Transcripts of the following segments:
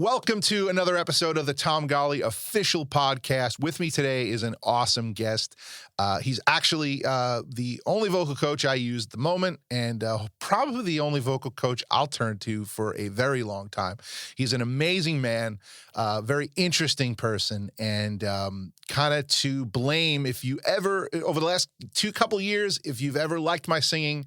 Welcome to another episode of the Tom Golly official podcast. With me today is an awesome guest. He's actually the only vocal coach I use at the moment, and probably the only vocal coach I'll turn to for a very long time. He's an amazing man, very interesting person, and kind of to blame if you ever, over the last couple years, if you've ever liked my singing,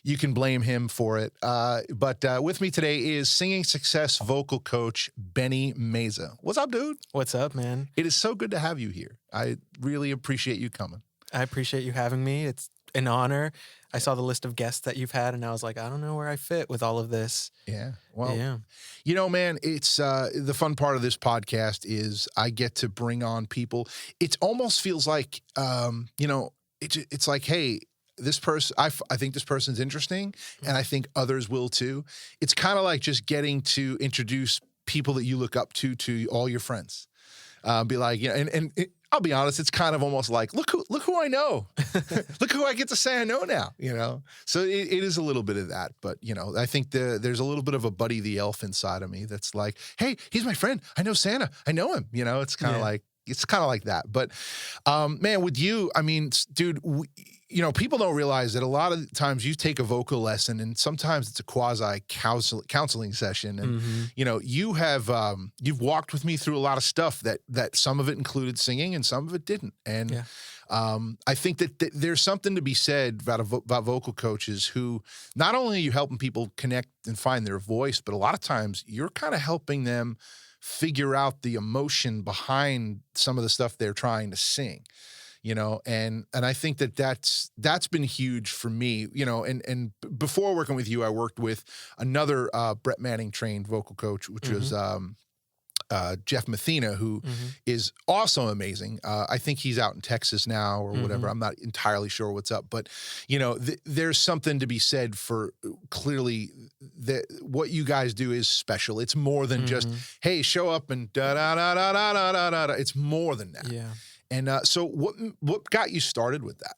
you can blame him for it. But with me today is singing success vocal coach Benny Meza. What's up, dude? What's up, man? It is so good to have you here. I really appreciate you coming. I appreciate you having me. It's an honor. I saw the list of guests that you've had, and I was like, I don't know where I fit with all of this. Yeah. Well, you know, man, it's the fun part of this podcast is I get to bring on people. It almost feels like, it's like, hey, this person, I think this person's interesting, and I think others will too. It's kind of like just getting to introduce people that you look up to all your friends. Be like, and I'll be honest, it's kind of almost like, look who I know. Look who I get to say I know now, So it is a little bit of that, but I think there's a little bit of a Buddy the Elf inside of me that's like, hey, he's my friend. I know Santa. I know him. It's kind of like, that. But man, with you, I mean, dude, people don't realize that a lot of times you take a vocal lesson and sometimes it's a quasi counseling session. And, you've walked with me through a lot of stuff that some of it included singing and some of it didn't. And I think that there's something to be said about vocal coaches who not only are you helping people connect and find their voice, but a lot of times you're kind of helping them figure out the emotion behind some of the stuff they're trying to sing. And I think that's been huge for me, and before working with you, I worked with another Brett Manning trained vocal coach, which was Jeff Mathena, who is also amazing. I think he's out in Texas now or whatever. I'm not entirely sure what's up, but there's something to be said for clearly that what you guys do is special. It's more than just, hey, show up and da da da da da da da da. It's more than that. Yeah. And so what got you started with that?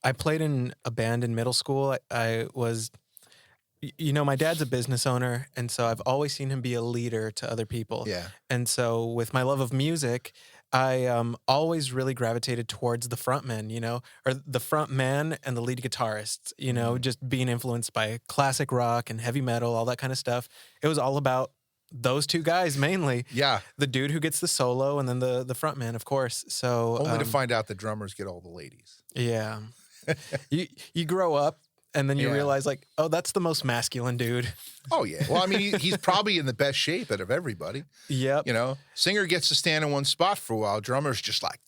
I played in a band in middle school. I was, my dad's a business owner, and so I've always seen him be a leader to other people. Yeah. And so with my love of music, I always really gravitated towards the frontmen, or the front man and the lead guitarist, just being influenced by classic rock and heavy metal, all that kind of stuff. It was all about those two guys mainly. Yeah. The dude who gets the solo and then the front man, of course. So only to find out the drummers get all the ladies. Yeah. you grow up and then you realize like, oh, that's the most masculine dude. Oh yeah. Well, I mean, he's probably in the best shape out of everybody. Yep. Singer gets to stand in one spot for a while. Drummer's just like,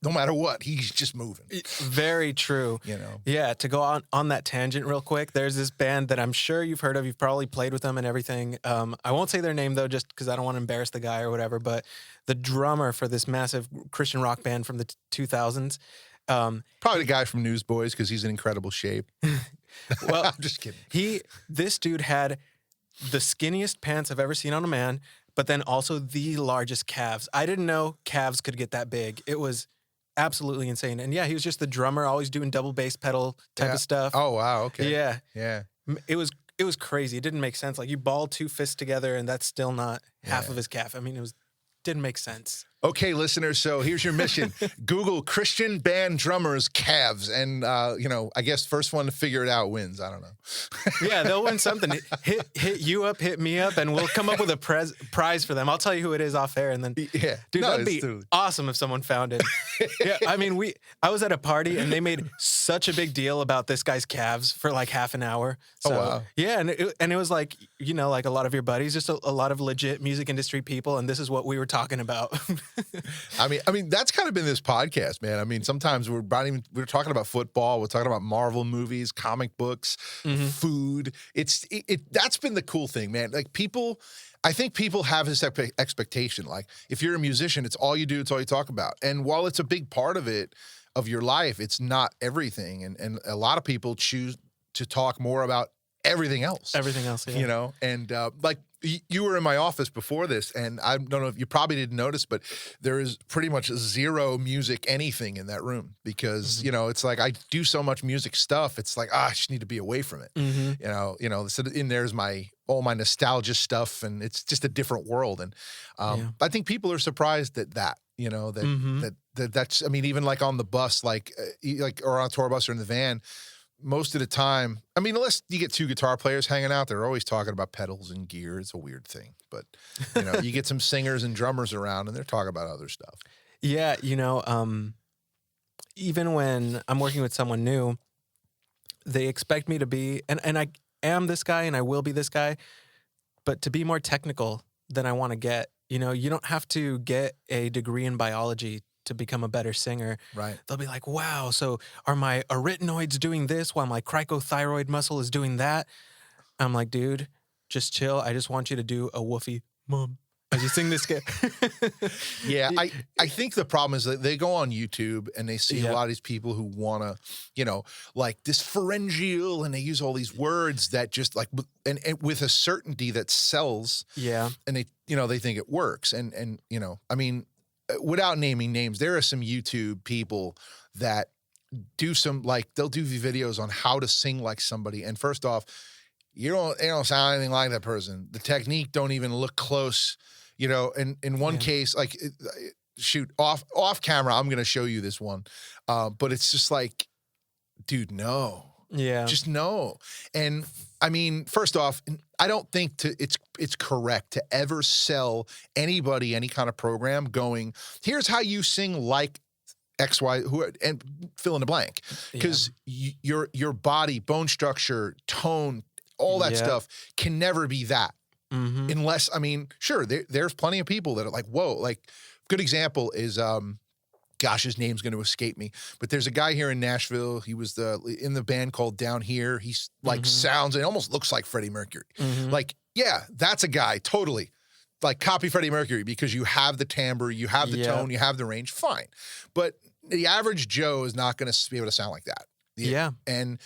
no matter what, he's just moving. Very true. Yeah, to go on that tangent real quick, there's this band that I'm sure you've heard of. You've probably played with them and everything. I won't say their name, though, just because I don't want to embarrass the guy or whatever, but the drummer for this massive Christian rock band from the 2000s. Probably the guy from Newsboys, because he's in incredible shape. Well, I'm just kidding. This dude had the skinniest pants I've ever seen on a man, but then also the largest calves. I didn't know calves could get that big. It was absolutely insane. And yeah, he was just the drummer, always doing double bass pedal type of stuff. Oh, wow. Okay. Yeah. It was crazy. It didn't make sense. Like you ball two fists together and that's still not half of his calf. I mean, didn't make sense. Okay, listeners, so here's your mission. Google Christian band drummers calves, and, I guess first one to figure it out wins. I don't know. Yeah, they'll win something. Hit you up, hit me up, and we'll come up with a prize for them. I'll tell you who it is off air, and then, dude, that'd be awesome if someone found it. Yeah, I mean, I was at a party, and they made such a big deal about this guy's calves for like half an hour. So, wow. Yeah, and it was like, like a lot of your buddies, just a lot of legit music industry people, and this is what we were talking about. I mean, that's kind of been this podcast, man. I mean, sometimes we're talking about football, we're talking about Marvel movies, comic books, food. That's been the cool thing, man. Like I think people have this expectation. Like if you're a musician, it's all you do, it's all you talk about. And while it's a big part of your life, it's not everything. And a lot of people choose to talk more about everything else. Everything else, yeah. And like you were in my office before this, and I don't know if you probably didn't notice, but there is pretty much zero music, anything in that room because, you know, it's like I do so much music stuff. It's like, I just need to be away from it. You know, so in there's all my nostalgia stuff, and it's just a different world. And I think people are surprised at that, you know, that's, I mean, even like on the bus, like or on a tour bus or in the van, most of the time, I mean, unless you get two guitar players hanging out, they're always talking about pedals and gear. It's a weird thing. But, you know, you get some singers and drummers around and they're talking about other stuff. Yeah, you know, even when I'm working with someone new, they expect me to be, and I am this guy and I will be this guy, but to be more technical than I want to get. You know, you don't have to get a degree in biology to become a better singer. Right. They'll be like, wow, so are my arytenoids doing this while my cricothyroid muscle is doing that? I'm like, dude, just chill. I just want you to do a woofy mom as you sing this guy. Yeah, I think the problem is that they go on YouTube and they see a lot of these people who want to, you know, like this pharyngeal, and they use all these words that just like, and with a certainty that sells. Yeah. And they, you know, they think it works. And you know, I mean, without naming names, there are some YouTube people that do some, like, they'll do videos on how to sing like somebody. And first off, they don't sound anything like that person. The technique don't even look close, you know. And in one case, like, shoot, off camera, I'm going to show you this one. But it's just like, dude, no. Yeah. Just no. And I mean, first off, I don't think it's correct to ever sell anybody any kind of program going, here's how you sing like X, Y, who, and fill in the blank. Because your body, bone structure, tone, all that stuff can never be that. Unless, I mean, sure, there's plenty of people that are like, whoa, like, good example is, gosh, his name's going to escape me, but there's a guy here in Nashville. He was in the band called Down Here. He's like sounds, and almost looks like Freddie Mercury. Like, yeah, that's a guy totally like copy Freddie Mercury because you have the timbre, you have the tone, you have the range. Fine. But the average Joe is not going to be able to sound like that. Yeah. And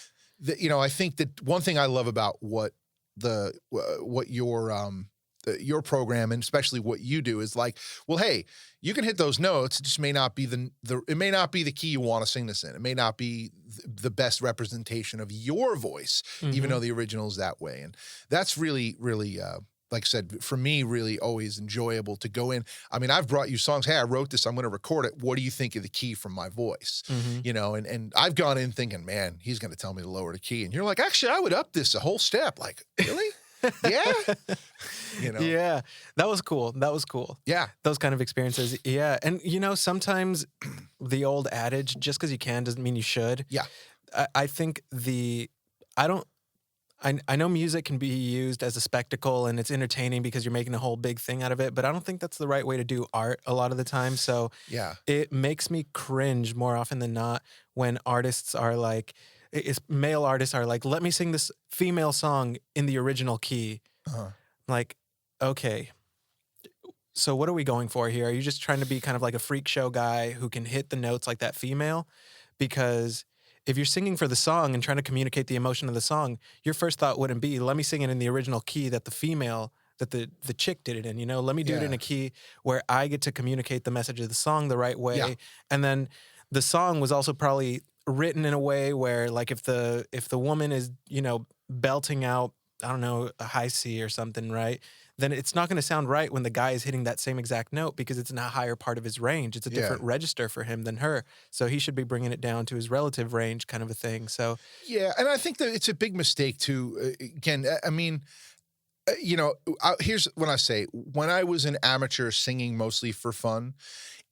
you know, I think that one thing I love about what your program, and especially what you do, is like, well, hey, you can hit those notes. It just may not be it may not be the key you want to sing this in. It may not be the best representation of your voice, even though the original is that way. And that's really, really, like I said, for me, really always enjoyable to go in. I mean, I've brought you songs. Hey, I wrote this. I'm going to record it. What do you think of the key from my voice? You know, and I've gone in thinking, man, he's going to tell me to lower the key. And you're like, actually, I would up this a whole step. Like, really? Yeah. You know? Yeah. That was cool. That was cool. Yeah. Those kind of experiences. Yeah. And, you know, sometimes the old adage, just because you can doesn't mean you should. Yeah. I think I know music can be used as a spectacle and it's entertaining because you're making a whole big thing out of it, but I don't think that's the right way to do art a lot of the time. So it makes me cringe more often than not when artists are like, male artists are like, let me sing this female song in the original key. Like, okay, so what are we going for here? Are you just trying to be kind of like a freak show guy who can hit the notes like that female? Because if you're singing for the song and trying to communicate the emotion of the song, your first thought wouldn't be, let me sing it in the original key that the chick did it in, you know? Let me do it in a key where I get to communicate the message of the song the right way. Yeah. And then the song was also probably written in a way where, like, if the woman is, you know, belting out, I don't know, a high C or something, right? Then it's not going to sound right when the guy is hitting that same exact note because it's in a higher part of his range. It's a different register for him than her. So he should be bringing it down to his relative range, kind of a thing. So yeah, and I think that it's a big mistake too. Again, I mean, you know, here's what I say. When I was an amateur singing mostly for fun,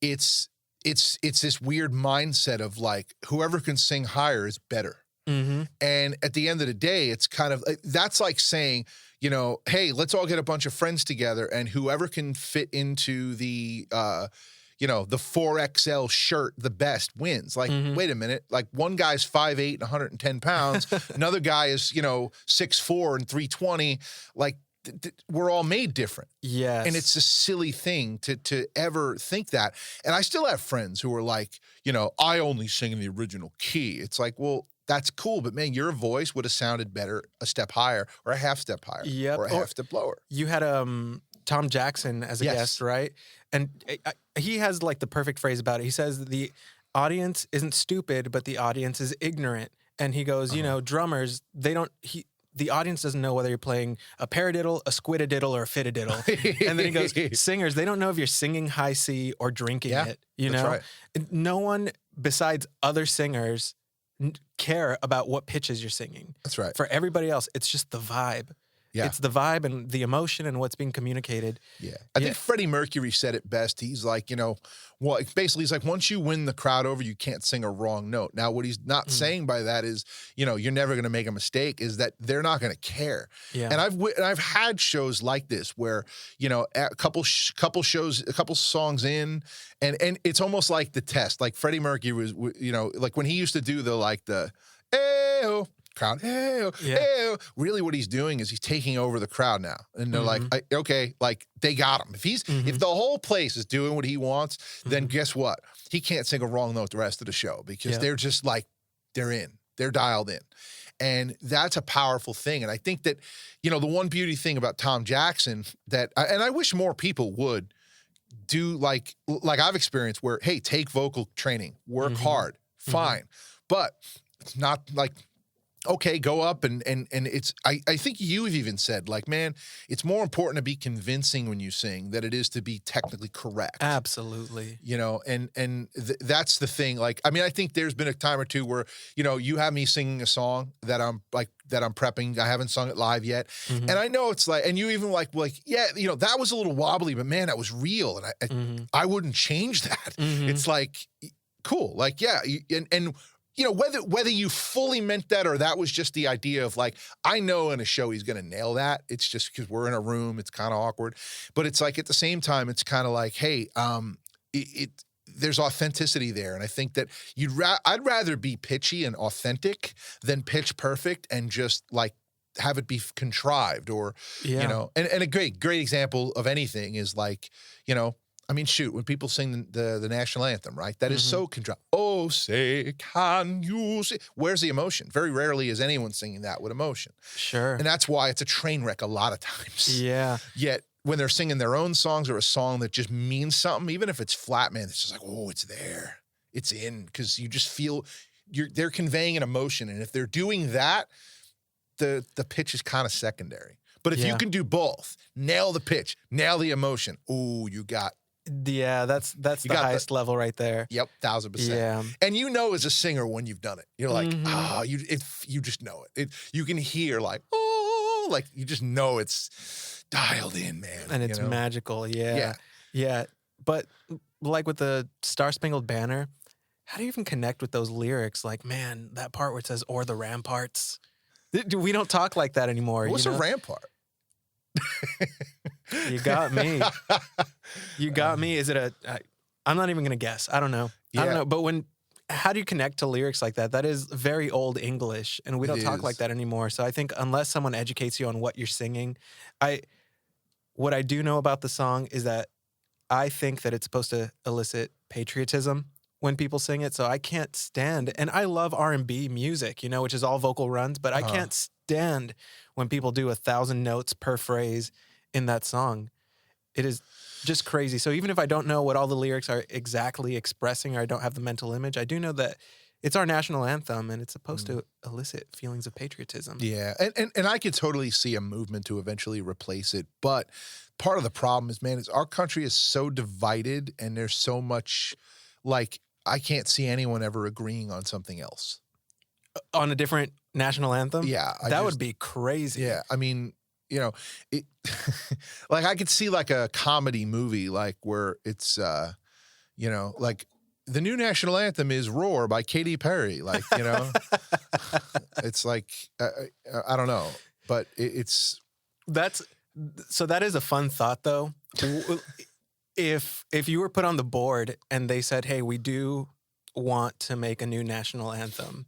it's this weird mindset of like, whoever can sing higher is better. And at the end of the day, it's kind of, that's like saying, you know, hey, let's all get a bunch of friends together and whoever can fit into the, you know, the 4XL shirt the best wins. Like, wait a minute. Like, one guy's 5'8" and 110 pounds. Another guy is, you know, 6'4" and 320. Like, we're all made different. Yes. And it's a silly thing to ever think that. And I still have friends who are like, you know, I only sing in the original key. It's like, well, that's cool. But man, your voice would have sounded better a step higher or a half step higher Yep. or a half step lower. You had Tom Jackson as a Yes. guest, right? And he has like the perfect phrase about it. He says the audience isn't stupid, but the audience is ignorant. And he goes, you know, drummers, the audience doesn't know whether you're playing a paradiddle, a squidadiddle, or a fitadiddle. And then he goes, singers, they don't know if you're singing high C or drinking it. You know, right. No one besides other singers care about what pitches you're singing. That's right. For everybody else, it's just the vibe. Yeah. It's the vibe and the emotion and what's being communicated. Yeah. I think Freddie Mercury said it best. He's like, you know, well, basically he's like, once you win the crowd over, you can't sing a wrong note. Now, what he's not saying by that is, you know, you're never going to make a mistake, is that they're not going to care. Yeah. And I've had shows like this where, you know, a couple songs in, and it's almost like the test. Like Freddie Mercury was, you know, like when he used to do the "Ayo," crowd, "Ayo." Really what he's doing is he's taking over the crowd now. And they're like, okay, like they got him. If the whole place is doing what he wants, then guess what? He can't sing a wrong note the rest of the show, because they're just like, they're dialed in. And that's a powerful thing. And I think that, you know, the one beauty thing about Tom Jackson and I wish more people would do like I've experienced, where, hey, take vocal training, work hard, fine. But it's not like, okay, go up and it's, I think you've even said, like, man, it's more important to be convincing when you sing than it is to be technically correct. Absolutely. You know, and that's the thing. Like, I mean, I think there's been a time or two where, you know, you have me singing a song that I'm prepping. I haven't sung it live yet. And I know it's like, and you even like, yeah, you know, that was a little wobbly, but man, that was real. And I wouldn't change that. It's like, cool. Like, yeah. And you know, whether you fully meant that or that was just the idea of like, I know in a show he's going to nail that. It's just because we're in a room, it's kind of awkward. But it's like, at the same time, it's kind of like, hey, there's authenticity there. And I think that I'd rather be pitchy and authentic than pitch perfect and just like have it be contrived, or, you know, and a great example of anything is like, you know, I mean, shoot, when people sing the National Anthem, right? That is so contrived. Oh, say, can you see? Where's the emotion? Very rarely is anyone singing that with emotion. Sure. And that's why it's a train wreck a lot of times. Yeah. Yet when they're singing their own songs or a song that just means something, even if it's flat, man, it's just like, oh, it's there. It's in, because you just feel they're conveying an emotion. And if they're doing that, the pitch is kind of secondary. But if you can do both, nail the pitch, nail the emotion, ooh, you got. Yeah, that's the highest level right there. Yep, 1,000%. Yeah. And you know as a singer when you've done it. You're like, you just know it. You can hear like, oh, like you just know it's dialed in, man. And it's magical. Yeah. Yeah. But like with the Star-Spangled Banner, how do you even connect with those lyrics? Like, man, that part where it says, "or the ramparts." We don't talk like that anymore. What's a rampart? You got me. You got me. Is it I'm not even going to guess. I don't know. I don't know. But how do you connect to lyrics like that? That is very old English, and we don't talk like that anymore. So I think unless someone educates you on what you're singing, what I do know about the song is that I think that it's supposed to elicit patriotism when people sing it. So I can't stand, and I love R&B music, you know, which is all vocal runs, but I can't stand when people do 1,000 notes per phrase in that song. It is just crazy. So even if I don't know what all the lyrics are exactly expressing, or I don't have the mental image, I do know that it's our national anthem and it's supposed to elicit feelings of patriotism. Yeah. And I could totally see a movement to eventually replace it. But part of the problem is, man, is our country is so divided, and there's so much, like, I can't see anyone ever agreeing on something else. On a different national anthem? Yeah. That would be crazy. Yeah. I mean, you know, like I could see like a comedy movie, like where it's, you know, like the new national anthem is "Roar" by Katy Perry. Like, you know, it's like, I don't know, but that is a fun thought though. If you were put on the board and they said, "Hey, we do want to make a new national anthem,"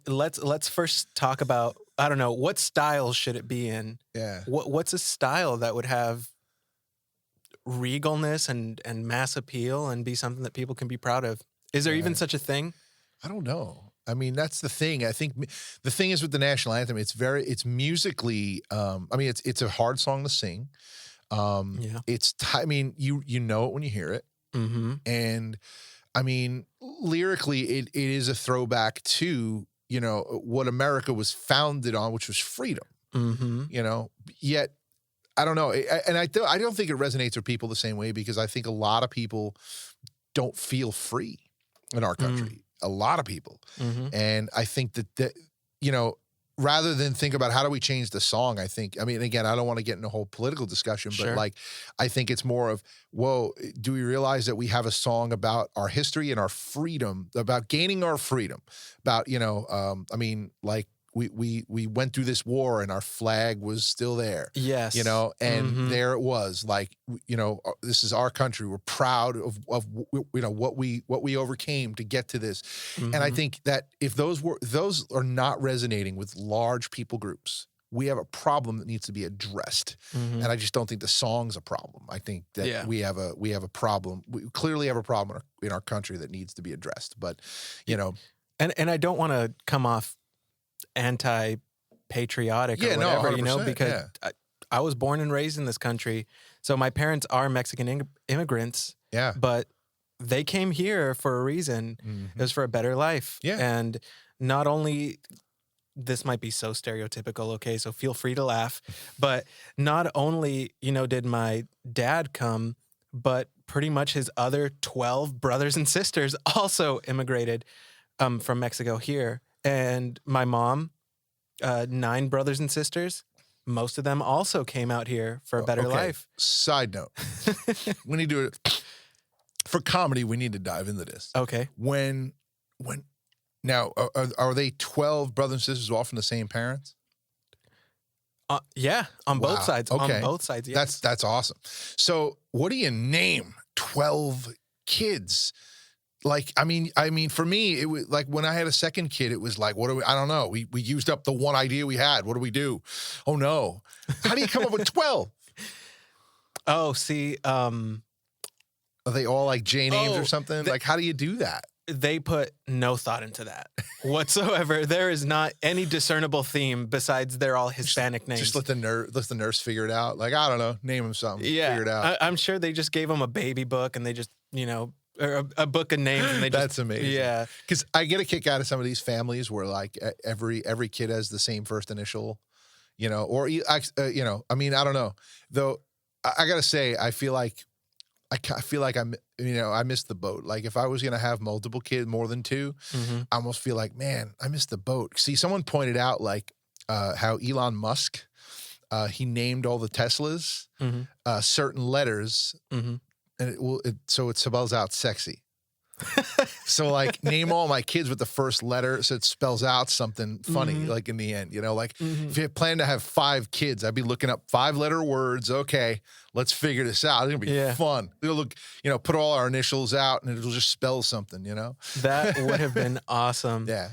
let's first talk about, I don't know, what style should it be in? Yeah. What's a style that would have regalness and mass appeal and be something that people can be proud of? Is there even such a thing? I don't know. I mean, that's the thing. I think the thing is with the national anthem, it's musically, I mean, it's a hard song to sing. Yeah. I mean, you know it when you hear it. Mm-hmm. And I mean, lyrically, it is a throwback to, you know, what America was founded on, which was freedom, Mm-hmm. you know, yet I don't know. And I don't think it resonates with people the same way, because I think a lot of people don't feel free in our country. A lot of people. Mm-hmm. And I think that, you know, rather than think about how do we change the song, I mean, again, I don't want to get in a whole political discussion, but Sure. like, I think it's more of, whoa, do we realize that we have a song about our history and our freedom, about gaining our freedom, about, you know, I mean, like, we went through this war and our flag was still there. Yes. You know, and Mm-hmm. there it was, like, you know, this is our country. We're proud of you know, what we overcame to get to this. Mm-hmm. And I think that if those are not resonating with large people groups, we have a problem that needs to be addressed. Mm-hmm. And I just don't think the song's a problem. I think that Yeah. we have a problem. We clearly have a problem in our country that needs to be addressed. But, you know, And I don't want to come off anti-patriotic or whatever, you know, 100%, because I was born and raised in this country. So my parents are Mexican immigrants, yeah. but they came here for a reason. Mhm. It was for a better life. Yeah. And not only, this might be so stereotypical, okay, so feel free to laugh, but not only, you know, did my dad come, but pretty much his other 12 brothers and sisters also immigrated from Mexico here. And my mom, 9 brothers and sisters, most of them also came out here for a better Okay. life. Side note, we need to do it for comedy. We need to dive into this. Okay. When now are they 12 brothers and sisters all from the same parents? Yeah, on Wow. both sides. Okay. On both sides, yes. That's awesome. So what do you name 12 kids? Like, I mean, for me, it was like when I had a second kid, it was like, I don't know. We used up the one idea we had. What do we do? Oh no. How do you come up with 12? Oh, see, Are they all like J names Oh, or something? Like, how do you do that? they put no thought into that whatsoever. There is not any discernible theme besides they're all Hispanic names. Just let the nurse figure it out. Like, I don't know, name him something. Yeah, Figure it out. I'm sure they just gave them a baby book and they just, you know, or a book of names and they just. That's amazing. Yeah. Because I get a kick out of some of these families where like every kid has the same first initial, you know, or you know, I mean, I don't know. Though I gotta say, I feel like I'm, you know, I missed the boat. Like if I was gonna have multiple kids, more than 2, Mm-hmm. I almost feel like, man, I missed the boat. See, someone pointed out like how Elon Musk, he named all the Teslas Mm-hmm. certain letters, Mm-hmm. and so it spells out sexy. So like name all my kids with the first letter so it spells out something funny, Mhm. like in the end, you know, like Mhm. if you plan to have 5 kids, I'd be looking up 5-letter words. Okay, let's figure this out. It's gonna be Yeah. fun. It'll look, you know, put all our initials out and it'll just spell something, you know? That would have been awesome. Yeah.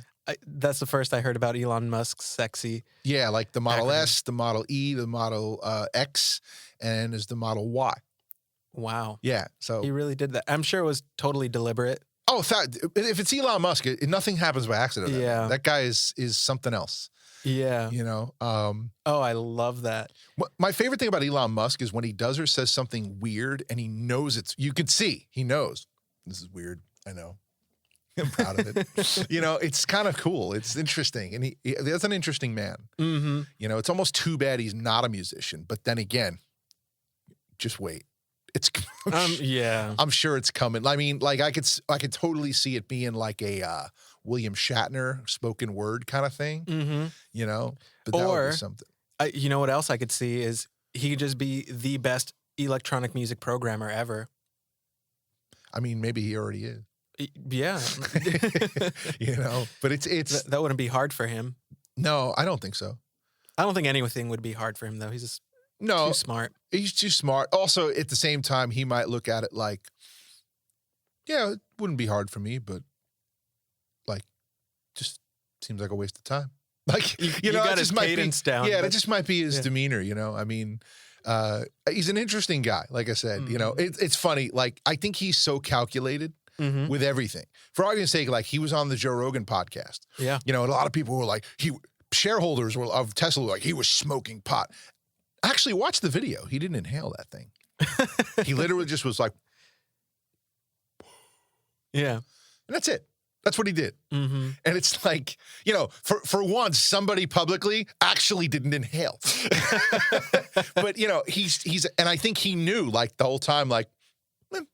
That's the first I heard about Elon Musk's sexy. Yeah, like the Model Acronym. S, the Model E, the Model X, and there's the Model Y. Wow. Yeah. So He really did that. I'm sure it was totally deliberate. if it's Elon Musk, nothing happens by accident. Yeah. That guy is something else. Yeah. You know. Oh, I love that. My favorite thing about Elon Musk is when he does or says something weird and he knows you can see he knows this is weird. I know. I'm proud of it. You know, it's kind of cool. It's interesting, and that's an interesting man. Mm-hmm. You know, it's almost too bad he's not a musician. But then again, just wait. It's Yeah. I'm sure it's coming. I mean, like I could totally see it being like a William Shatner spoken word kind of thing. Mm-hmm. You know, but that would Or- be something. You know what else I could see is he could just be the best electronic music programmer ever. I mean, maybe he already is. Yeah. You know, but it's That wouldn't be hard for him. no, I don't think so. I don't think anything would be hard for him, though. He's just No, too smart. he's too smart. Also, at the same time, he might look at it like, yeah, it wouldn't be hard for me, but like, just seems like a waste of time. Like, you know, got it his just might be- cadence down. Yeah, but- that just might be his yeah. demeanor, you know? I mean, he's an interesting guy, like I said. You know, Mhm. it's funny. Like, I think he's so calculated Mhm. with everything. For argument's sake, like he was on the Joe Rogan podcast. Yeah. You know, and a lot of people were like, shareholders of Tesla were like, he was smoking pot. Actually, watch the video. He didn't inhale that thing. He literally just was like, Yeah. and that's it. That's what he did. Mm-hmm. And it's like, you know, for once, somebody publicly actually didn't inhale. But, you know, he's, and I think he knew like the whole time, like,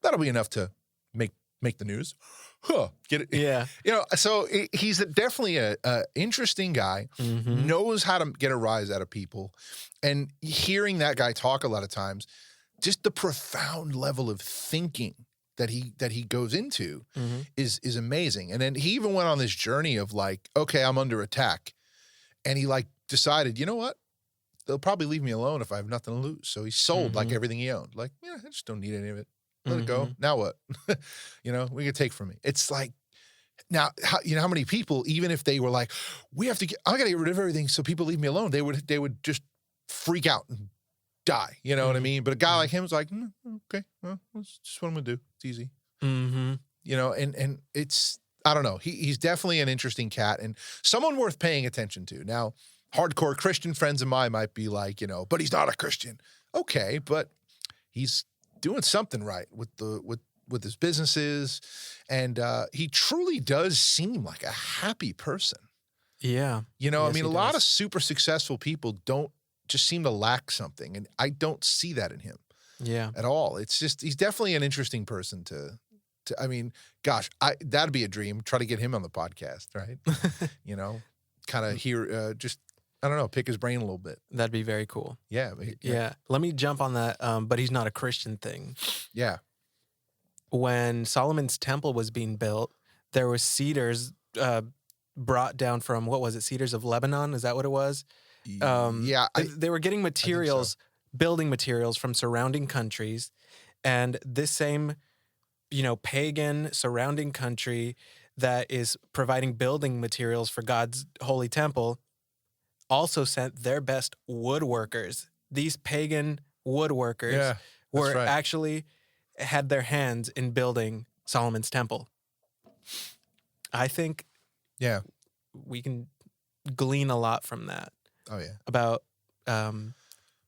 that'll be enough to make the news. Huh, get it? Yeah. You know, so he's definitely a interesting guy, Mm-hmm. knows how to get a rise out of people. And hearing that guy talk a lot of times, just the profound level of thinking that he goes into Mm-hmm. is amazing. And then he even went on this journey of like, okay, I'm under attack. And he like decided, you know what? They'll probably leave me alone if I have nothing to lose. So he sold like everything he owned. Like, yeah, I just don't need any of it. Let it go. Now what? You know, we can take from me. It's like, now, you know how many people, even if they were like, I got to get rid of everything so people leave me alone, they would just freak out and die. You know what I mean? But a guy like him was like, okay, well, that's just what I'm going to do. It's easy. Mm-hmm. You know, and it's, I don't know. He's definitely an interesting cat and someone worth paying attention to. Now, hardcore Christian friends of mine might be like, you know, but he's not a Christian. Okay, but he's doing something right with his businesses, and he truly does seem like a happy person. Yeah. You know, Yes, I mean, he a lot does. of super successful people just seem to lack something, and I don't see that in him Yeah. at all. It's just he's definitely an interesting person to I mean, gosh, that'd be a dream. Try to get him on the podcast, right? You know, kind of hear just I don't know, pick his brain a little bit. That'd be very cool. Yeah, Yeah. Let me jump on that. But he's not a Christian thing. yeah. When Solomon's temple was being built, there was cedars brought down from, what was it? Cedars of Lebanon. Is that what it was? Yeah, They were getting materials, building materials from surrounding countries. And this same, you know, pagan surrounding country that is providing building materials for God's holy temple also sent their best woodworkers. These pagan woodworkers Yeah, were right. actually had their hands in building Solomon's temple. I think Yeah. we can glean a lot from that Oh yeah. about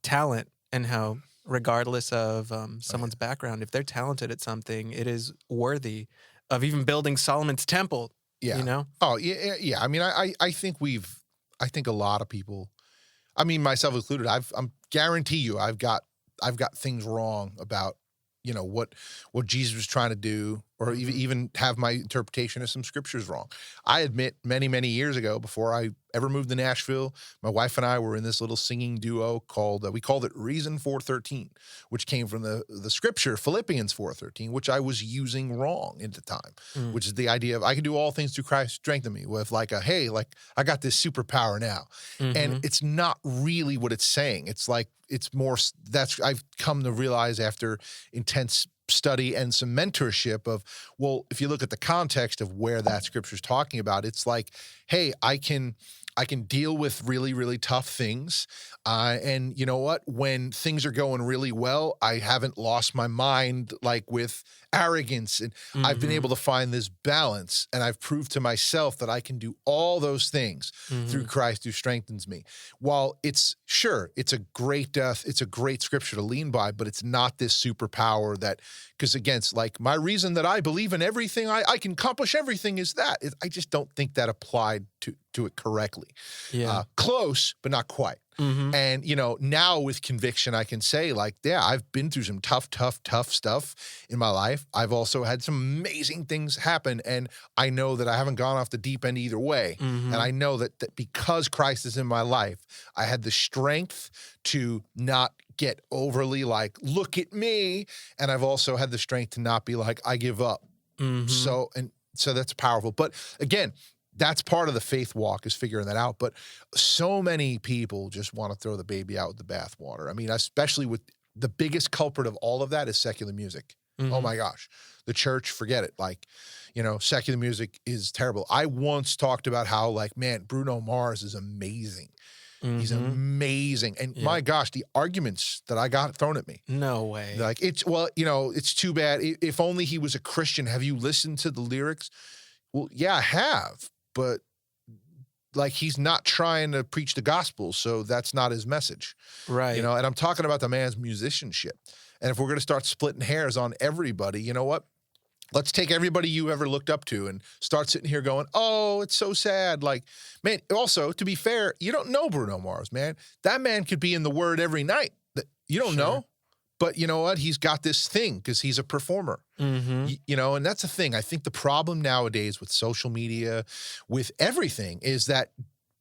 talent and how regardless of someone's background, if they're talented at something, it is worthy of even building Solomon's temple. Yeah. You know? Oh yeah. Yeah. I mean, I think I think a lot of people, I mean, myself included, I'm guarantee you, I've got things wrong about, you know, what Jesus was trying to do, or even have my interpretation of some scriptures wrong. I admit many, many years ago, before I ever moved to Nashville, my wife and I were in this little singing duo called, we called it Reason 4:13, which came from the scripture Philippians 4:13, which I was using wrong at the time, which is the idea of I can do all things through Christ strengthen me, with like hey, like I got this superpower now. And it's not really what it's saying. It's like, it's more, I've come to realize after intense study and some mentorship of, well, if you look at the context of where that scripture is talking about, it's like, hey, I can deal with really, really tough things. And you know what? When things are going really well, I haven't lost my mind, like with arrogance. And I've been able to find this balance. And I've proved to myself that I can do all those things through Christ who strengthens me. While it's a great scripture to lean by, but it's not this superpower that, because again, it's like my reason that I believe in everything, I can accomplish everything is that. I just don't think that applied to it correctly. Yeah. Close, but not quite. And, you know, now with conviction, I can say like, yeah, I've been through some tough stuff in my life. I've also had some amazing things happen. And I know that I haven't gone off the deep end either way. And I know that because Christ is in my life, I had the strength to not get overly like, look at me. And I've also had the strength to not be like, I give up. So that's powerful. But again, that's part of the faith walk, is figuring that out. But so many people just want to throw the baby out with the bathwater. I mean, especially with the biggest culprit of all of that is secular music. Oh my gosh. The church, forget it. Like, you know, secular music is terrible. I once talked about how like, man, Bruno Mars is amazing. He's Mm-hmm. amazing. And Yeah. my gosh, the arguments that I got thrown at me. No way. Like, it's too bad. If only he was a Christian. Have you listened to the lyrics? Well, yeah, I have. But like, he's not trying to preach the gospel. So that's not his message. Right. And I'm talking about the man's musicianship. And if we're going to start splitting hairs on everybody, you know what? Let's take everybody you ever looked up to and start sitting here going, oh, it's so sad. Like, man, also, to be fair, you don't know Bruno Mars, man. That man could be in the Word every night. You don't know. But you know what? He's got this thing because he's a performer. Mm-hmm. And that's the thing. I think the problem nowadays with social media, with everything, is that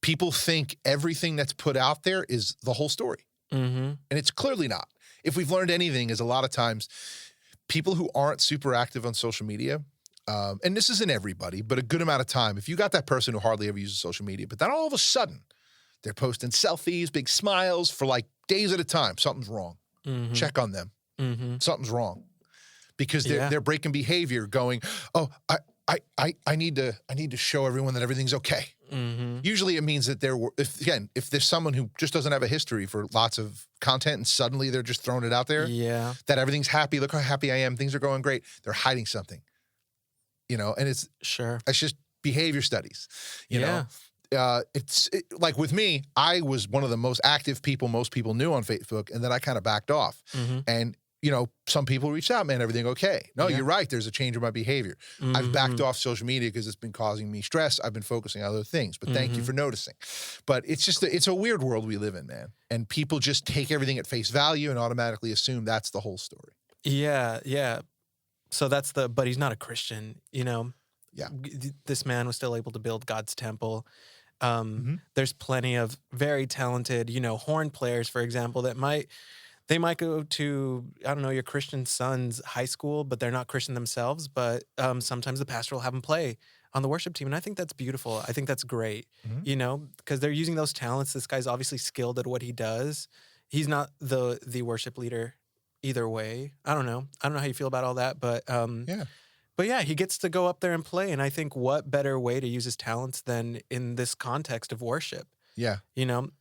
people think everything that's put out there is the whole story. Mm-hmm. And it's clearly not. If we've learned anything, is a lot of times people who aren't super active on social media, and this isn't everybody, but a good amount of time, if you got that person who hardly ever uses social media, but then all of a sudden they're posting selfies, big smiles for like days at a time, something's wrong. Mm-hmm. Check on them. Mm-hmm. Something's wrong. Because they're breaking behavior, going, oh, I need to show everyone that everything's okay. Mm-hmm. Usually it means that if there's someone who just doesn't have a history for lots of content and suddenly they're just throwing it out there, that everything's happy, look how happy I am, things are going great, they're hiding something. And it's just behavior studies. You know? Like with me, I was one of the most active people most people knew on Facebook, and then I kind of backed off. Mm-hmm. And some people reached out, man, everything okay? No, you're right. There's a change in my behavior. Mm-hmm. I've backed off social media because it's been causing me stress. I've been focusing on other things, but thank you for noticing. But it's a weird world we live in, man. And people just take everything at face value and automatically assume that's the whole story. Yeah. So but he's not a Christian, Yeah. This man was still able to build God's temple. There's plenty of very talented, horn players, for example, that might go to, I don't know, your Christian son's high school, but they're not Christian themselves. But sometimes the pastor will have them play on the worship team. And I think that's beautiful. I think that's great, because they're using those talents. This guy's obviously skilled at what he does. He's not the worship leader either way. I don't know how you feel about all that, but But yeah, he gets to go up there and play. And I think what better way to use his talents than in this context of worship? Yeah.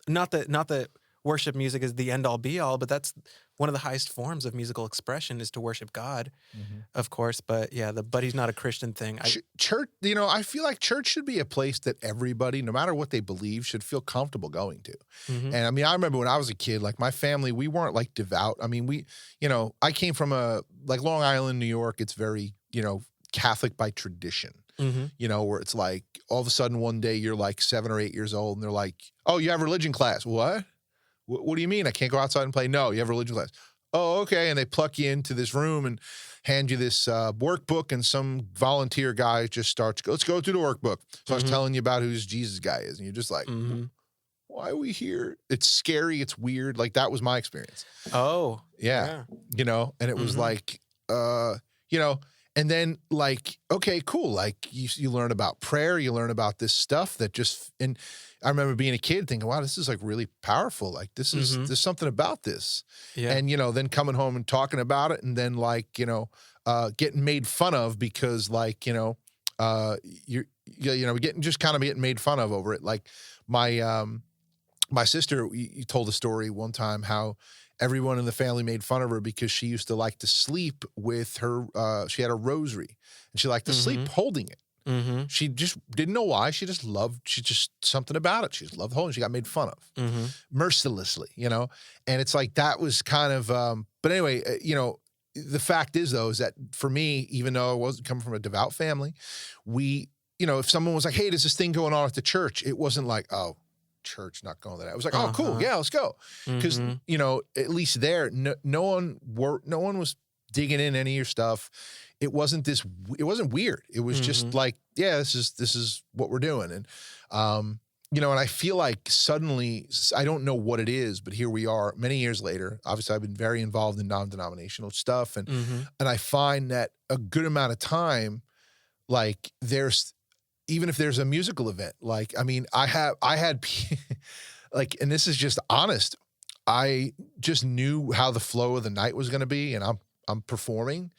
Not that worship music is the end all be all, but that's one of the highest forms of musical expression is to worship God, of course. But yeah, but he's not a Christian thing. Church, I feel like church should be a place that everybody, no matter what they believe, should feel comfortable going to. Mm-hmm. And I remember when I was a kid, like my family, we weren't like devout. I mean, I came from Long Island, New York. It's very, Catholic by tradition, where it's like all of a sudden one day you're like 7 or 8 years old and they're like, oh, you have religion class. What? What do you mean? I can't go outside and play? No, you have religion class. Oh, okay. And they pluck you into this room and hand you this workbook, and some volunteer guy just starts, let's go through the workbook. Starts telling you about who this Jesus guy is. And you're just like, why are we here? It's scary. It's weird. Like that was my experience. Oh, yeah. And it was like, and then like, okay, cool. Like you learn about prayer, you learn about this stuff that and I remember being a kid thinking, wow, this is like really powerful. Like there's something about this. Yeah. And, then coming home and talking about it and then like, getting made fun of because like, you're getting made fun of over it. Like my sister, you told a story one time how everyone in the family made fun of her because she used to like to sleep with her, she had a rosary and she liked to sleep holding it. Mm-hmm. She just didn't know why. She just something about it. She just loved holding it. She got made fun of mercilessly, and it's like, that was kind of, but anyway, the fact is though, is that for me, even though I wasn't coming from a devout family, if someone was like, hey, there's this thing going on at the church, it wasn't like, oh, church, not going to that. It was like, oh, cool. Yeah, let's go. Because, at least there, no one was digging in any of your stuff. It wasn't weird. It was just like, yeah, this is what we're doing. And, and I feel like suddenly, I don't know what it is, but here we are many years later. Obviously, I've been very involved in non-denominational stuff. And I find that a good amount of time, like even if there's a musical event, like, I mean, I had like, and this is just honest, I just knew how the flow of the night was going to be. And I'm performing.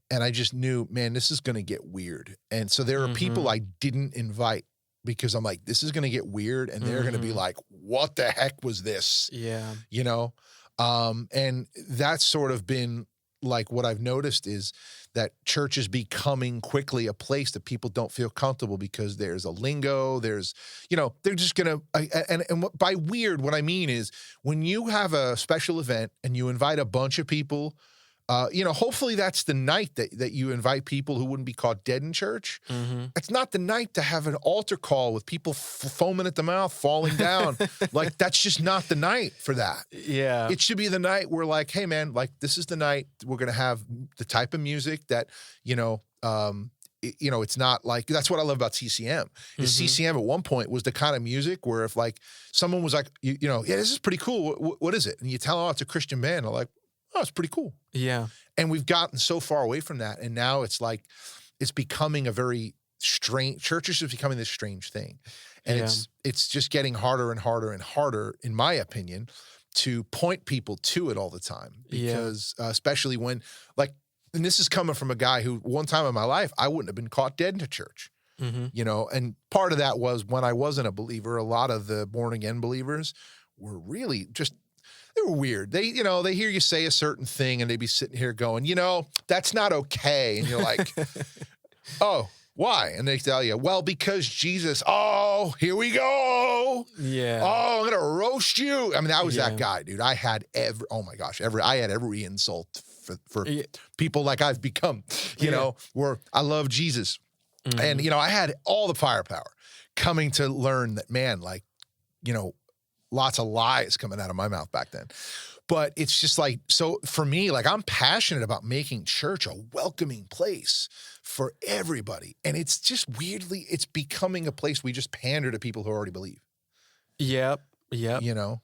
And I just knew, man, this is going to get weird. And so there are people I didn't invite because I'm like, this is going to get weird, and they're going to be like, what the heck was this? Yeah. You know? And that's sort of been like what I've noticed is that church is becoming quickly a place that people don't feel comfortable because there's a lingo, there's, you know, they're just going to, and by weird, what I mean is when you have a special event and you invite a bunch of people, you know, hopefully that's the night that you invite people who wouldn't be caught dead in church. It's not the night to have an altar call with people foaming at the mouth, falling down. Like, that's just not the night for that. Yeah. It should be the night where like, hey man, like this is the night we're going to have the type of music that, you know, it's not like, that's what I love about CCM. Is CCM at one point was the kind of music where if like someone was like, you know, yeah, this is pretty cool. What is it? And you tell them, oh, it's a Christian band. They're like, oh, it's pretty cool. Yeah. And we've gotten so far away from that. And now it's like, it's becoming a very strange, churches is becoming this strange thing. And it's just getting harder and harder and harder, in my opinion, to point people to it all the time. Because especially when like, and this is coming from a guy who one time in my life, I wouldn't have been caught dead in a church, you know? And part of that was when I wasn't a believer, a lot of the born again believers were really just, they were weird. They, you know, they hear you say a certain thing and they'd be sitting here going, you know, that's not okay. And you're like, oh, why? And they tell you, well, because Jesus, oh, here we go. Yeah. Oh, I'm going to roast you. I mean, I was that guy, dude. I had I had every insult for people like I've become, you know, where I love Jesus. And, you know, I had all the firepower coming to learn that, man, like, you know, lots of lies coming out of my mouth back then. But it's just like, so for me, like I'm passionate about making church a welcoming place for everybody. And it's just weirdly, it's becoming a place we just pander to people who already believe. Yep. You know?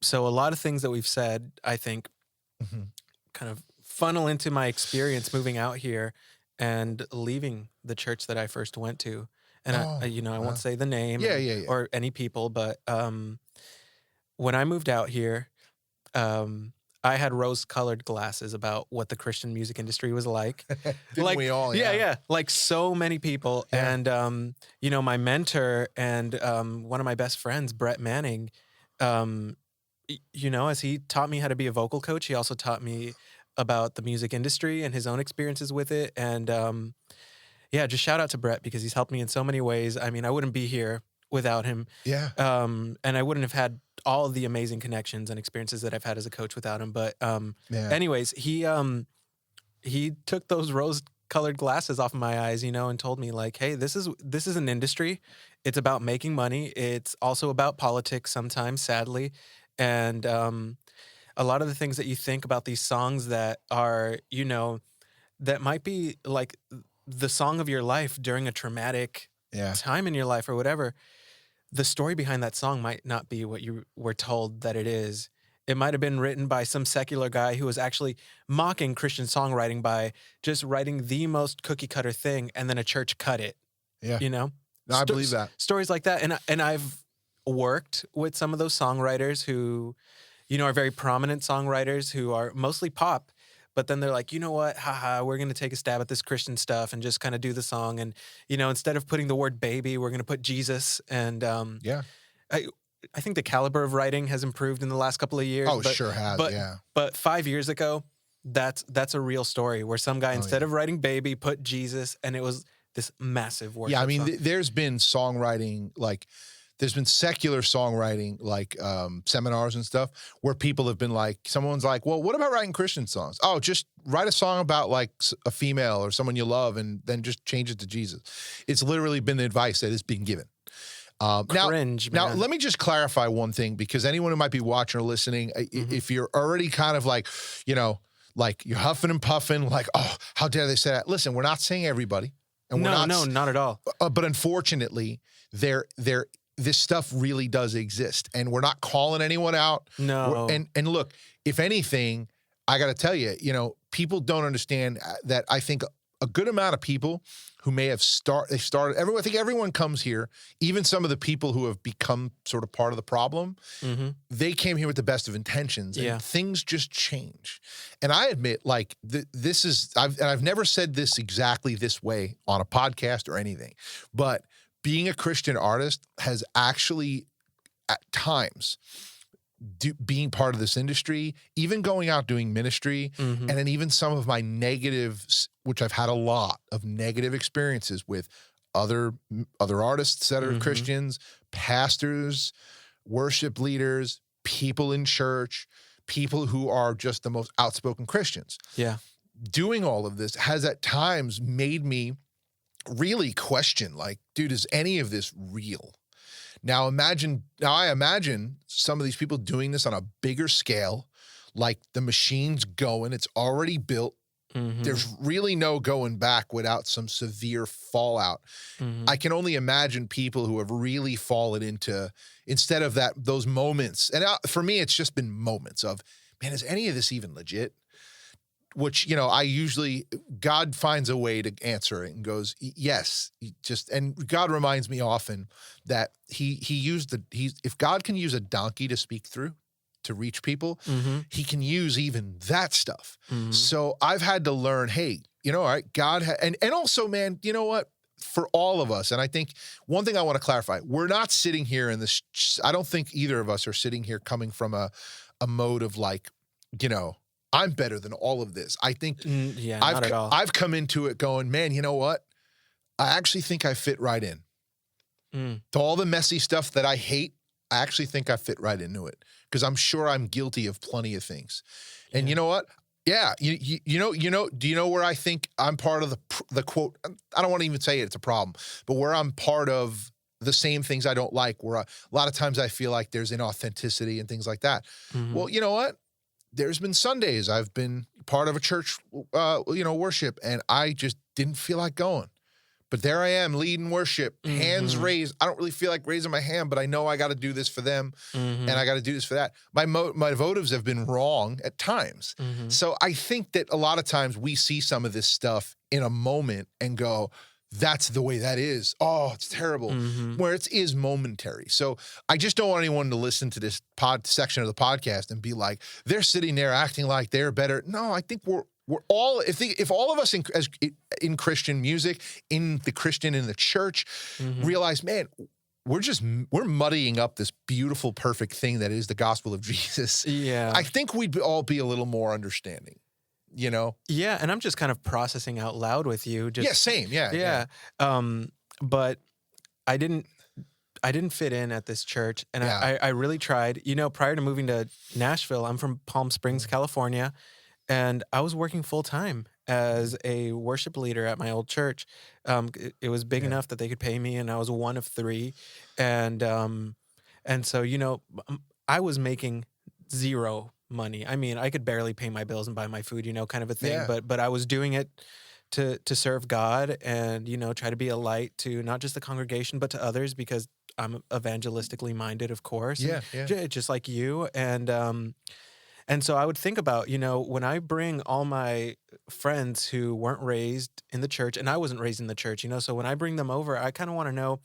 So a lot of things that we've said, I think, kind of funnel into my experience moving out here and leaving the church that I first went to. And I won't say the name or any people, but when I moved out here, I had rose-colored glasses about what the Christian music industry was like. Didn't like, we all? Yeah. Like so many people. Yeah. And, you know, my mentor and one of my best friends, Brett Manning, you know, as he taught me how to be a vocal coach, he also taught me about the music industry and his own experiences with it. And, yeah, just shout out to Brett because he's helped me in so many ways. I mean, I wouldn't be here without him. Yeah. And I wouldn't have had all of the amazing connections and experiences that I've had as a coach without him. But anyways, he took those rose-colored glasses off of my eyes, you know, and told me like, hey, this is an industry. It's about making money. It's also about politics sometimes, sadly. And a lot of the things that you think about these songs that are, you know, that might be like the song of your life during a traumatic time in your life or whatever, the story behind that song might not be what you were told that it is. It might have been written by some secular guy who was actually mocking Christian songwriting by just writing the most cookie cutter thing, and then a church cut it. Yeah. You know? No, I believe that. Stories like that. And I've worked with some of those songwriters who, you know, are very prominent songwriters who are mostly pop. But then they're like, you know what? Haha, we're going to take a stab at this Christian stuff and just kind of do the song. And, you know, instead of putting the word baby, we're going to put Jesus. And I think the caliber of writing has improved in the last couple of years. Oh, it sure has, But 5 years ago, that's a real story where some guy, instead of writing baby, put Jesus. And it was this massive worship I mean, song. there's been songwriting, like, there's been secular songwriting, like seminars and stuff, where people have been like, someone's like, well, what about writing Christian songs? Oh, just write a song about like a female or someone you love and then just change it to Jesus. It's literally been the advice that is being given. Cringe, now, man. let me just clarify one thing, because anyone who might be watching or listening, if you're already kind of like, you know, like you're huffing and puffing, like, oh, how dare they say that? Listen, we're not saying everybody. And no, not at all. But unfortunately, this stuff really does exist, and we're not calling anyone out. No. And look, if anything, I got to tell you, you know, people don't understand that I think a good amount of people who may have started. I think everyone comes here, even some of the people who have become sort of part of the problem, they came here with the best of intentions, and things just change. And I admit, like, this is, I've never said this exactly this way on a podcast or anything, but being a Christian artist has actually, at times, being part of this industry, even going out doing ministry, and then even some of my negatives, which I've had a lot of negative experiences with other artists that are Christians, pastors, worship leaders, people in church, people who are just the most outspoken Christians. Yeah. Doing all of this has at times made me really question, like, dude, is any of this real? Now I imagine some of these people doing this on a bigger scale, like the machine's going, it's already built. There's really no going back without some severe fallout. I can only imagine people who have really fallen into, instead of those moments. And for me, it's just been moments of, man, is any of this even legit? Which, God finds a way to answer it and goes, yes, and God reminds me often that if God can use a donkey to speak through, to reach people, he can use even that stuff. So I've had to learn, hey, all right, God, and also, man, you know what? For all of us, and I think one thing I want to clarify, we're not sitting here in this, I don't think either of us are sitting here coming from a mode of like, I'm better than all of this. I think not at all. I've come into it going, man, you know what? I actually think I fit right in. To all the messy stuff that I hate, I actually think I fit right into it, because I'm sure I'm guilty of plenty of things. And you know what? Yeah, do you know where I think I'm part of the quote? I don't want to even say it's a problem, but where I'm part of the same things I don't like, where a lot of times I feel like there's inauthenticity and things like that. Well, you know what? There's been Sundays I've been part of a church, worship, and I just didn't feel like going. But there I am leading worship, hands raised. I don't really feel like raising my hand, but I know I got to do this for them, and I got to do this for that. My motives have been wrong at times. So I think that a lot of times we see some of this stuff in a moment and go, that's the way that is. Oh, it's terrible. Where it is momentary. So I just don't want anyone to listen to this section of the podcast and be like, they're sitting there acting like they're better. No, I think we're all, if all of us in Christian music, in the church, realize, man, we're muddying up this beautiful, perfect thing that is the gospel of Jesus. Yeah. I think we'd all be a little more understanding. Yeah, and I'm just kind of processing out loud with you. Same. Yeah. But I didn't fit in at this church, and I really tried. Prior to moving to Nashville, I'm from Palm Springs, California, and I was working full time as a worship leader at my old church. It was big enough that they could pay me, and I was one of three, and so I was making zero money. I mean, I could barely pay my bills and buy my food, kind of a thing. Yeah. But I was doing it to serve God and, try to be a light to not just the congregation, but to others, because I'm evangelistically minded, of course. Yeah. Just like you. And so I would think about, when I bring all my friends who weren't raised in the church, and I wasn't raised in the church, so when I bring them over, I kind of want to know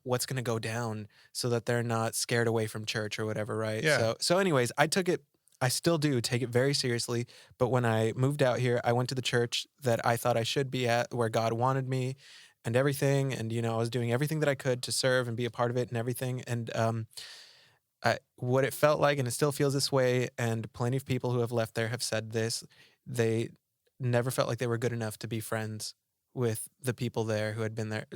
what's going to go down so that they're not scared away from church or whatever, right? Yeah. So anyways, I still do take it very seriously, but when I moved out here, I went to the church that I thought I should be at, where God wanted me and everything, and, I was doing everything that I could to serve and be a part of it and everything, and what it felt like, and it still feels this way, and plenty of people who have left there have said this, they never felt like they were good enough to be friends with the people there who had been there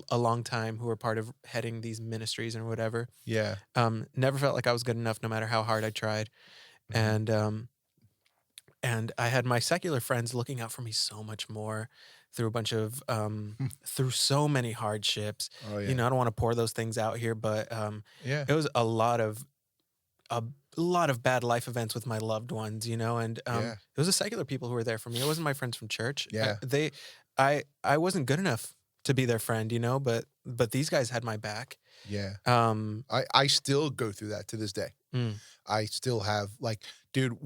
a long time, who were part of heading these ministries or whatever. Yeah. Never felt like I was good enough, no matter how hard I tried. And I had my secular friends looking out for me so much more through a bunch of, through so many hardships. Oh, yeah. I don't want to pour those things out here, but it was a lot of bad life events with my loved ones, and it was the secular people who were there for me. It wasn't my friends from church. Yeah. I wasn't good enough to be their friend, but these guys had my back. Yeah. I still go through that to this day. I still have, dude,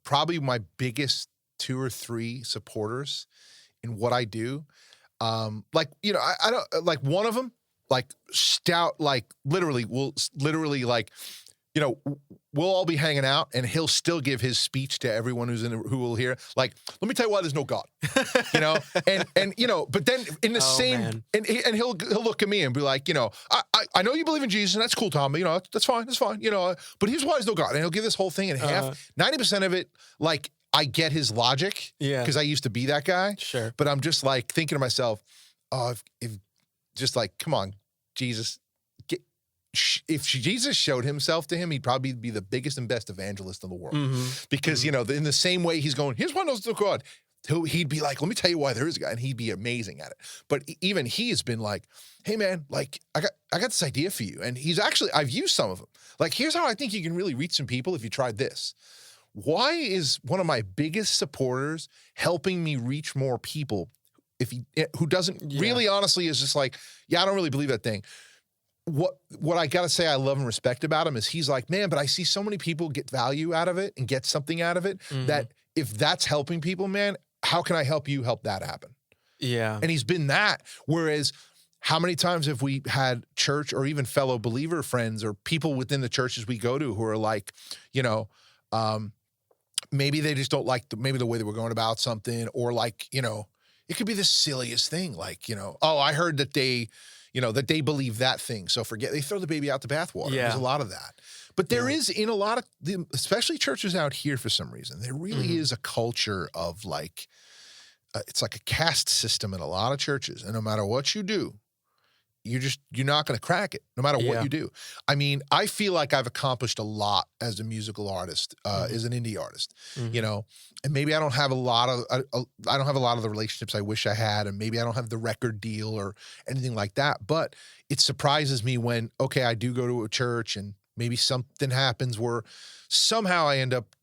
probably my biggest 2 or 3 supporters in what I do. Like, you know, I don't like one of them, like stout, like literally like, you know, we'll all be hanging out and he'll still give his speech to everyone who will hear. Like, let me tell you why there's no God, you know, and you know, but then in the same, and he'll look at me and be like, you know, I know you believe in Jesus and that's cool, Tom, but you know, that's fine, you know, but here's why there's no God. And he'll give this whole thing in half, 90% of it, like I get his logic because I used to be that guy. Sure. But I'm just like thinking to myself, oh, if just like, come on, Jesus, if Jesus showed himself to him, he'd probably be the biggest and best evangelist in the world. Because, you know, in the same way he's going, here's one of those God, he'd be like, let me tell you why there is a God, and he'd be amazing at it. But even he has been like, hey man, like I got this idea for you. And he's actually, I've used some of them. Like, here's how I think you can really reach some people if you tried this. Why is one of my biggest supporters helping me reach more people who doesn't really honestly is just like, yeah, I don't really believe that thing. What I got to say I love and respect about him is he's like, man, but I see so many people get value out of it and get something out of it that if that's helping people, man, how can I help you help that happen? Yeah. And he's been that. Whereas how many times have we had church or even fellow believer friends or people within the churches we go to who are like, you know, maybe they just don't like maybe the way that we're going about something, or like, you know, it could be the silliest thing. Like, you know, oh, I heard that they believe that thing. So they throw the baby out the bathwater. Yeah. There's a lot of that. But there is in a lot of, especially churches out here for some reason, there really is a culture of like, it's like a caste system in a lot of churches. And no matter what you do, you're not going to crack it, no matter what you do. I mean, I feel like I've accomplished a lot as a musical artist, as an indie artist, you know, and maybe I don't have a lot of the relationships I wish I had, and maybe I don't have the record deal or anything like that. But it surprises me when, okay, I do go to a church and maybe something happens where somehow I end up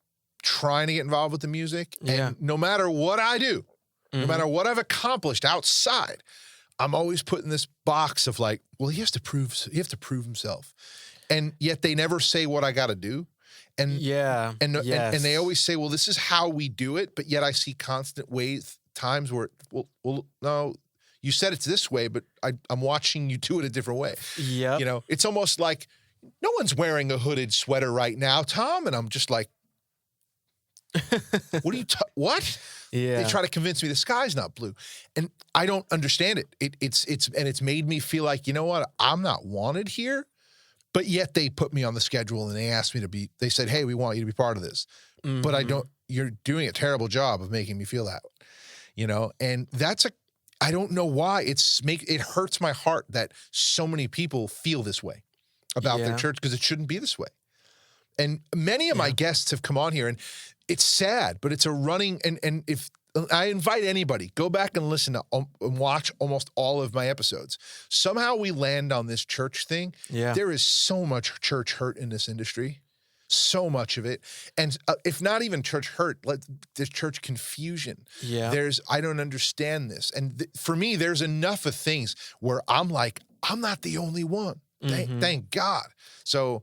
trying to get involved with the music. And no matter what I do, no matter what I've accomplished outside, I'm always put in this box of like, well, he has to prove himself. And yet they never say what I got to do. And and they always say, well, this is how we do it. But yet I see constant times where, well, no, you said it's this way, but I'm watching you do it a different way. Yeah. You know, it's almost like no one's wearing a hooded sweater right now, Tom. And I'm just like, what? Yeah. They try to convince me the sky's not blue. And I don't understand it. It's made me feel like, you know what? I'm not wanted here, but yet they put me on the schedule and they asked me they said, hey, we want you to be part of this. But you're doing a terrible job of making me feel that, you know? And I don't know why it hurts my heart that so many people feel this way about their church, because it shouldn't be this way. And many of my guests have come on here, and it's sad, but it's a running, and if I invite anybody, go back and listen to and watch almost all of my episodes. Somehow we land on this church thing. Yeah. There is so much church hurt in this industry, so much of it. And if not even church hurt, there's church confusion. Yeah. I don't understand this. And for me, there's enough of things where I'm like, I'm not the only one. Thank God. So,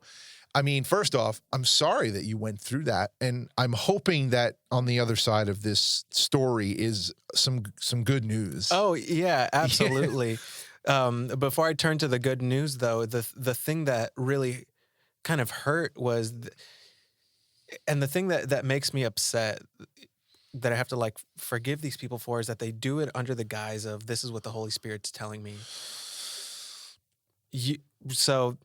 I mean, first off, I'm sorry that you went through that, and I'm hoping that on the other side of this story is some good news. Oh yeah, absolutely. Before I turn to the good news, though, the thing that really kind of hurt was, and the thing that makes me upset, that I have to like forgive these people for, is that they do it under the guise of, this is what the Holy Spirit's telling me. So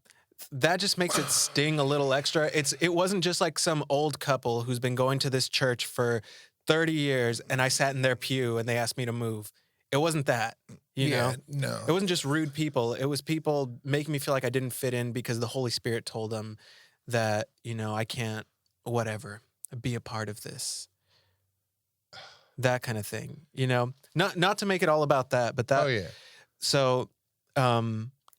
that just makes it sting a little extra. It wasn't just like some old couple who's been going to this church for 30 years and I sat in their pew and they asked me to move. It wasn't that, you know? No. It wasn't just rude people. It was people making me feel like I didn't fit in because the Holy Spirit told them that, you know, I can't, whatever, be a part of this. That kind of thing, you know? Not to make it all about that, but that. Oh, yeah. So,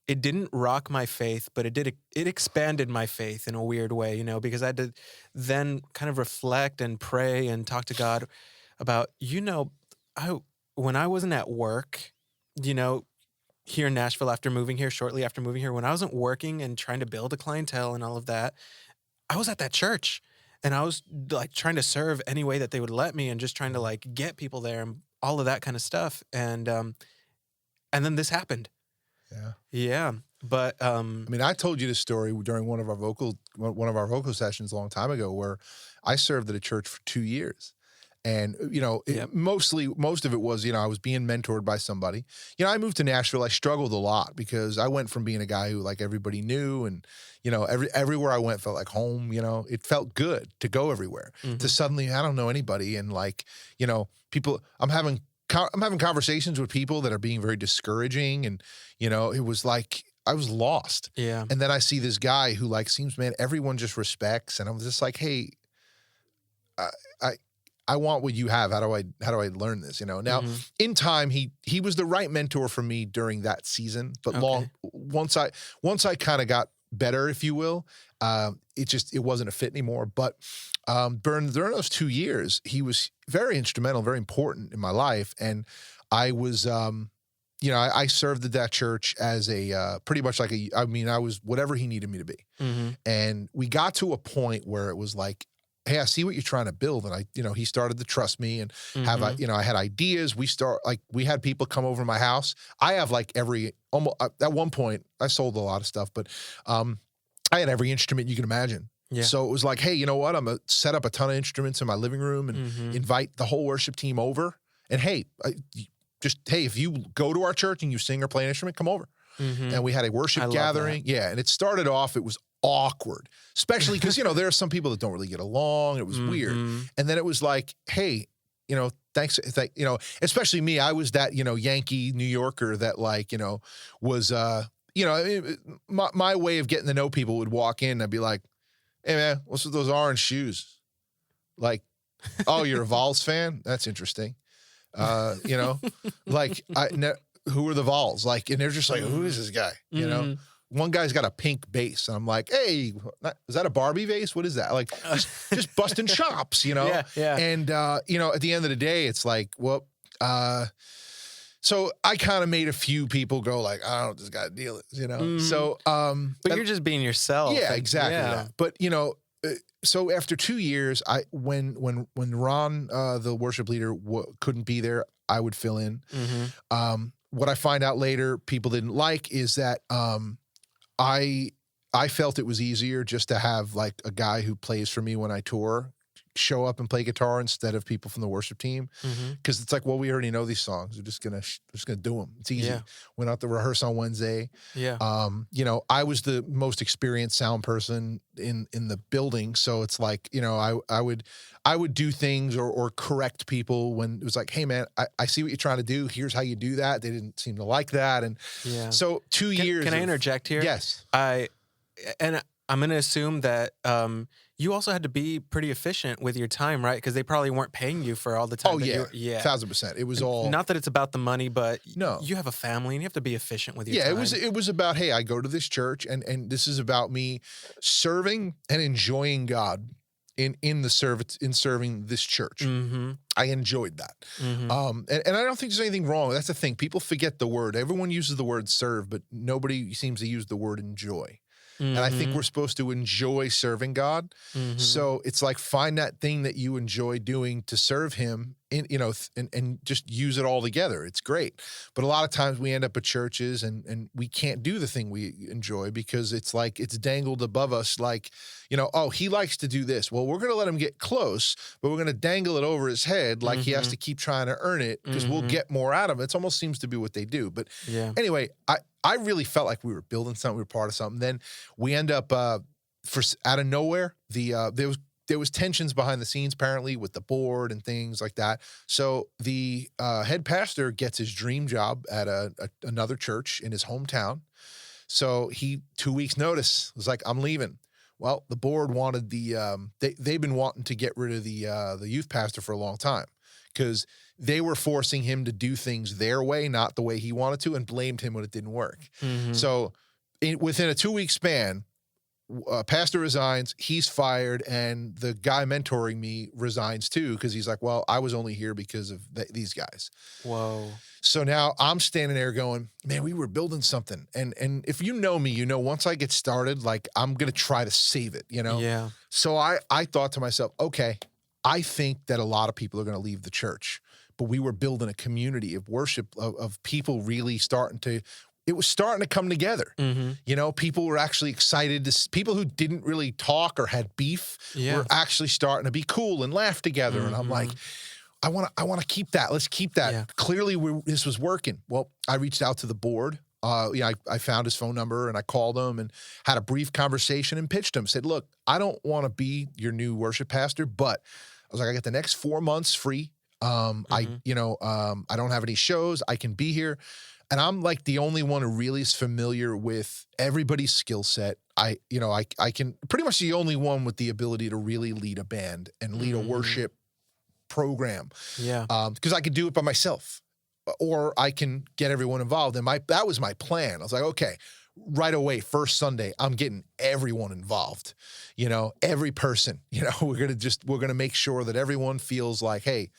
it didn't rock my faith, but it expanded my faith in a weird way, you know, because I had to then kind of reflect and pray and talk to God about, you know, when I wasn't at work, you know, here in Nashville shortly after moving here, when I wasn't working and trying to build a clientele and all of that, I was at that church and I was like trying to serve any way that they would let me and just trying to like get people there. all of that kind of stuff. And then this happened. Yeah. Yeah. But I mean, I told you this story during one of our vocal sessions a long time ago, where I served at a church for 2 years. And, Yep. most of it was, I was being mentored by somebody. I moved to Nashville. I struggled a lot because I went from being a guy who like everybody knew and, everywhere I went felt like home, it felt good to go everywhere to suddenly, I don't know anybody. And like, people, I'm having conversations with people that are being very discouraging. And, it was like, I was lost. Yeah. And then I see this guy who like seems, man, everyone just respects. And I'm just like, hey, I want what you have. How do I learn this? Now in time, he was the right mentor for me during that season, but once I kind of got better, if you will, it wasn't a fit anymore. But during those 2 years, he was very instrumental, very important in my life. And I was, I served at that church as a pretty much like I was whatever he needed me to be. And we got to a point where it was like, hey, I see what you're trying to build. And he started to trust me and have, I had ideas. We had people come over to my house. I have like almost at one point I sold a lot of stuff, but I had every instrument you can imagine. Yeah. So it was like, hey, you know what? I'm going to set up a ton of instruments in my living room and invite the whole worship team over. And hey, if you go to our church and you sing or play an instrument, come over. And we had a worship gathering. Yeah. And it started off, it was awkward, especially because, there are some people that don't really get along. It was weird. And then it was like, hey, thanks. Especially me, I was that, Yankee New Yorker that like, was, my way of getting to know people would walk in and I'd be like, hey man, what's with those orange shoes? Like, oh, you're a Vols fan? That's interesting. Like who are the Vols? Like, and they're just like, who is this guy? One guy's got a pink bass. And I'm like, hey, is that a Barbie vase? What is that? Like, just busting chops, Yeah. And, at the end of the day, it's like, well, so I kind of made a few people go like, I don't know what this guy deal is, So, but you're just being yourself. Yeah, exactly. Yeah. That. But, so after 2 years, when Ron, the worship leader, couldn't be there, I would fill in. What I find out later people didn't like is that I felt it was easier just to have like a guy who plays for me when I tour show up and play guitar instead of people from the worship team. Cause it's like, well, we already know these songs. We're just gonna do them. It's easy. Yeah. Went out to rehearse on Wednesday. Yeah. I was the most experienced sound person in the building. So it's like, I would do things or correct people when it was like, hey man, I see what you're trying to do. Here's how you do that. They didn't seem to like that. And so 2 years. Can I interject here? Yes. And I'm going to assume that you also had to be pretty efficient with your time, right? Because they probably weren't paying you for all the time. Oh, yeah. 1,000%. It was all... Not that it's about the money, but no. You have a family and you have to be efficient with your time. Yeah, it was about, hey, I go to this church and this is about me serving and enjoying God in serving this church. I enjoyed that. And I don't think there's anything wrong. That's the thing. People forget the word. Everyone uses the word serve, but nobody seems to use the word enjoy. And I think we're supposed to enjoy serving God. So it's like, find that thing that you enjoy doing to serve him and just use it all together. It's great. But a lot of times we end up at churches and we can't do the thing we enjoy because it's like, it's dangled above us. Like, oh, he likes to do this. Well, we're going to let him get close, but we're going to dangle it over his head. Like he has to keep trying to earn it because we'll get more out of it. It almost seems to be what they do. But anyway, I really felt like we were building something. We were part of something. Then we end up out of nowhere. There was tensions behind the scenes apparently with the board and things like that. So the head pastor gets his dream job at another church in his hometown. So he 2 weeks notice was like, I'm leaving. Well, the board wanted they've been wanting to get rid of the youth pastor for a long time because they were forcing him to do things their way, not the way he wanted to, and blamed him when it didn't work. So within a 2 week span, pastor resigns, he's fired, and the guy mentoring me resigns too because he's like, well, I was only here because of these guys. Whoa. So now I'm standing there going, man, we were building something. And if you know me, once I get started, like I'm going to try to save it, Yeah. So I thought to myself, okay, I think that a lot of people are going to leave the church. but we were building a community of worship of people really it was starting to come together. You know, people were actually excited people who didn't really talk or had beef were actually starting to be cool and laugh together. And I'm like, I want to keep that. Let's keep that. Yeah. Clearly this was working. Well, I reached out to the board. I found his phone number and I called him and had a brief conversation and pitched him. Said, look, I don't want to be your new worship pastor, but I was like, I got the next 4 months free. I don't have any shows. I can be here. And I'm like the only one who really is familiar with everybody's skill set. I can pretty much the only one with the ability to really lead a band and lead a worship program. Yeah. Because I could do it by myself, or I can get everyone involved. And that was my plan. I was like, okay, right away, first Sunday, I'm getting everyone involved. You know, every person. You know, we're gonna make sure that everyone feels like, hey.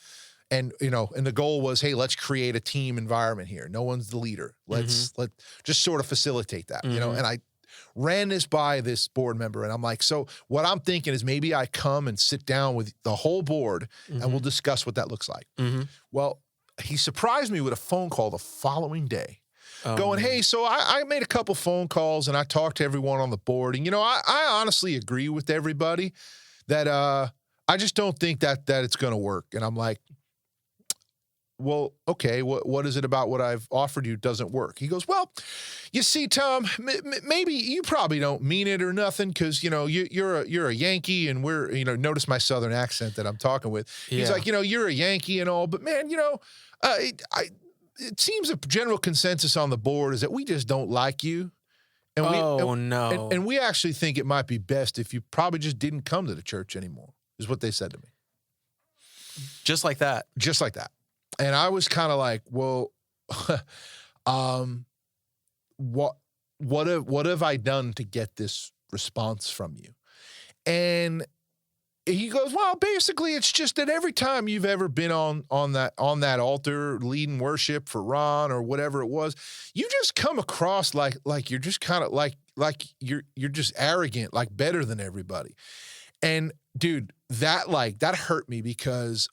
And, and the goal was, hey, let's create a team environment here. No one's the leader. Let's just sort of facilitate that, and I ran this by this board member and I'm like, so what I'm thinking is maybe I come and sit down with the whole board and we'll discuss what that looks like. Well, he surprised me with a phone call the following day going, hey, so I made a couple phone calls and I talked to everyone on the board. And, I honestly agree with everybody that I just don't think that it's going to work. And I'm like, well, okay, what is it about what I've offered you doesn't work? He goes, well, you see, Tom, maybe you probably don't mean it or nothing because, you're a Yankee and we're, notice my Southern accent that I'm talking with. He's like, you're a Yankee and all, but man, it seems a general consensus on the board is that we just don't like you. And no. And we actually think it might be best if you probably just didn't come to the church anymore, is what they said to me. Just like that. Just like that. And I was kind of like, well, what have I done to get this response from you? And he goes, well, basically it's just that every time you've ever been on that altar leading worship for Ron or whatever it was, you just come across like you're just kind of like you're just arrogant, like better than everybody. And dude, that hurt me because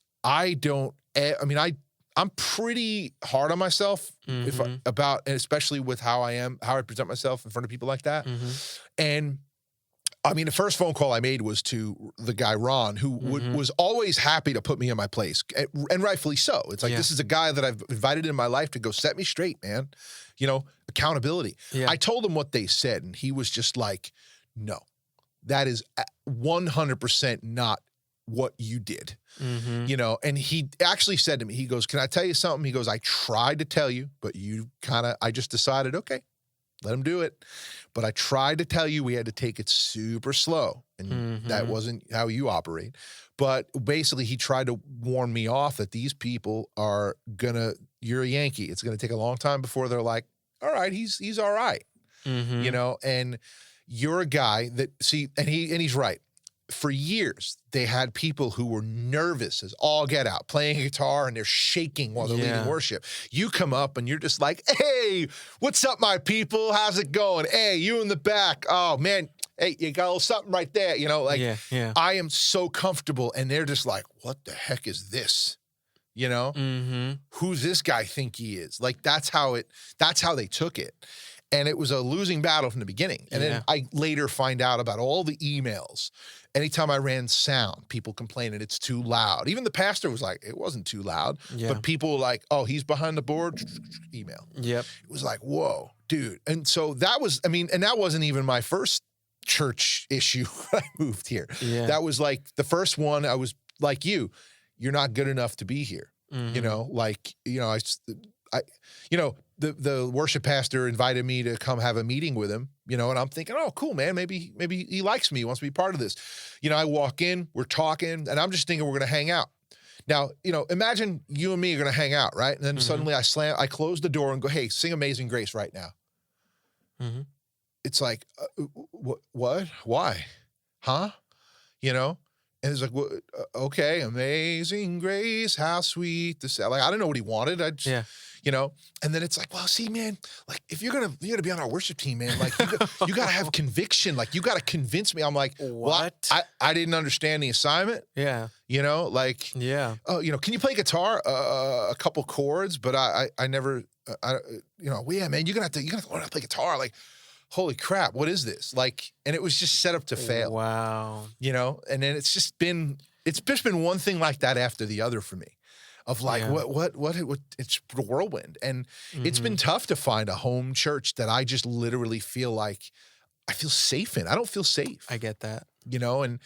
I'm pretty hard on myself and especially with how I present myself in front of people like that. And I mean, the first phone call I made was to the guy, Ron, who was always happy to put me in my place, and rightfully so. It's like, this is a guy that I've invited in my life to go set me straight, man. Accountability. Yeah. I told him what they said, and he was just like, no, that is 100% not what you did, and he actually said to me, he goes, can I tell you something? He goes, I tried to tell you, but I just decided, okay, let him do it. But I tried to tell you we had to take it super slow, and that wasn't how you operate. But basically he tried to warn me off that these people you're a Yankee. It's going to take a long time before they're like, all right, he's all right. And you're a guy that and he's right. For years, they had people who were nervous as all get out, playing a guitar, and they're shaking while they're leading worship. You come up, and you're just like, hey, what's up, my people? How's it going? Hey, you in the back. Oh, man, hey, you got a little something right there. I am so comfortable, and they're just like, what the heck is this? Who's this guy think he is? Like, that's how they took it. And it was a losing battle from the beginning. And then I later find out about all the emails. Anytime I ran sound, people complaining it's too loud. Even the pastor was like, it wasn't too loud. Yeah. But people were like, oh, he's behind the board, email. Yep. It was like, whoa, dude. And so that was, and that wasn't even my first church issue when I moved here. Yeah. That was like the first one. I was like you're not good enough to be here. The worship pastor invited me to come have a meeting with him, and I'm thinking, oh, cool, man. Maybe he likes me, wants to be part of this. I walk in, we're talking, and I'm just thinking we're going to hang out. Now, imagine you and me are going to hang out, right? And then suddenly I close the door and go, hey, sing Amazing Grace right now. It's like, what? Why? Huh? And it's like, okay, Amazing Grace, how sweet the sound. Like, I don't know what he wanted. you know, and then it's like, well, see, man, like if you're gonna be on our worship team, man, like you gotta have conviction, like you gotta convince me. I'm like, what? Well, I didn't understand the assignment. Yeah. You know, like, oh, you know, can you play guitar a couple chords? But I never, you know, well, yeah, man, you're gonna have to learn how to play guitar. Like, holy crap, what is this? Like, and it was just set up to fail. Wow. You know, and then it's just been one thing like that after the other for me. Of like, what, it's the whirlwind. And it's been tough to find a home church that I just literally feel like I feel safe in. I don't feel safe. I get that. You know, and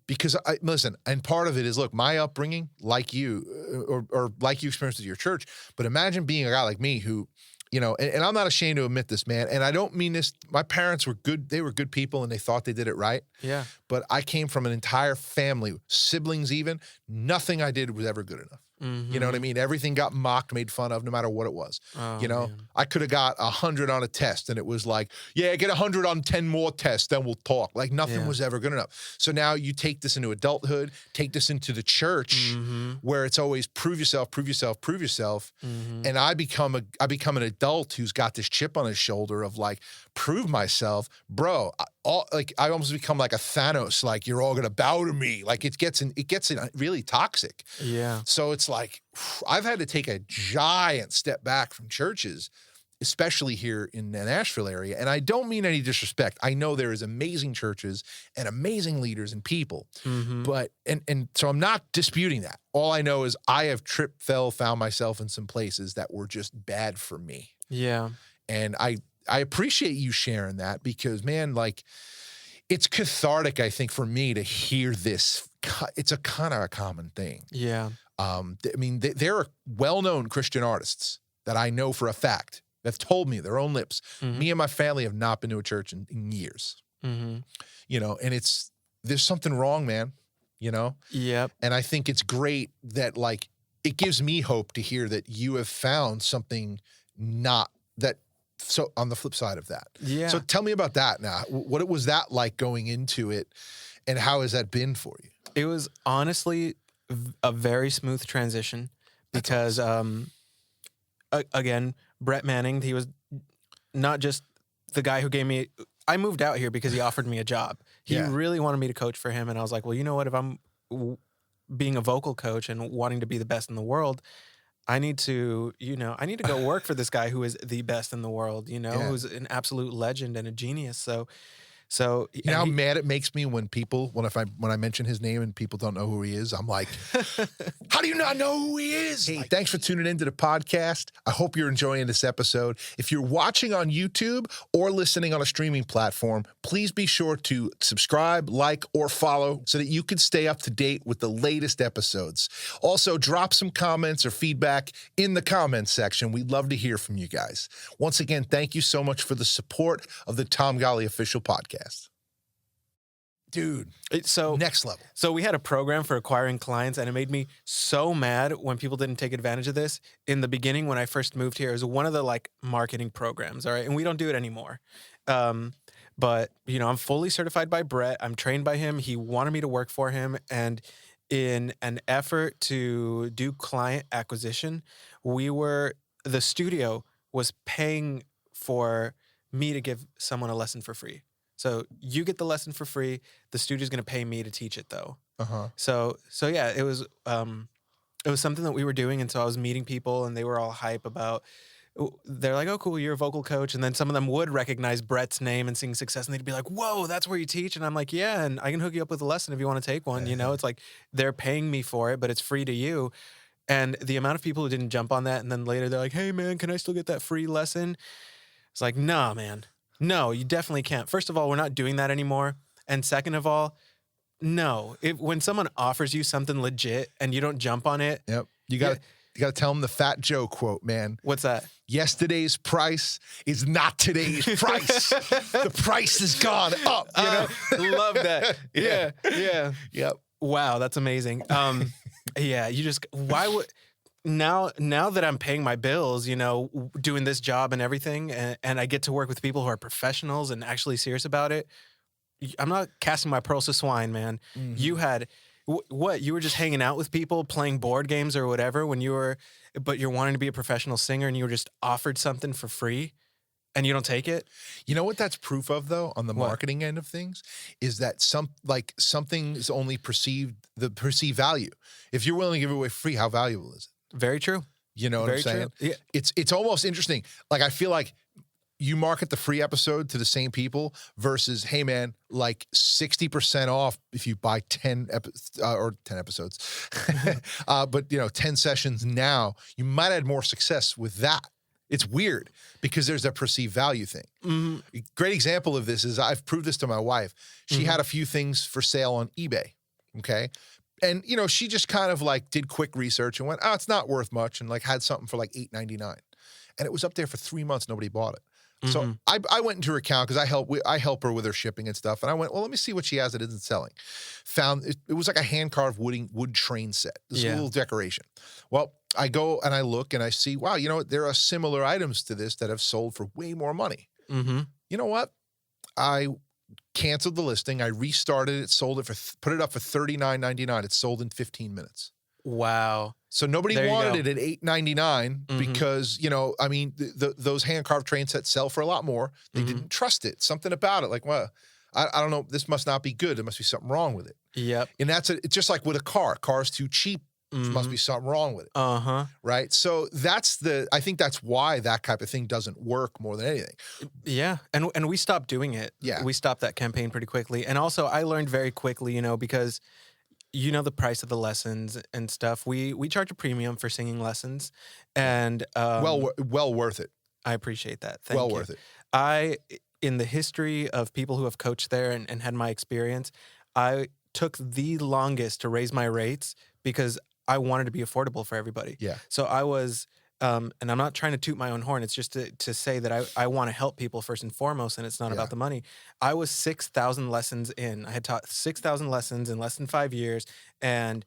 because listen, and part of it is, look, my upbringing, like you, or like you experienced with your church, but imagine being a guy like me who, you know, and I'm not ashamed to admit this, man, and I don't mean this, my parents were good, they were good people and they thought they did it right. Yeah. But I came from an entire family, siblings even, nothing I did was ever good enough. You know what I mean? Everything got mocked, made fun of, no matter what it was. Oh, you know, man. I could have got 100 on a test and it was like, yeah, get 100 on 10 more tests, then we'll talk. Like nothing was ever good enough. So now you take this into adulthood, take this into the church where it's always prove yourself, prove yourself, prove yourself. And I become an adult who's got this chip on his shoulder of like, prove myself, bro. I almost become like a Thanos, like you're all gonna bow to me. Like it gets really toxic. Yeah. So it's like I've had to take a giant step back from churches, especially here in the Nashville area. And I don't mean any disrespect. I know there is amazing churches and amazing leaders and people, but and so I'm not disputing that. All I know is I have tripped, fell, found myself in some places that were just bad for me. Yeah. And I appreciate you sharing that because, man, like, it's cathartic, I think, for me to hear this. It's a kind of a common thing. Yeah. I mean, there are well-known Christian artists that I know for a fact that have told me their own lips, me and my family have not been to a church in years. You know, and there's something wrong, man, you know? Yep. And I think it's great that, like, it gives me hope to hear that you have found something so on the flip side of that. Yeah. So tell me about that now. What was that like going into it and how has that been for you? It was honestly a very smooth transition because, again, Brett Manning, he was not just the guy who I moved out here because he offered me a job. He really wanted me to coach for him. And I was like, well, you know what? If I'm being a vocal coach and wanting to be the best in the world, I need to go work for this guy who is the best in the world, who's an absolute legend and a genius. So you know how mad it makes me when I mention his name and people don't know who he is. I'm like, how do you not know who he is? Hey, thanks for tuning into the podcast. I hope you're enjoying this episode. If you're watching on YouTube or listening on a streaming platform, please be sure to subscribe, like, or follow so that you can stay up to date with the latest episodes. Also, drop some comments or feedback in the comments section. We'd love to hear from you guys. Once again, thank you so much for the support of the Tom Golly Official Podcast. Dude, next level. So we had a program for acquiring clients, and it made me so mad when people didn't take advantage of this. In the beginning, when I first moved here, it was one of the marketing programs, all right? And we don't do it anymore. But, I'm fully certified by Brett. I'm trained by him. He wanted me to work for him. And in an effort to do client acquisition, the studio was paying for me to give someone a lesson for free. So you get the lesson for free. The studio's going to pay me to teach it, though. So yeah, it was something that we were doing, and so I was meeting people, and they were all hype about. They're like, "Oh, cool, you're a vocal coach," and then some of them would recognize Brett's name and Sing Success, and they'd be like, "Whoa, that's where you teach?" And I'm like, "Yeah, and I can hook you up with a lesson if you want to take one." It's like they're paying me for it, but it's free to you. And the amount of people who didn't jump on that, and then later they're like, "Hey, man, can I still get that free lesson?" It's like, nah, man. No, you definitely can't. First of all, we're not doing that anymore. And second of all, no. When someone offers you something legit and you don't jump on it. Yep. You got to tell them the Fat Joe quote, man. What's that? Yesterday's price is not today's price. The price has gone up. Love that. Yeah. Yep. Wow, that's amazing. Yeah, why would... Now that I'm paying my bills, doing this job and everything, and I get to work with people who are professionals and actually serious about it, I'm not casting my pearls to swine, man. You had What? You were just hanging out with people, playing board games or whatever but you're wanting to be a professional singer and you were just offered something for free and you don't take it? You know what that's proof of, though, on the What? marketing end of things, is that something is only the perceived value. If you're willing to give it away free, how valuable is it? Very true. You know what I'm saying? True. Yeah. It's almost interesting. Like, I feel like you market the free episode to the same people versus, hey man, like 60% off if you buy 10 episodes, but 10 sessions now, you might have more success with that. It's weird because there's a perceived value thing. Mm-hmm. Great example of this is I've proved this to my wife. She had a few things for sale on eBay. Okay. And, she just kind of like did quick research and went, oh, it's not worth much. And like had something for like $8.99. And it was up there for 3 months. Nobody bought it. So I went into her account because I help her with her shipping and stuff. And I went, well, let me see what she has that isn't selling. Found it was like a hand-carved wood train set. This little decoration. Well, I go and I look and I see, wow, there are similar items to this that have sold for way more money. Mm-hmm. You know what? I canceled the listing. I restarted it, sold it put it up for $39.99. It sold in 15 minutes. Wow. So nobody wanted it at $8.99 because, those hand-carved train sets sell for a lot more. They didn't trust it. Something about it. Like, well, I don't know. This must not be good. There must be something wrong with it. Yep. And it's just like with a car. Car's too cheap. There must be something wrong with it. Uh-huh. Right? So I think that's why that type of thing doesn't work more than anything. Yeah. And we stopped doing it. Yeah. We stopped that campaign pretty quickly. And also I learned very quickly, because the price of the lessons and stuff. We charge a premium for singing lessons, and well worth it. I appreciate that. Thank you. Worth it. In the history of people who have coached there and had my experience, I took the longest to raise my rates because I wanted to be affordable for everybody. Yeah. So I was. And I'm not trying to toot my own horn. It's just to say that I want to help people first and foremost, and it's not about the money. I was 6,000 lessons in. I had taught 6,000 lessons in less than 5 years, and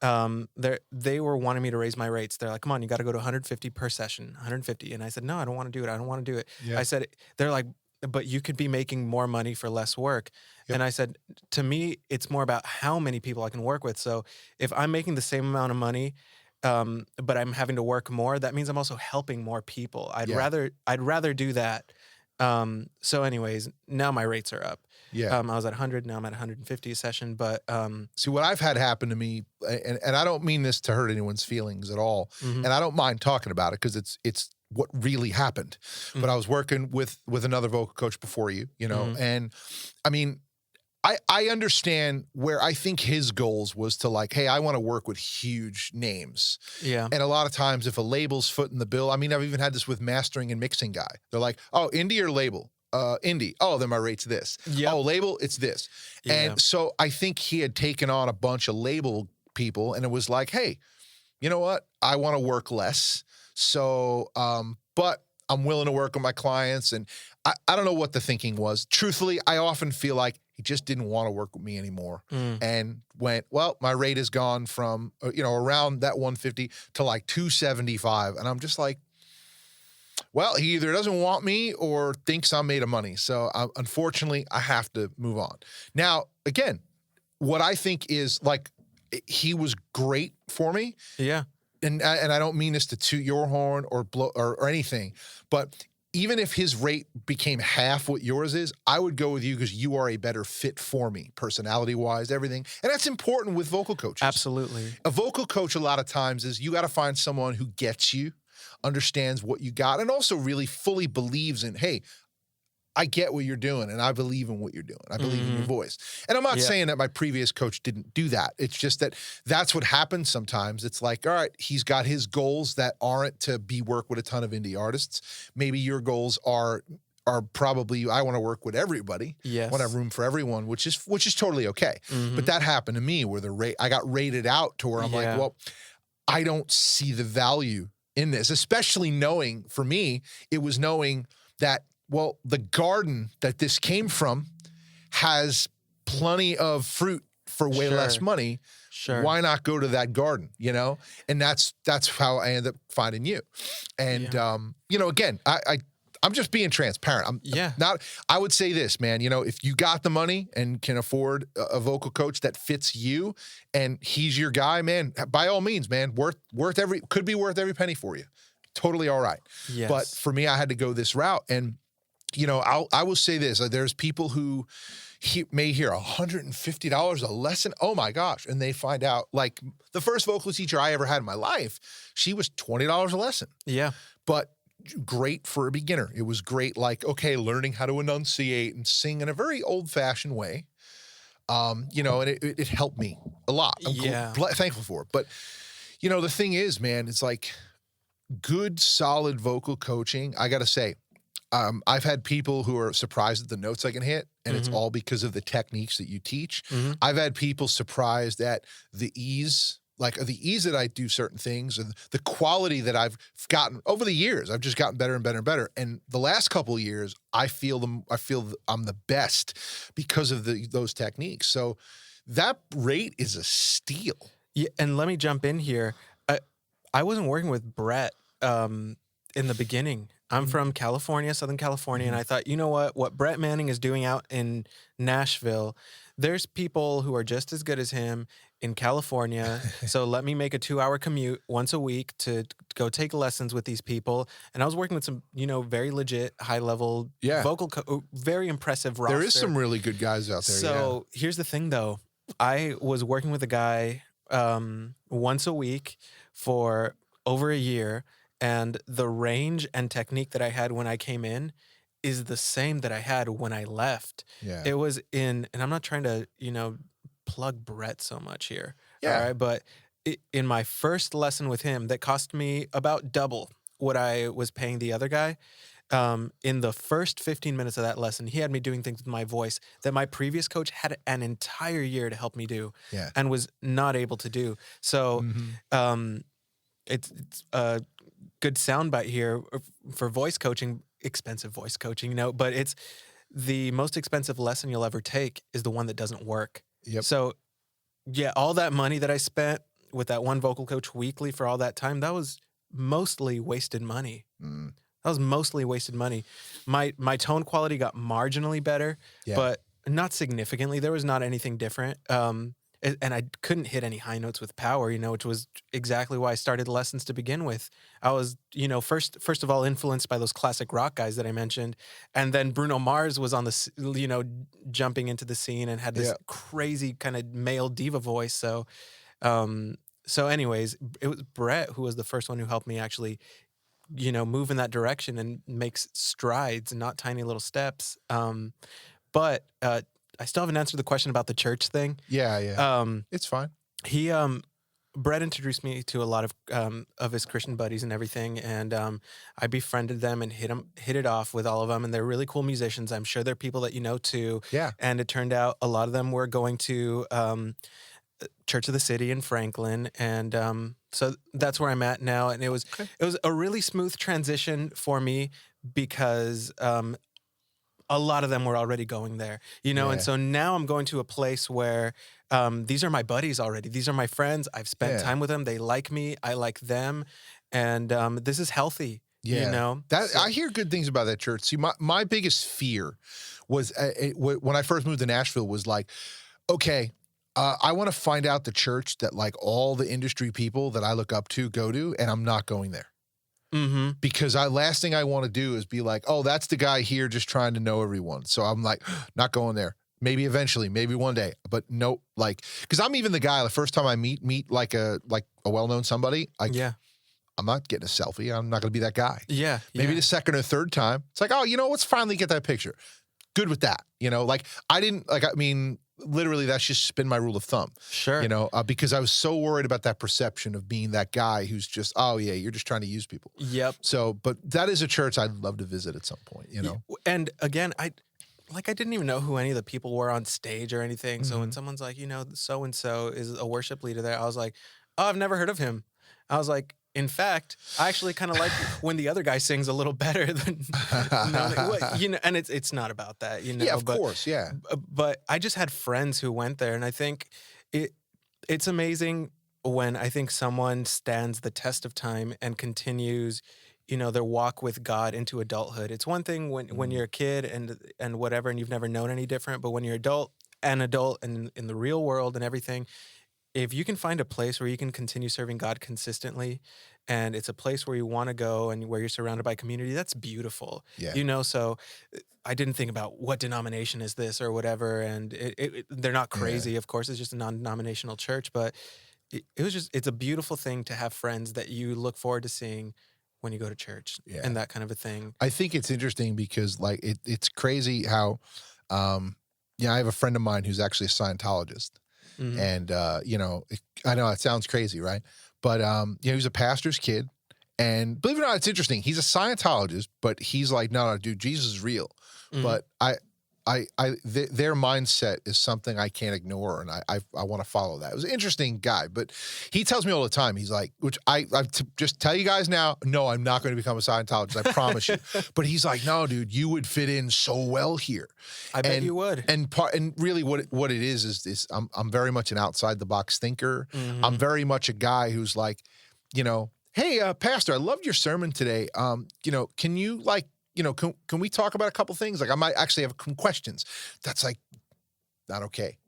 they were wanting me to raise my rates. They're like, come on, you got to go to 150 per session, 150. And I said, no, I don't want to do it. I don't want to do it. Yeah. I said, they're like, but you could be making more money for less work. Yep. And I said, to me, it's more about how many people I can work with. So if I'm making the same amount of money, but I'm having to work more, that means I'm also helping more people. I'd rather do that. So anyways, now my rates are up. Yeah. I was at 100, now I'm at 150 a session, but see what I've had happen to me, and I don't mean this to hurt anyone's feelings at all, and I don't mind talking about it because it's what really happened. But I was working with another vocal coach before you, and I mean, I understand where I think his goals was to like, hey, I want to work with huge names. Yeah. And a lot of times if a label's footing the bill, I mean, I've even had this with mastering and mixing guy. They're like, oh, indie or label? Indie. Oh, then my rate's this. Yep. Oh, label, it's this. Yeah. And so I think he had taken on a bunch of label people and it was like, hey, you know what? I want to work less. So, but I'm willing to work with my clients. And I don't know what the thinking was. Truthfully, I often feel like he just didn't want to work with me anymore and went, well, my rate has gone from, around that 150 to like 275. And I'm just like, well, he either doesn't want me or thinks I'm made of money. So unfortunately, I have to move on. Now, again, what I think is like, he was great for me. Yeah. And I don't mean this to toot your horn or blow or anything, but even if his rate became half what yours is, I would go with you because you are a better fit for me, personality-wise, everything. And that's important with vocal coaches. Absolutely. A vocal coach a lot of times is you got to find someone who gets you, understands what you got, and also really fully believes in, hey, I get what you're doing, and I believe in what you're doing. I believe in your voice. And I'm not saying that my previous coach didn't do that. It's just that that's what happens sometimes. It's like, all right, he's got his goals that aren't to work with a ton of indie artists. Maybe your goals are probably, I want to work with everybody. Yes. I want to have room for everyone, which is totally okay. But that happened to me where I got rated out to where I'm like, well, I don't see the value in this, especially knowing, for me, it was knowing that, well, the garden that this came from has plenty of fruit for way less money. Sure. Why not go to that garden, And that's how I ended up finding you. And, again, I'm just being transparent. I'm not, I would say this, man, you know, if you got the money and can afford a vocal coach that fits you and he's your guy, man, by all means, man, could be worth every penny for you. Totally all right. Yes. But for me, I had to go this route. And, you know, I will say this, there's people who may hear $150 a lesson. Oh my gosh. And they find out, like, the first vocal teacher I ever had in my life, she was $20 a lesson. Yeah. But great for a beginner. It was great, like, okay, learning how to enunciate and sing in a very old-fashioned way. You know, and it helped me a lot. I'm thankful for it. But, you know, the thing is, man, it's like good, solid vocal coaching. I got to say, I've had people who are surprised at the notes I can hit, and it's all because of the techniques that you teach. I've had people surprised at the ease, like the ease that I do certain things and the quality that I've gotten over the years. I've just gotten better and better and better. And the last couple of years, I feel I'm the best because of those techniques. So that rate is a steal. Yeah, and let me jump in here. I wasn't working with Brett in the beginning. I'm from California, Southern California, and I thought, you know what Brett Manning is doing out in Nashville, there's people who are just as good as him in California, so let me make a 2-hour commute once a week to go take lessons with these people. And I was working with some, you know, very legit, high-level vocal, very impressive roster. There is some really good guys out there, So here's the thing, though. I was working with a guy once a week for over a year, and the range and technique that I had when I came in is the same that I had when I left. Yeah. It was and I'm not trying to, you know, plug Brett so much here. Yeah. All right. But in my first lesson with him, that cost me about double what I was paying the other guy. In the first 15 minutes of that lesson, he had me doing things with my voice that my previous coach had an entire year to help me do and was not able to do. So it's a good soundbite here for voice coaching, expensive voice coaching, you know, but it's the most expensive lesson you'll ever take is the one that doesn't work. Yep. So yeah, all that money that I spent with that one vocal coach weekly for all that time, that was mostly wasted money. That was mostly wasted money. My tone quality got marginally better, but not significantly. There was not anything different. And I couldn't hit any high notes with power, you know, which was exactly why I started lessons to begin with. I was, you know, first of all, influenced by those classic rock guys that I mentioned. And then Bruno Mars was on the, you know, jumping into the scene and had this crazy kind of male diva voice. So, anyways, it was Brett who was the first one who helped me actually, you know, move in that direction and make strides and not tiny little steps. But I still haven't answered the question about the church thing. Yeah. It's fine. Brett introduced me to a lot of his Christian buddies and everything, and I befriended them and hit it off with all of them, and they're really cool musicians. I'm sure they're people that you know too. Yeah. And it turned out a lot of them were going to Church of the City in Franklin, and so that's where I'm at now. And it was a really smooth transition for me because a lot of them were already going there, you know, and so now I'm going to a place where these are my buddies already. These are my friends. I've spent time with them. They like me. I like them. And this is healthy, you know. I hear good things about that church. See, my biggest fear was when I first moved to Nashville was like, okay, I want to find out the church that like all the industry people that I look up to go to, and I'm not going there. Because last thing I want to do is be like, oh, that's the guy here just trying to know everyone. So I'm like, not going there. Maybe eventually, maybe one day, but nope. Like, because I'm even the guy. The first time I meet like a well-known somebody, I'm not getting a selfie. I'm not going to be that guy. Maybe the second or third time, it's like, oh, you know, let's finally get that picture. Good with that, you know. Like literally, that's just been my rule of thumb. Sure. You know, because I was so worried about that perception of being that guy who's just, oh, yeah, you're just trying to use people. Yep. So, but that is a church I'd love to visit at some point, you know? And again, I didn't even know who any of the people were on stage or anything. So when someone's like, you know, so-and-so is a worship leader there, I was like, oh, I've never heard of him. I was like, in fact, I actually kind of like when the other guy sings a little better than, you know, and it's not about that, you know. Yeah, of course, yeah. But I just had friends who went there, and I think it's amazing when I think someone stands the test of time and continues their walk with God into adulthood. It's one thing when you're a kid and whatever, and you've never known any different, but when you're an adult and in the real world and everything, if you can find a place where you can continue serving God consistently, and it's a place where you want to go and where you're surrounded by community, that's beautiful. Yeah. So I didn't think about what denomination is this or whatever, and they're not crazy, of course. It's just a non-denominational church, but it's a beautiful thing to have friends that you look forward to seeing when you go to church and that kind of a thing. I think it's interesting because like it's crazy how, I have a friend of mine who's actually a Scientologist. And, I know it sounds crazy, right? But, he's a pastor's kid. And believe it or not, it's interesting. He's a Scientologist, but he's like, no, dude, Jesus is real. But their mindset is something I can't ignore, and I want to follow that. It was an interesting guy, but he tells me all the time. He's like, which I just tell you guys now, no, I'm not going to become a Scientologist. I promise you. But he's like, no, dude, you would fit in so well here. I bet you would. And really, what it is I'm very much an outside the box thinker. I'm very much a guy who's like, hey, Pastor, I loved your sermon today. Can you can we talk about a couple things? Like I might actually have some questions. That's like not okay.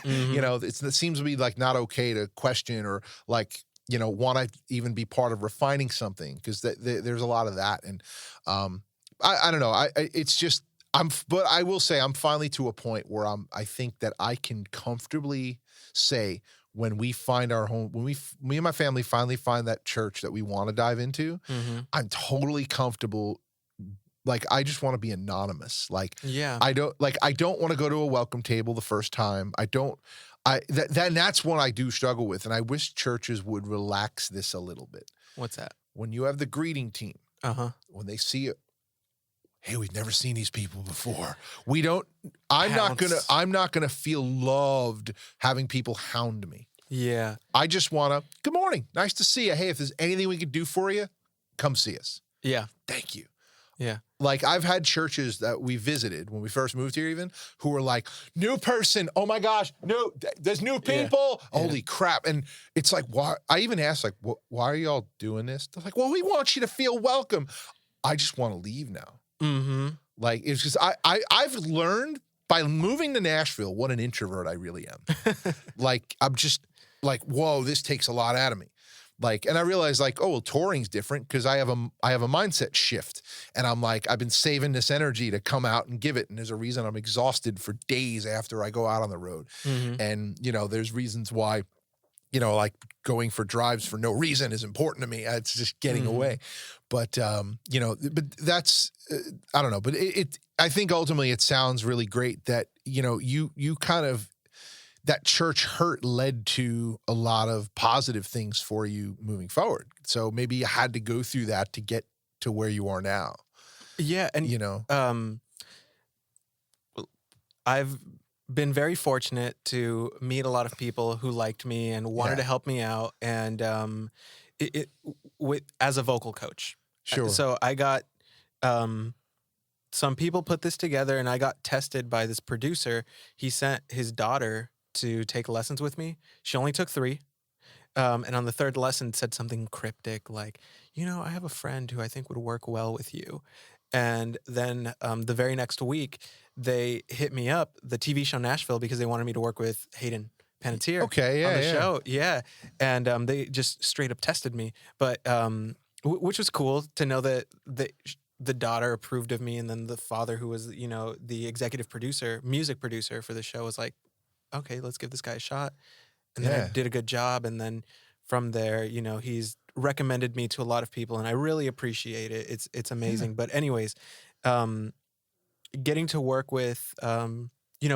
It seems to be like not okay to question or like, want to even be part of refining something because there's a lot of that. And I don't know. It's just but I will say I'm finally to a point where I think that I can comfortably say when we find our home, when me and my family finally find that church that we want to dive into, I'm totally comfortable. Like, I just want to be anonymous. Like, I don't want to go to a welcome table the first time. That's one I do struggle with. And I wish churches would relax this a little bit. What's that? When you have the greeting team, when they see it, hey, we've never seen these people before. I'm not gonna feel loved having people hound me. Yeah. I just wanna, good morning, nice to see you. Hey, if there's anything we could do for you, come see us. Yeah. Thank you. Yeah. Like I've had churches that we visited when we first moved here even who were like, new person, oh my gosh, there's new people. Yeah. Holy crap. And it's like, why? I even asked like, why are y'all doing this? They're like, well, we want you to feel welcome. I just want to leave now. Like it's just, I've learned by moving to Nashville what an introvert I really am. Like, I'm just like, whoa, this takes a lot out of me. Like, and I realized like, oh, well, touring's different because I have a mindset shift. And I'm like, I've been saving this energy to come out and give it. And there's a reason I'm exhausted for days after I go out on the road. And, there's reasons why, like going for drives for no reason is important to me. It's just getting away. But, but that's, I don't know. But I think ultimately it sounds really great that, you kind of, that church hurt led to a lot of positive things for you moving forward. So maybe you had to go through that to get to where you are now. Yeah. And, I've been very fortunate to meet a lot of people who liked me and wanted to help me out. And, as a vocal coach. Sure. So I got, some people put this together and I got tested by this producer. He sent his daughter to take lessons with me. She only took 3. And on the 3rd lesson said something cryptic like, I have a friend who I think would work well with you. And then the very next week, they hit me up, the TV show Nashville, because they wanted me to work with Hayden Panettiere on the show. Yeah. And they just straight up tested me. But which was cool to know that the daughter approved of me. And then the father, who was, the executive producer, music producer for the show, was like, okay, let's give this guy a shot. And then I did a good job. And then from there, he's recommended me to a lot of people and I really appreciate it. It's amazing. But anyways, getting to work with,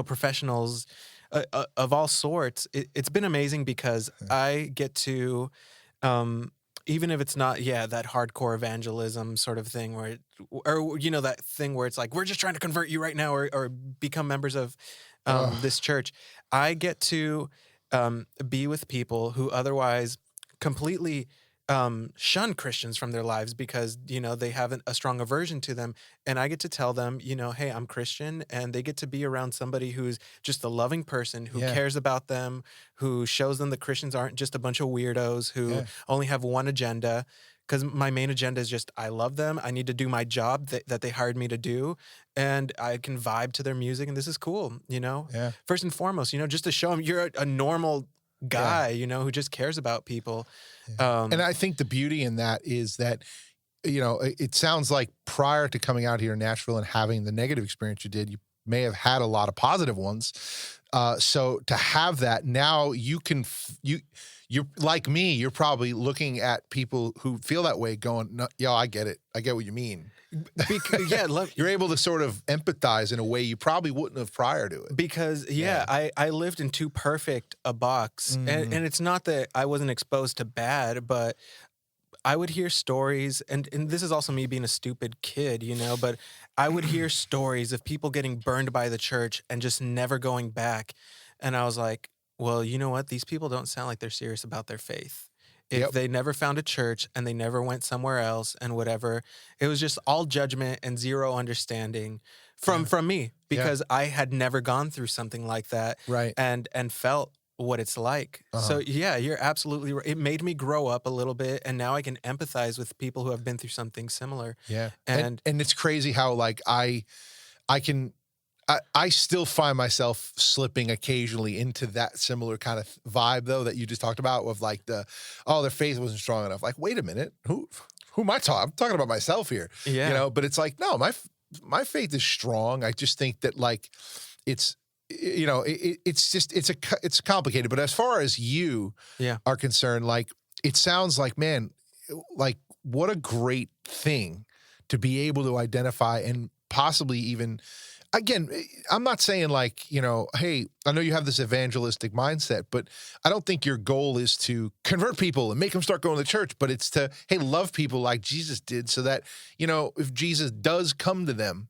professionals of all sorts, it's been amazing because I get to, even if it's not, that hardcore evangelism sort of thing where, that thing where it's like, we're just trying to convert you right now or become members of this church. I get to be with people who otherwise completely shun Christians from their lives because, they have a strong aversion to them. And I get to tell them, hey, I'm Christian. And they get to be around somebody who's just a loving person who cares about them, who shows them that Christians aren't just a bunch of weirdos who only have one agenda. because my main agenda is just I love them. I need to do my job that they hired me to do, and I can vibe to their music, and this is cool, you know? Yeah. First and foremost, you know, just to show them you're a normal guy, you know, who just cares about people. And I think the beauty in that is that, you know, it sounds like prior to coming out here in Nashville and having the negative experience you did, you may have had a lot of positive ones. So to have that now, you're like me. You're probably looking at people who feel that way, going, no, "Yo, I get it. I get what you mean." You're able to sort of empathize in a way you probably wouldn't have prior to it. Because I lived in too perfect a box, and it's not that I wasn't exposed to bad, but I would hear stories, and this is also me being a stupid kid, you know, but I would hear stories of people getting burned by the church and just never going back. And I was like, well, you know what? These people don't sound like they're serious about their faith. If they never found a church and they never went somewhere else and whatever, it was just all judgment and zero understanding from me, because I had never gone through something like that, Right. and felt what it's like. So yeah, you're absolutely right. It made me grow up a little bit, and now I can empathize with people who have been through something similar. Yeah. And it's crazy how like I still find myself slipping occasionally into that similar kind of vibe, though, that you just talked about, of like their faith wasn't strong enough. Like, wait a minute, who am I talking? I'm talking about myself here. Yeah. You know, but it's like, no, my faith is strong. I just think that like it's, you know, it's complicated. But as far as you are concerned, like, it sounds like, man, like, what a great thing to be able to identify and possibly even, again, I'm not saying like, you know, hey, I know you have this evangelistic mindset, but I don't think your goal is to convert people and make them start going to church, but it's to, hey, love people like Jesus did, so that, you know, if Jesus does come to them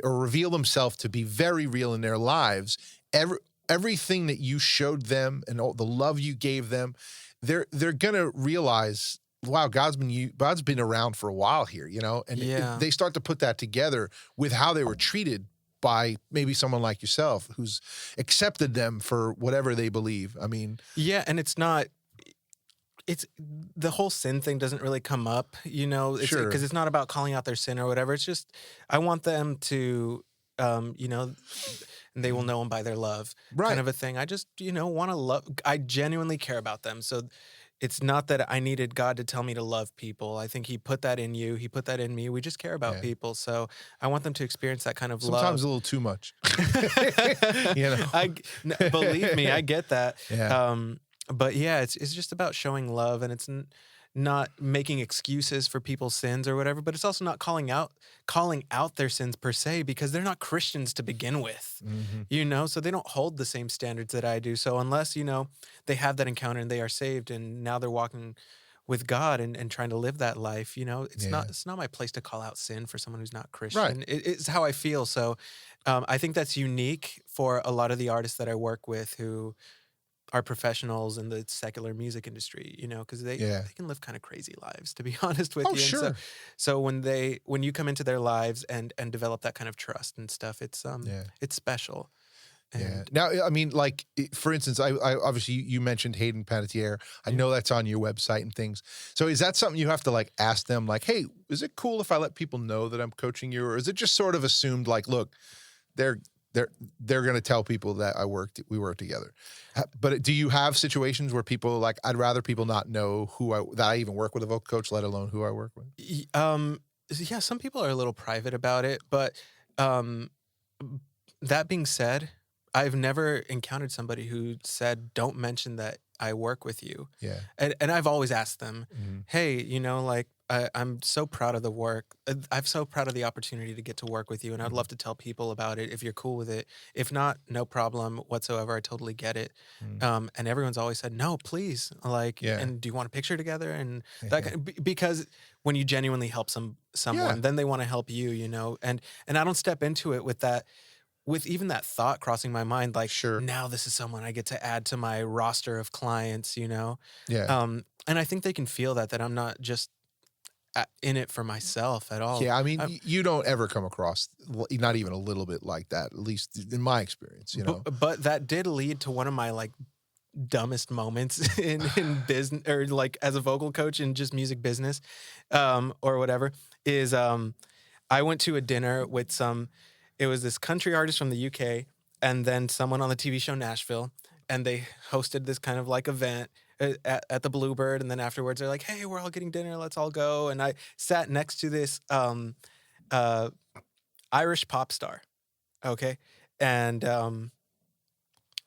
or reveal himself to be very real in their lives, everything that you showed them and all the love you gave them, they're gonna realize, wow, God's been around for a while here, you know, and they start to put that together with how they were treated by maybe someone like yourself who's accepted them for whatever they believe. I mean, and it's the whole sin thing doesn't really come up, you know, because it's not about calling out their sin or whatever. It's just, I want them to, you know, and they will know them by their love, kind of a thing. I just, you know, want to love. I genuinely care about them. So it's not that I needed God to tell me to love people. I think he put that in you. He put that in me. We just care about people. So I want them to experience that kind of love. Sometimes a little too much. You know? Believe me, I get that. Yeah. But yeah, it's just about showing love, and it's not making excuses for people's sins or whatever, but it's also not calling out their sins per se, because they're not Christians to begin with, you know, so they don't hold the same standards that I do. So unless, you know, they have that encounter and they are saved and now they're walking with God and trying to live that life, you know, it's not my place to call out sin for someone who's not Christian. Right. It's how I feel. So I think that's unique for a lot of the artists that I work with who are professionals in the secular music industry, you know, because they can live kind of crazy lives, to be honest with you. Sure. And so when you come into their lives and develop that kind of trust and stuff, it's special. And Now, I mean, like, for instance, I obviously you mentioned Hayden Panettiere. I know that's on your website and things. So is that something you have to like ask them, like, hey, is it cool if I let people know that I'm coaching you, or is it just sort of assumed like, look, they're going to tell people that we work together? But do you have situations where people like, I'd rather people not know that I even work with a vocal coach, let alone who I work with? Yeah, some people are a little private about it, but that being said, I've never encountered somebody who said, don't mention that I work with you. Yeah. And I've always asked them, hey, you know, like, I'm so proud of the work. I'm so proud of the opportunity to get to work with you, and I'd love to tell people about it if you're cool with it. If not, no problem whatsoever. I totally get it. And everyone's always said, no, please. Like, and do you want a picture together? And that because when you genuinely help someone, then they want to help you, you know. And I don't step into it with that. With even that thought crossing my mind, like, now this is someone I get to add to my roster of clients, you know? Yeah. And I think they can feel that I'm not just in it for myself at all. Yeah, I mean, you don't ever come across, not even a little bit like that, at least in my experience, you know? But that did lead to one of my, like, dumbest moments in business, or like as a vocal coach in just music business, or whatever, is I went to a dinner with it was this country artist from the UK and then someone on the TV show Nashville, and they hosted this kind of like event at the Bluebird, and then afterwards they're like, hey, we're all getting dinner, let's all go. And I sat next to this Irish pop star, okay? And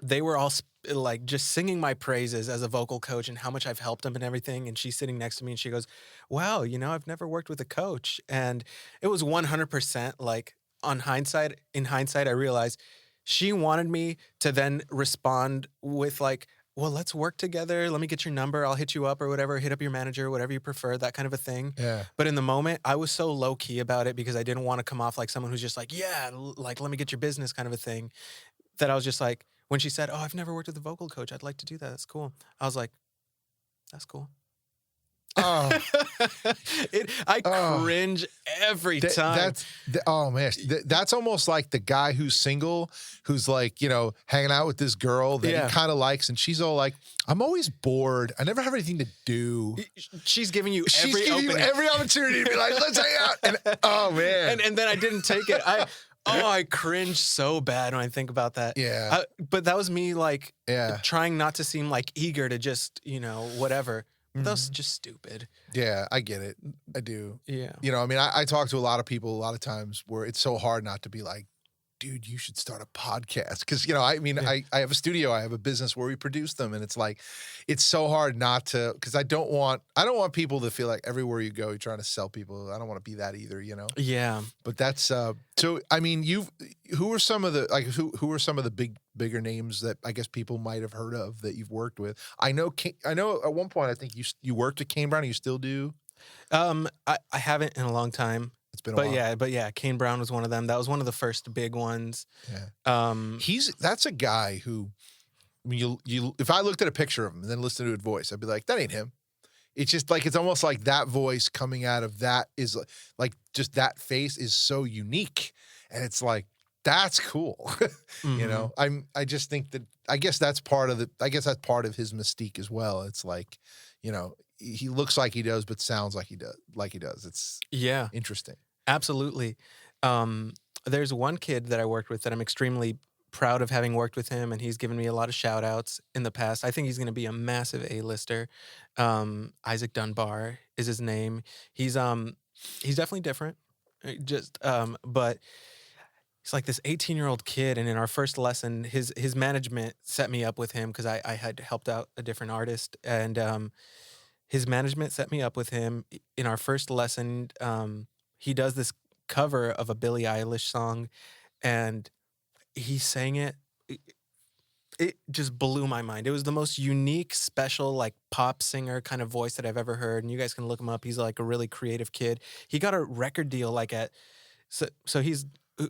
they were all like just singing my praises as a vocal coach and how much I've helped them and everything. And she's sitting next to me and she goes, wow, I've never worked with a coach. And it was 100% like in hindsight, I realized she wanted me to then respond with like, well, let's work together. Let me get your number. I'll hit you up or whatever, hit up your manager, whatever you prefer, that kind of a thing. Yeah. But in the moment, I was so low key about it because I didn't want to come off like someone who's just like, yeah, like, let me get your business kind of a thing, that I was just like, when she said, oh, I've never worked with a vocal coach, I'd like to do that. That's cool. I was like, that's cool. Oh, I cringe every time. That's almost like the guy who's single, who's like, hanging out with this girl that he kind of likes, and she's all like, I'm always bored. I never have anything to do. She's giving you every opportunity to be like, let's hang out. And, oh man. And then I didn't take it. I cringe so bad when I think about that. Yeah. But that was me like trying not to seem like eager to just, whatever. That was just stupid. Yeah, I get it. I do. Yeah. I talk to a lot of people a lot of times where it's so hard not to be like, dude, you should start a podcast. Because, I have a studio, I have a business where we produce them. And it's like, it's so hard not to, because I don't want people to feel like everywhere you go, you're trying to sell people. I don't want to be that either, Yeah. But that's, who are some of the, who are some of the bigger names that I guess people might have heard of that you've worked with? I know at one point, I think you worked at Kane Brown, you still do? I haven't in a long time. It's been a while. But yeah, Kane Brown was one of them. That was one of the first big ones. Yeah. That's a guy who, if I looked at a picture of him and then listened to his voice, I'd be like, that ain't him. It's just like, it's almost like that voice coming out of that is like just that face is so unique. And it's like, that's cool. I just think that, I guess that's part of his mystique as well. It's like, he looks like he does, but sounds like he does. It's interesting. Absolutely. There's one kid that I worked with that I'm extremely proud of having worked with him, and he's given me a lot of shout outs in the past. I think he's going to be a massive A-lister. Isaac Dunbar is his name. He's definitely different, but he's like this 18-year-old kid, and in our first lesson, his management set me up with him because I had helped out a different artist, and his management set me up with him. In our first lesson, he does this cover of a Billie Eilish song, and he sang it. It just blew my mind. It was the most unique, special, like pop singer kind of voice that I've ever heard. And you guys can look him up. He's like a really creative kid. He got a record deal so he's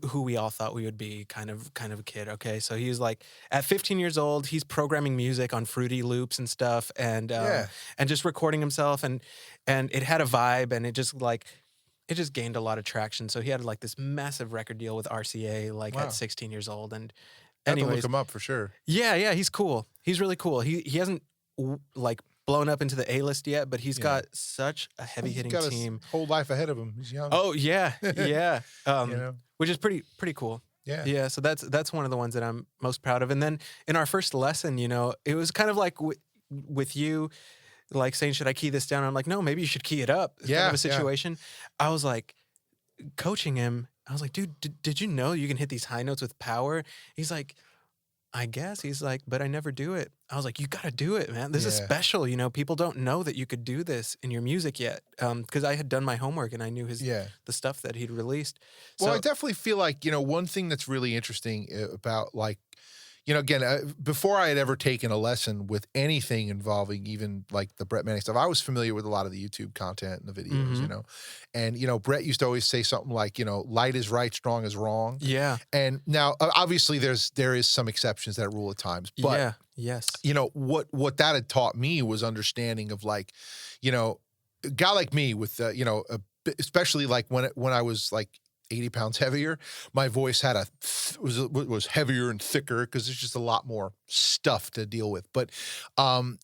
who we all thought we would be, kind of a kid. Okay, so he was like at 15 years old, he's programming music on Fruity Loops and stuff, and just recording himself, and it had a vibe, and it just gained a lot of traction. So he had like this massive record deal with RCA, at 16 years old, and anyways, have to look him up for sure. Yeah, he's cool. He's really cool. He hasn't like blown up into the A-list yet, but he's got such a heavy-hitting team. His whole life ahead of him. He's young. Oh, yeah. Which is pretty cool. Yeah. Yeah, so that's one of the ones that I'm most proud of. And then in our first lesson, it was kind of like with you, like saying, should I key this down? I'm like, no, maybe you should key it up. Kind of a situation. I was like, coaching him, I was like, dude, did you know you can hit these high notes with power? He's like, I guess. He's like, but I never do it. I was like, you got to do it, man. This is special. People don't know that you could do this in your music yet. Because I had done my homework and I knew the stuff that he'd released. Well, I definitely feel like, one thing that's really interesting about like, again, before I had ever taken a lesson with anything involving even like the Brett Manning stuff, I was familiar with a lot of the YouTube content and the videos, and, Brett used to always say something like, light is right, strong is wrong. Yeah. And now obviously there is some exceptions to that rule at times, but yes. What that had taught me was understanding of like, a guy like me with, especially like when I was like 80 pounds heavier, my voice had was heavier and thicker because there's just a lot more stuff to deal with. But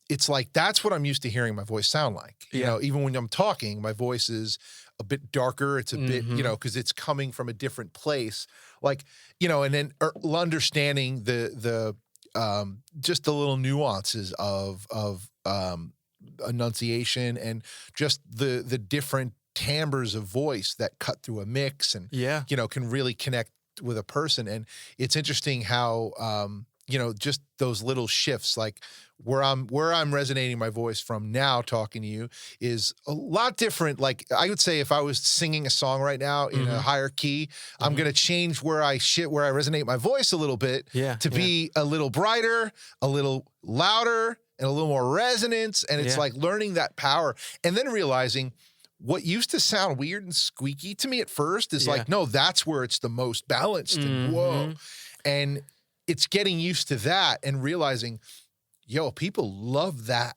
it's like, that's what I'm used to hearing my voice sound like. You know, even when I'm talking, my voice is a bit darker. It's a bit, you know, because it's coming from a different place. Like, you know, and then understanding the just the little nuances of enunciation and just the different timbres of voice that cut through a mix and, you know, can really connect with a person. And it's interesting how, you know, just those little shifts, like where I'm resonating my voice from now talking to you is a lot different. Like I would say if I was singing a song right now in a higher key, I'm going to change where I resonate my voice a little bit to be a little brighter, a little louder, and a little more resonance. And it's like learning that power and then realizing what used to sound weird and squeaky to me at first is like, no, that's where it's the most balanced and whoa. And it's getting used to that and realizing, yo, people love that.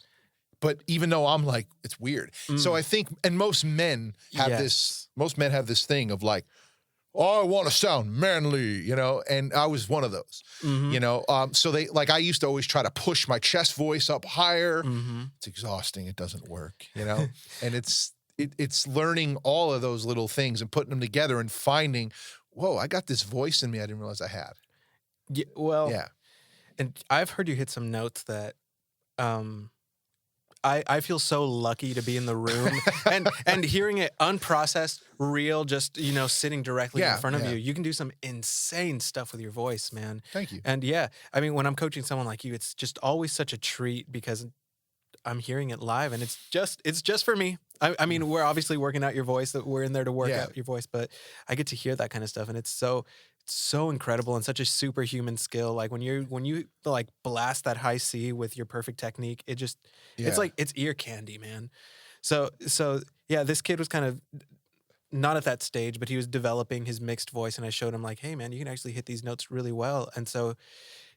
But even though I'm like, it's weird. So I think, and most men have this thing of like, oh, I want to sound manly, you know, and I was one of those, you know. So they, like, I used to always try to push my chest voice up higher. It's exhausting. It doesn't work, you know. And it's learning all of those little things and putting them together and finding, whoa, I got this voice in me I didn't realize I had. Yeah, well, and I've heard you hit some notes that I feel so lucky to be in the room and hearing it unprocessed, real, just, you know, sitting directly in front of you. You can do some insane stuff with your voice, man. Thank you. And I mean, when I'm coaching someone like you, it's just always such a treat because I'm hearing it live and it's just for me. I mean, we're obviously working out your voice, that we're in there to work out your voice, but I get to hear that kind of stuff and it's so incredible and such a superhuman skill. Like when you like blast that high C with your perfect technique, it just it's like it's ear candy, man. So yeah, this kid was kind of not at that stage, but he was developing his mixed voice and I showed him like, hey man, you can actually hit these notes really well. And so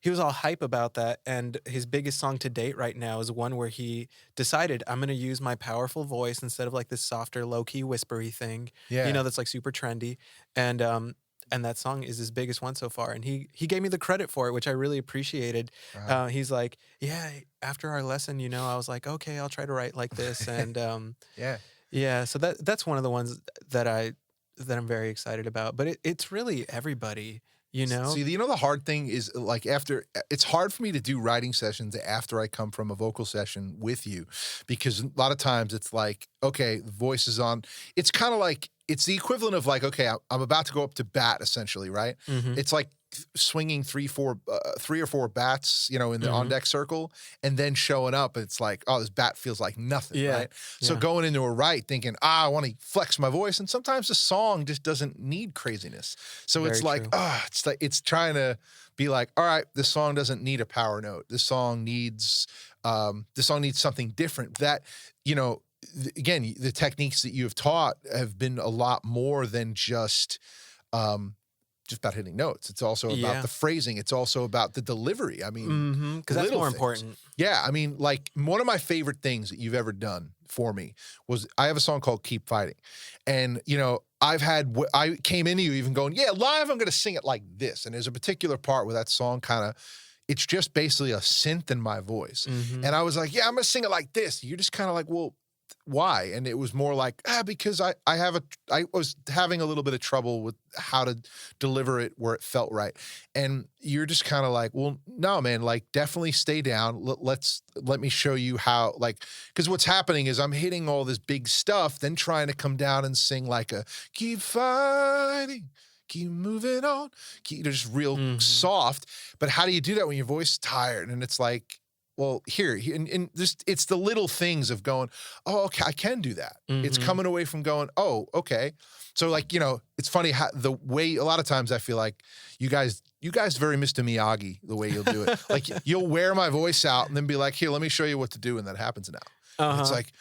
he was all hype about that. And his biggest song to date right now is one where he decided, I'm going to use my powerful voice instead of like this softer, low-key, whispery thing, you know, that's like super trendy. And that song is his biggest one so far. And he gave me the credit for it, which I really appreciated. He's like, yeah, after our lesson, you know, I was like, okay, I'll try to write like this. And so that's one of the ones that I'm very excited about. But it's really everybody. You know? See, you know, the hard thing is like it's hard for me to do writing sessions after I come from a vocal session with you because a lot of times it's like, okay, the voice is on. It's kind of like, it's the equivalent of like, okay, I'm about to go up to bat essentially, right? It's like swinging three or four bats, you know, in the on deck circle and then showing up. It's like, oh, this bat feels like nothing, right? So going into a write thinking, I want to flex my voice. And sometimes the song just doesn't need craziness. So it's like, it's trying to be like, all right, this song doesn't need a power note. This song needs something different that, you know, again, the techniques that you have taught have been a lot more than just about hitting notes. It's also about the phrasing. It's also about the delivery. I mean, because that's more important. Yeah. I mean, like one of my favorite things that you've ever done for me was I have a song called Keep Fighting. And, you know, I came into you even going, yeah, live, I'm going to sing it like this. And there's a particular part where that song it's just basically a synth in my voice. And I was like, yeah, I'm going to sing it like this. You're just kind of like, well, why? And it was more like, because I was having a little bit of trouble with how to deliver it where it felt right. And you're just kind of like, well, no, man, like definitely stay down. Let me show you how, like, because what's happening is I'm hitting all this big stuff, then trying to come down and sing like a keep fighting, keep moving on, just real soft. But how do you do that when your voice is tired? And it's like, well, and it's the little things of going, oh, okay, I can do that. It's coming away from going, oh, okay. So like, you know, it's funny how the way a lot of times I feel like you guys very Mr. Miyagi, the way you'll do it. Like you'll wear my voice out and then be like, here, let me show you what to do. And that happens now. And it's like,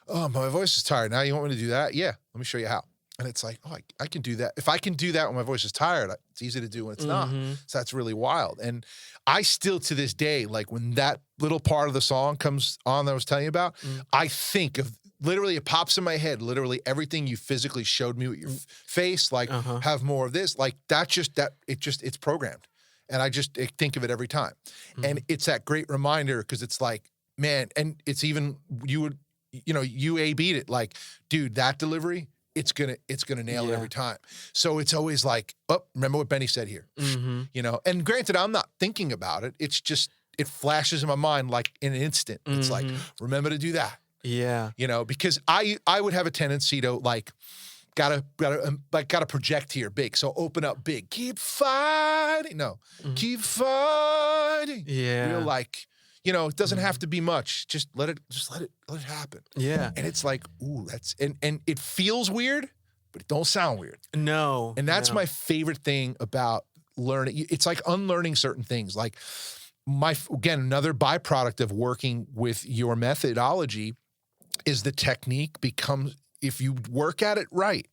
oh, my voice is tired. Now you want me to do that? Yeah. Let me show you how. And it's like, oh, I can do that. If I can do that when my voice is tired, it's easy to do when it's not. So that's really wild. And I still, to this day, like when that little part of the song comes on that I was telling you about, I think of literally it pops in my head. Literally everything you physically showed me with your face, like have more of this, like it's programmed. And I think of it every time. And it's that great reminder because it's like, man, and it's even, you A-B'd it like, dude, that delivery, it's gonna nail it every time. So it's always like, oh, remember what Benny said here, you know? And granted, I'm not thinking about it. It's just, it flashes in my mind like in an instant. It's like, remember to do that. Yeah. You know, because I would have a tendency to like, gotta project here big. So open up big. Keep fighting. No. Keep fighting. Yeah. Real like, you know, it doesn't have to be much. Just let it happen. Yeah. And it's like, ooh, that's and it feels weird, but it don't sound weird. No. And that's my favorite thing about learning. It's like unlearning certain things. Like again, another byproduct of working with your methodology is the technique becomes, if you work at it right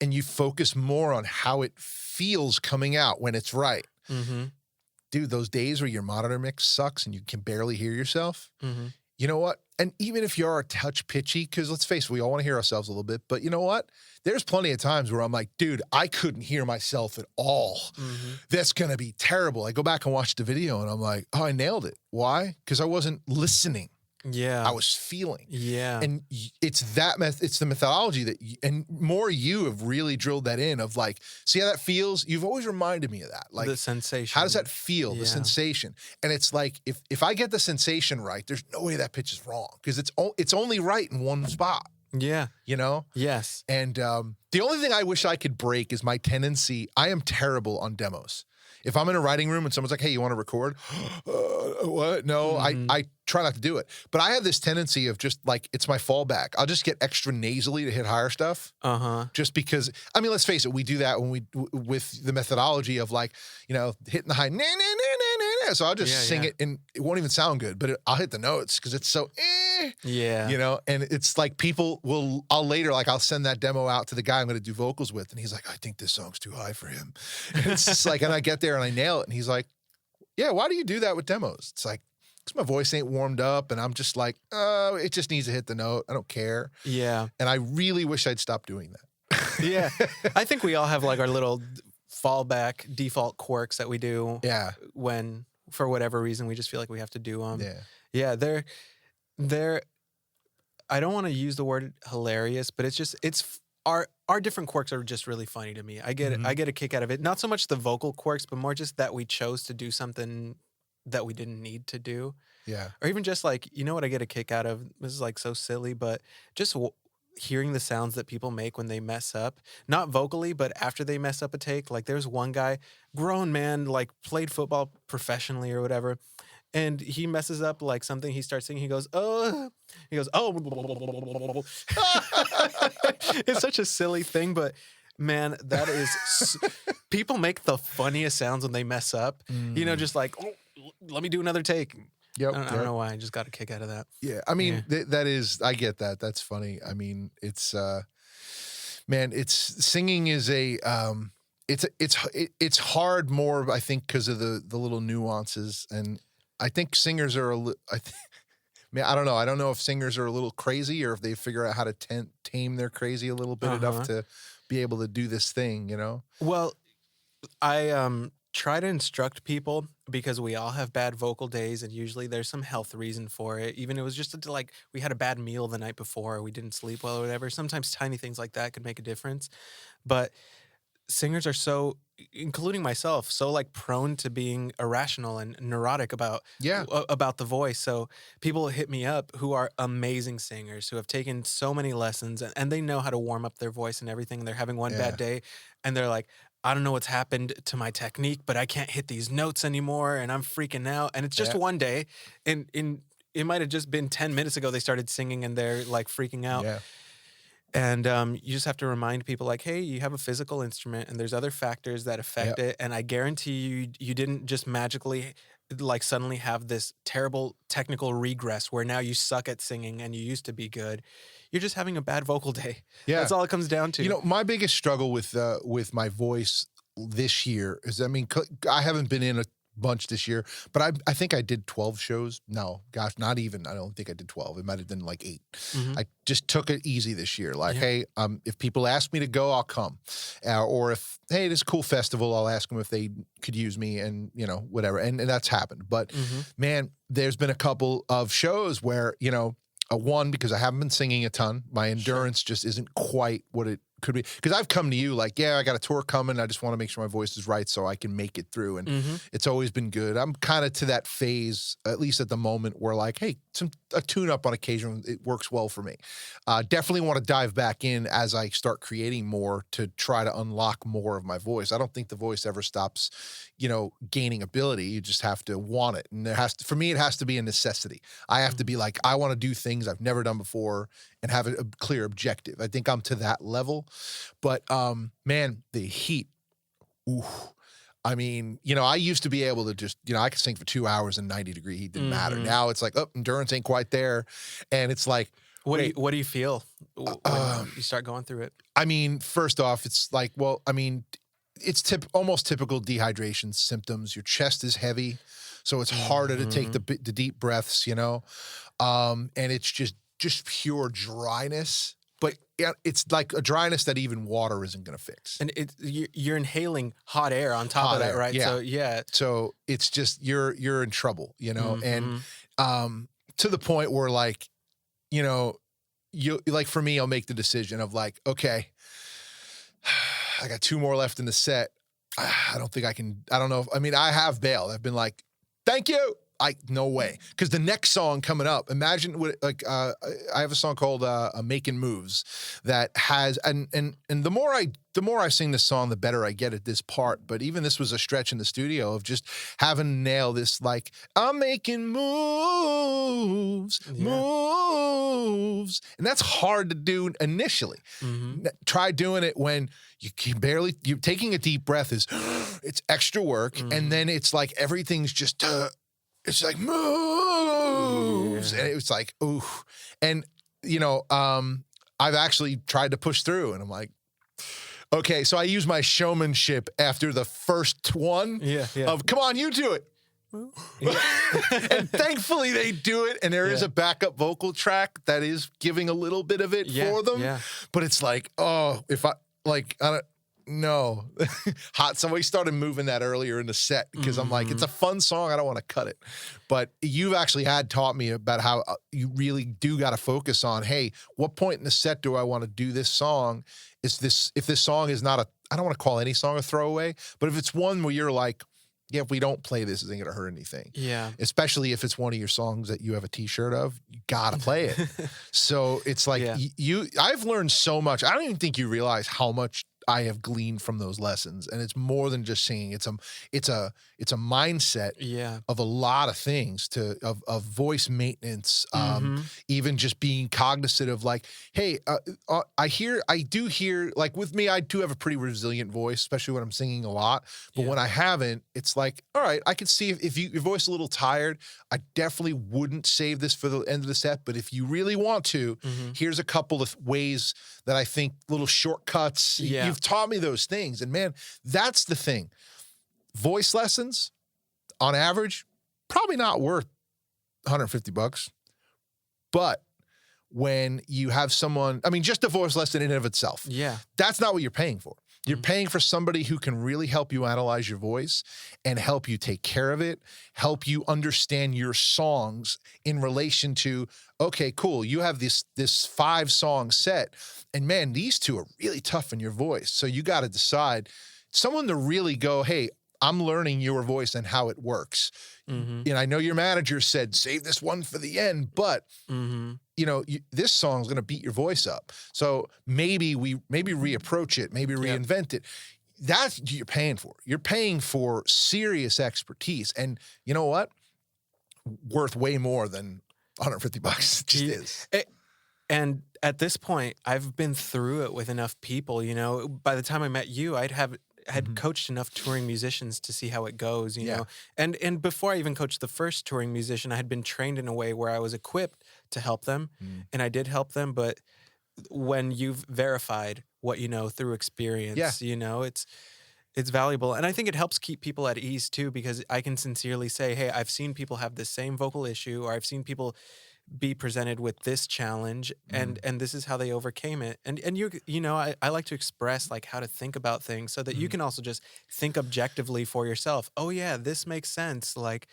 and you focus more on how it feels coming out when it's right, dude, those days where your monitor mix sucks and you can barely hear yourself, you know what? And even if you're a touch pitchy, because let's face it, we all want to hear ourselves a little bit, but you know what? There's plenty of times where I'm like, dude, I couldn't hear myself at all. That's going to be terrible. I go back and watch the video and I'm like, oh, I nailed it. Why? Because I wasn't listening. Yeah. I was feeling. Yeah. And it's it's the methodology that, and more you have really drilled that in of like, see how that feels? You've always reminded me of that. Like the sensation. How does that feel? The sensation. And it's like, if I get the sensation right, there's no way that pitch is wrong because it's only right in one spot. Yeah. You know? Yes. And the only thing I wish I could break is my tendency. I am terrible on demos. If I'm in a writing room and someone's like, hey, you want to record? What? No, I try not to do it. But I have this tendency of just like, it's my fallback. I'll just get extra nasally to hit higher stuff. Just because, I mean, let's face it, we do that when with the methodology of like, you know, hitting the high, nah, nah, nah, nah, nah, nah. So I'll just sing it and it won't even sound good, but I'll hit the notes because it's so, you know, and it's like I'll send that demo out to the guy I'm going to do vocals with. And he's like, I think this song's too high for him. And it's just like, and I get there and I nail it. And he's like, yeah, why do you do that with demos? It's like, because my voice ain't warmed up. And I'm just like, oh, it just needs to hit the note. I don't care. Yeah. And I really wish I'd stopped doing that. Yeah. I think we all have like our little fallback default quirks that we do. Yeah. When, for whatever reason, we just feel like we have to do them. Yeah. Yeah. They're, I don't want to use the word hilarious, but it's our different quirks are just really funny to me. I get a kick out of it. Not so much the vocal quirks, but more just that we chose to do something that we didn't need to do. Yeah. Or even just like, you know what I get a kick out of? This is like so silly, but just hearing the sounds that people make when they mess up, not vocally, but after they mess up a take. Like there's one guy, grown man, like played football professionally or whatever. And he messes up like something. He starts singing. He goes, oh. It's such a silly thing, but man, that is. People make the funniest sounds when they mess up. You know, just like, oh, let me do another take. Yep. I don't know why. I just got a kick out of that. Yeah, I mean, that is. I get that. That's funny. I mean, it's. Man, singing is a. It's hard more, I think, because of the little nuances and. I think singers are I don't know. I don't know if singers are a little crazy or if they figure out how to tame their crazy a little bit enough to be able to do this thing, you know? Well, I try to instruct people because we all have bad vocal days and usually there's some health reason for it. Even it was just like we had a bad meal the night before or we didn't sleep well or whatever. Sometimes tiny things like that could make a difference. But singers are so, including myself, so like prone to being irrational and neurotic about the voice. So people hit me up who are amazing singers who have taken so many lessons and they know how to warm up their voice and everything. And they're having one bad day and they're like, I don't know what's happened to my technique, but I can't hit these notes anymore and I'm freaking out. And it's just one day and it might have just been 10 minutes ago they started singing and they're like freaking out. Yeah. And you just have to remind people like, hey, you have a physical instrument and there's other factors that affect it. And I guarantee you didn't just magically like suddenly have this terrible technical regress where now you suck at singing and you used to be good. You're just having a bad vocal day. Yeah. That's all it comes down to. You know, my biggest struggle with my voice this year is, I mean, I haven't been in a bunch this year, but I think I did 12 shows. No, gosh, not even. I don't think I did 12. It might have been like 8. I just took it easy this year. Like, hey, if people ask me to go, I'll come. Or if, hey, this is a cool festival, I'll ask them if they could use me and, you know, whatever. And that's happened. But man, there's been a couple of shows where, you know, one, because I haven't been singing a ton, my endurance just isn't quite what it could be. Because I've come to you like, yeah, I got a tour coming. I just want to make sure my voice is right so I can make it through. And it's always been good. I'm kind of to that phase, at least at the moment, where like, hey, a tune-up on occasion, it works well for me. Definitely want to dive back in as I start creating more to try to unlock more of my voice. I don't think the voice ever stops, you know, gaining ability. You just have to want it. And there has to, for me, it has to be a necessity. I have to be like, I want to do things I've never done before and have a clear objective. I think I'm to that level. But man, the heat, ooh. I mean, you know, I used to be able to just, you know, I could sing for 2 hours in 90-degree heat, didn't matter. Now it's like, oh, endurance ain't quite there. And it's like, what do you feel when you start going through it? I mean, first off, it's like, well, I mean, it's almost typical dehydration symptoms. Your chest is heavy, so it's harder to take the deep breaths, you know? And it's just pure dryness. But it's like a dryness that even water isn't going to fix. And you're inhaling hot air on top of that, right? Yeah. So yeah. So it's just you're in trouble, you know. And to the point where, like, you know, you like, for me, I'll make the decision of like, okay, I got 2 more left in the set. I don't think I can. I don't know. I mean, I have bailed. I've been like, thank you. No way. Because the next song coming up, imagine what, like, I have a song called Making Moves that has, and the more I sing this song, the better I get at this part. But even this was a stretch in the studio of just having to nail this, like, I'm making moves. And that's hard to do initially. Try doing it when you're taking a deep breath it's extra work. And then it's like everything's just, it's like moves, and it's like, ooh. And, you know, I've actually tried to push through, and I'm like, okay, so I use my showmanship after the first one of, come on, you do it. And thankfully they do it, and there is a backup vocal track that is giving a little bit of it for them. But it's like, oh, if I don't. No. Hot. Somebody started moving that earlier in the set because I'm like, it's a fun song. I don't want to cut it. But you actually had taught me about how you really do got to focus on, hey, what point in the set do I want to do this song? If this song is not I don't want to call any song a throwaway, but if it's one where you're like, yeah, if we don't play this, it ain't going to hurt anything. Yeah. Especially if it's one of your songs that you have a t-shirt of, you got to play it. So it's like I've learned so much. I don't even think you realize how much I have gleaned from those lessons, and it's more than just singing. It's a mindset of a lot of things of voice maintenance, even just being cognizant of like, hey, I do hear, like with me, I do have a pretty resilient voice, especially when I'm singing a lot. But when I haven't, it's like, all right, I can see if your voice is a little tired, I definitely wouldn't save this for the end of the set. But if you really want to, here's a couple of ways that I think, little shortcuts. You've taught me those things. And man, that's the thing. Voice lessons, on average, probably not worth $150. But when you have someone, I mean, just a voice lesson in and of itself, that's not what you're paying for. You're paying for somebody who can really help you analyze your voice and help you take care of it, help you understand your songs in relation to, okay, cool, you have this 5-song set, and man, these 2 are really tough in your voice. So you got to decide someone to really go, hey, I'm learning your voice and how it works. And I know your manager said, save this one for the end, but you know, this song's going to beat your voice up. So maybe reapproach it, maybe reinvent it. That's what you're paying for. You're paying for serious expertise. And you know what? Worth way more than $150. It just is. And at this point, I've been through it with enough people, you know. By the time I met you, had coached enough touring musicians to see how it goes, you know. And before I even coached the first touring musician, I had been trained in a way where I was equipped to help them, and I did help them. But when you've verified what you know through experience, you know, It's valuable. And I think it helps keep people at ease too, because I can sincerely say, hey, I've seen people have the same vocal issue, or I've seen people be presented with this challenge, and this is how they overcame it. And you know, I like to express like how to think about things so that you can also just think objectively for yourself. Oh yeah, this makes sense. Like,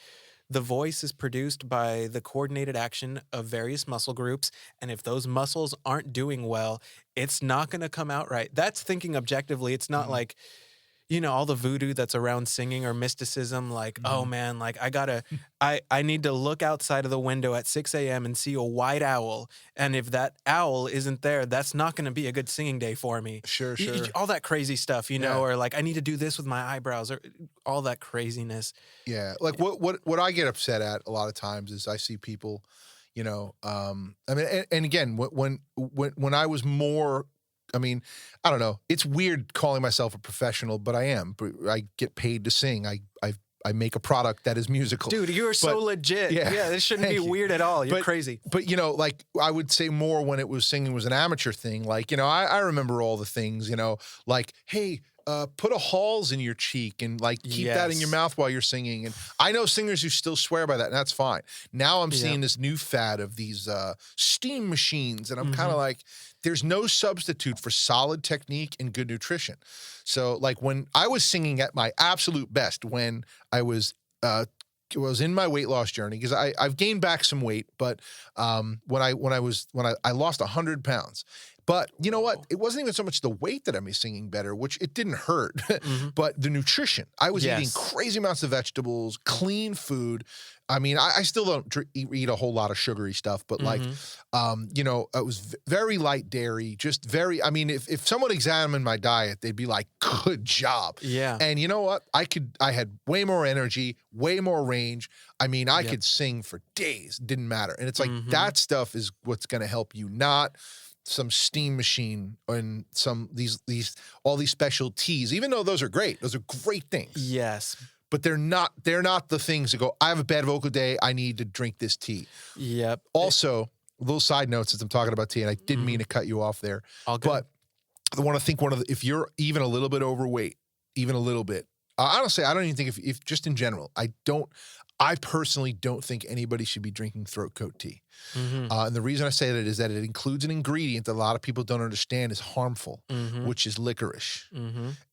the voice is produced by the coordinated action of various muscle groups, and if those muscles aren't doing well, it's not going to come out right. That's thinking objectively. It's not like, you know, all the voodoo that's around singing or mysticism, like, oh man, like I need to look outside of the window at 6 a.m. and see a white owl. And if that owl isn't there, that's not going to be a good singing day for me. Sure. All that crazy stuff, you know, or like I need to do this with my eyebrows, or all that craziness. Yeah. Like what I get upset at a lot of times is I see people, you know, I mean, and again, when I was more, I mean, I don't know. It's weird calling myself a professional, but I am. I get paid to sing. I make a product that is musical. Dude, you are so legit. Yeah, this shouldn't be weird at all. You're crazy. But, you know, like I would say more when it was singing was an amateur thing. Like, you know, I remember all the things, you know, like, hey, put a Halls in your cheek and like keep that in your mouth while you're singing. And I know singers who still swear by that, and that's fine. Now I'm seeing this new fad of these steam machines, and I'm kind of like, there's no substitute for solid technique and good nutrition. So like when I was singing at my absolute best, when I was in my weight loss journey, because I've gained back some weight, but when I lost 100 pounds. But you know what? It wasn't even so much the weight that I made singing better, which it didn't hurt, but the nutrition. I was eating crazy amounts of vegetables, clean food. I mean, I still don't eat a whole lot of sugary stuff, but like, you know, it was very light dairy, just very, I mean, if someone examined my diet, they'd be like, good job. Yeah. And you know what? I had way more energy, way more range. I mean, I could sing for days. Didn't matter. And it's like, that stuff is what's going to help you, not some steam machine and all these special teas, even though those are great. Those are great things. Yes. But they're not the things that go, I have a bad vocal day, I need to drink this tea. Yep. Also, little side notes as I'm talking about tea, and I didn't mean to cut you off there. All good. But I want to think if you're even a little bit overweight, even a little bit, honestly, I don't even think if just in general, I personally don't think anybody should be drinking throat coat tea. And the reason I say that is that it includes an ingredient that a lot of people don't understand is harmful, which is licorice.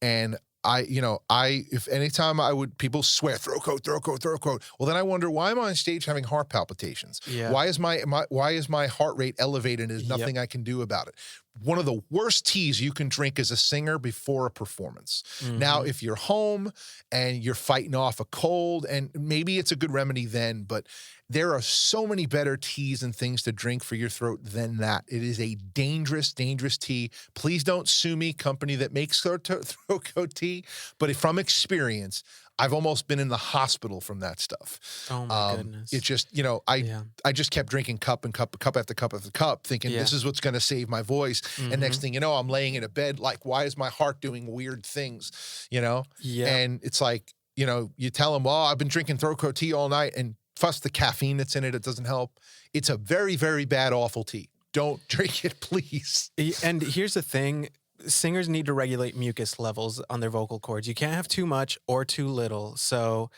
And if anytime people swear throat coat. Well, then I wonder, why am I on stage having heart palpitations? Yeah. Why is my heart rate elevated and there's nothing I can do about it? One of the worst teas you can drink as a singer before a performance. Now, if you're home and you're fighting off a cold, and maybe it's a good remedy then, but there are so many better teas and things to drink for your throat than that. It is a dangerous, dangerous tea. Please don't sue me, company that makes throat coat tea. But from experience, I've almost been in the hospital from that stuff. Oh my goodness. It's just, you know, I just kept drinking cup after cup after cup, thinking this is what's going to save my voice. And next thing you know, I'm laying in a bed like, why is my heart doing weird things? You know? Yeah. And it's like, you know, you tell them, well, I've been drinking throat coat tea all night, and plus the caffeine that's in it, it doesn't help. It's a very, very bad, awful tea. Don't drink it, please. And here's the thing. Singers need to regulate mucus levels on their vocal cords. You can't have too much or too little. So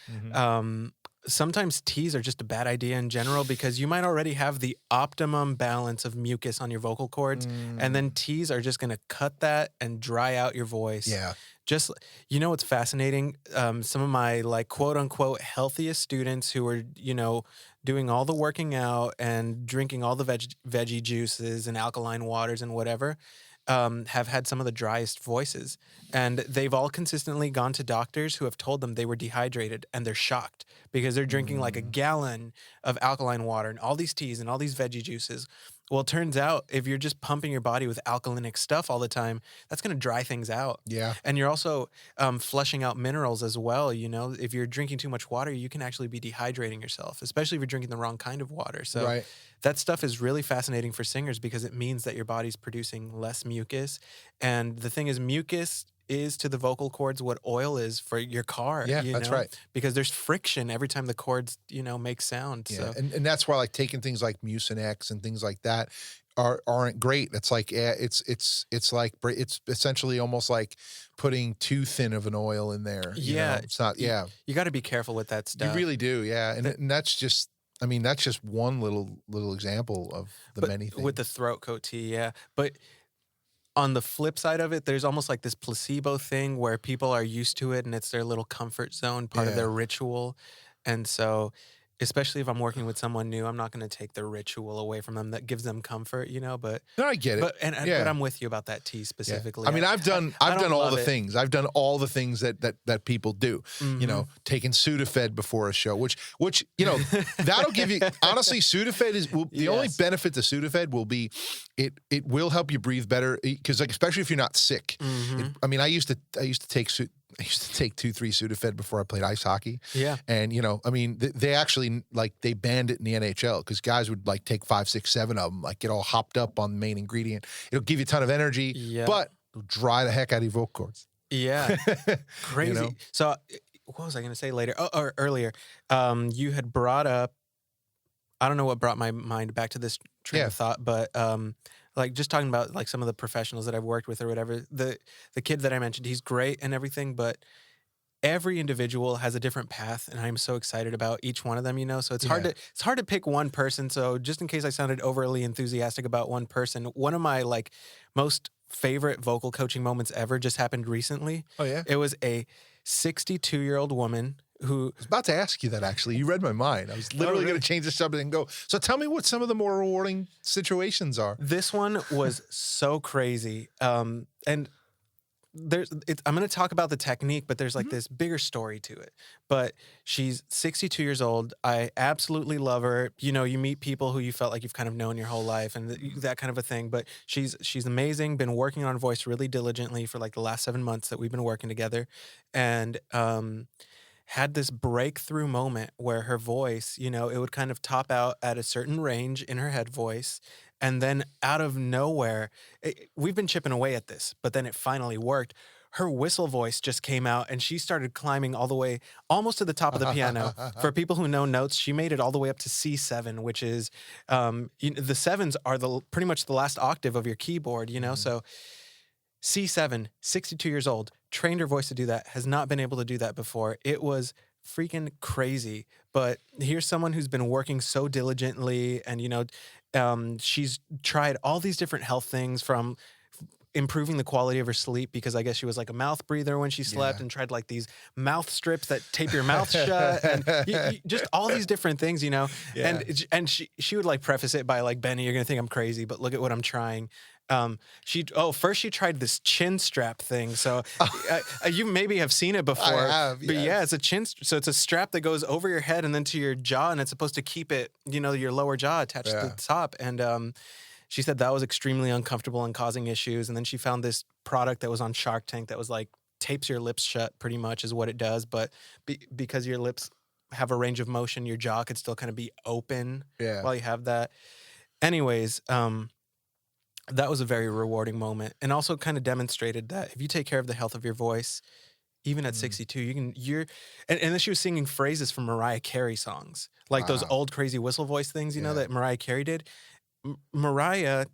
sometimes teas are just a bad idea in general, because you might already have the optimum balance of mucus on your vocal cords, and then teas are just going to cut that and dry out your voice. Yeah. Just, you know what's fascinating? Some of my like quote unquote healthiest students who are, you know, doing all the working out and drinking all the veggie juices and alkaline waters and whatever, have had some of the driest voices. And they've all consistently gone to doctors who have told them they were dehydrated, and they're shocked because they're drinking like a gallon of alkaline water and all these teas and all these veggie juices. Well, it turns out if you're just pumping your body with alkalinic stuff all the time, that's going to dry things out. Yeah. And you're also flushing out minerals as well. You know, if you're drinking too much water, you can actually be dehydrating yourself, especially if you're drinking the wrong kind of water. So that stuff is really fascinating for singers, because it means that your body's producing less mucus. And the thing is, mucus is to the vocal cords what oil is for your car. Yeah, you that's know? right. Because there's friction every time the cords, you know, make sound. Yeah, So. and that's why like taking things like Mucinex and things like that aren't great. It's like it's essentially almost like putting too thin of an oil in there. Yeah, it's not. Yeah, you got to be careful with that stuff. you really do. Yeah, and that's just. I mean, that's just one little example of the many things. With the throat coat tea, yeah. But on the flip side of it, there's almost like this placebo thing where people are used to it and it's their little comfort zone, part of their ritual. And so, especially if I'm working with someone new, I'm not going to take the ritual away from them that gives them comfort, But no, I get it. But I'm with you about that tea specifically. Yeah. I mean, I've done all the things. I've done all the things that people do. Mm-hmm. Taking Sudafed before a show, which that'll give you. Honestly, Sudafed the only benefit to Sudafed will be it will help you breathe better because especially if you're not sick. Mm-hmm. I used to take 2-3 Sudafed before I played ice hockey. Yeah. And, they actually, they banned it in the NHL because guys would, take 5, 6, 7 of them, get all hopped up on the main ingredient. It'll give you a ton of energy, but it'll dry the heck out of your vocal cords. Yeah. Crazy. So, what was I going to say later? Or earlier, you had brought up, I don't know what brought my mind back to this train of thought, but just talking about some of the professionals that I've worked with or whatever, the kid that I mentioned, he's great and everything, but every individual has a different path, and I'm so excited about each one of them, So it's hard to pick one person. So just in case I sounded overly enthusiastic about one person, one of my most favorite vocal coaching moments ever just happened recently. Oh yeah, it was a 62-year-old woman who I was about to ask you that, actually. You read my mind. I was literally going to change the subject and go, so tell me what some of the more rewarding situations are. This one was so crazy. And I'm going to talk about the technique, but there's this bigger story to it. But she's 62 years old. I absolutely love her. You meet people who you felt like you've kind of known your whole life and that kind of a thing. But she's amazing. Been working on voice really diligently for the last 7 months that we've been working together. And, had this breakthrough moment where her voice, it would kind of top out at a certain range in her head voice. And then out of nowhere, we've been chipping away at this, but then it finally worked. Her whistle voice just came out and she started climbing all the way almost to the top of the piano. For people who know notes, she made it all the way up to C7, which is, the sevens are pretty much the last octave of your keyboard, So C7, 62 years old, trained her voice to do that, has not been able to do that before. It was freaking crazy. But here's someone who's been working so diligently and, she's tried all these different health things from improving the quality of her sleep because I guess she was a mouth breather when she slept and tried like these mouth strips that tape your mouth shut and just all these different things, you know. Yeah. And she would like preface it by like, Benny, you're gonna think I'm crazy, but look at what I'm trying. First she tried this chin strap thing. So you maybe have seen it before. I have, yes. But yeah, it's a chin. So it's a strap that goes over your head and then to your jaw, and it's supposed to keep it, you know, your lower jaw attached to the top. And she said that was extremely uncomfortable and causing issues. And then she found this product that was on Shark Tank that was like tapes your lips shut, pretty much is what it does. But because your lips have a range of motion, your jaw could still kind of be open while you have that. Anyways, that was a very rewarding moment, and also kind of demonstrated that if you take care of the health of your voice, even at 62, and then she was singing phrases from Mariah Carey songs, like those old crazy whistle voice things, you know, that Mariah Carey did. Mariah,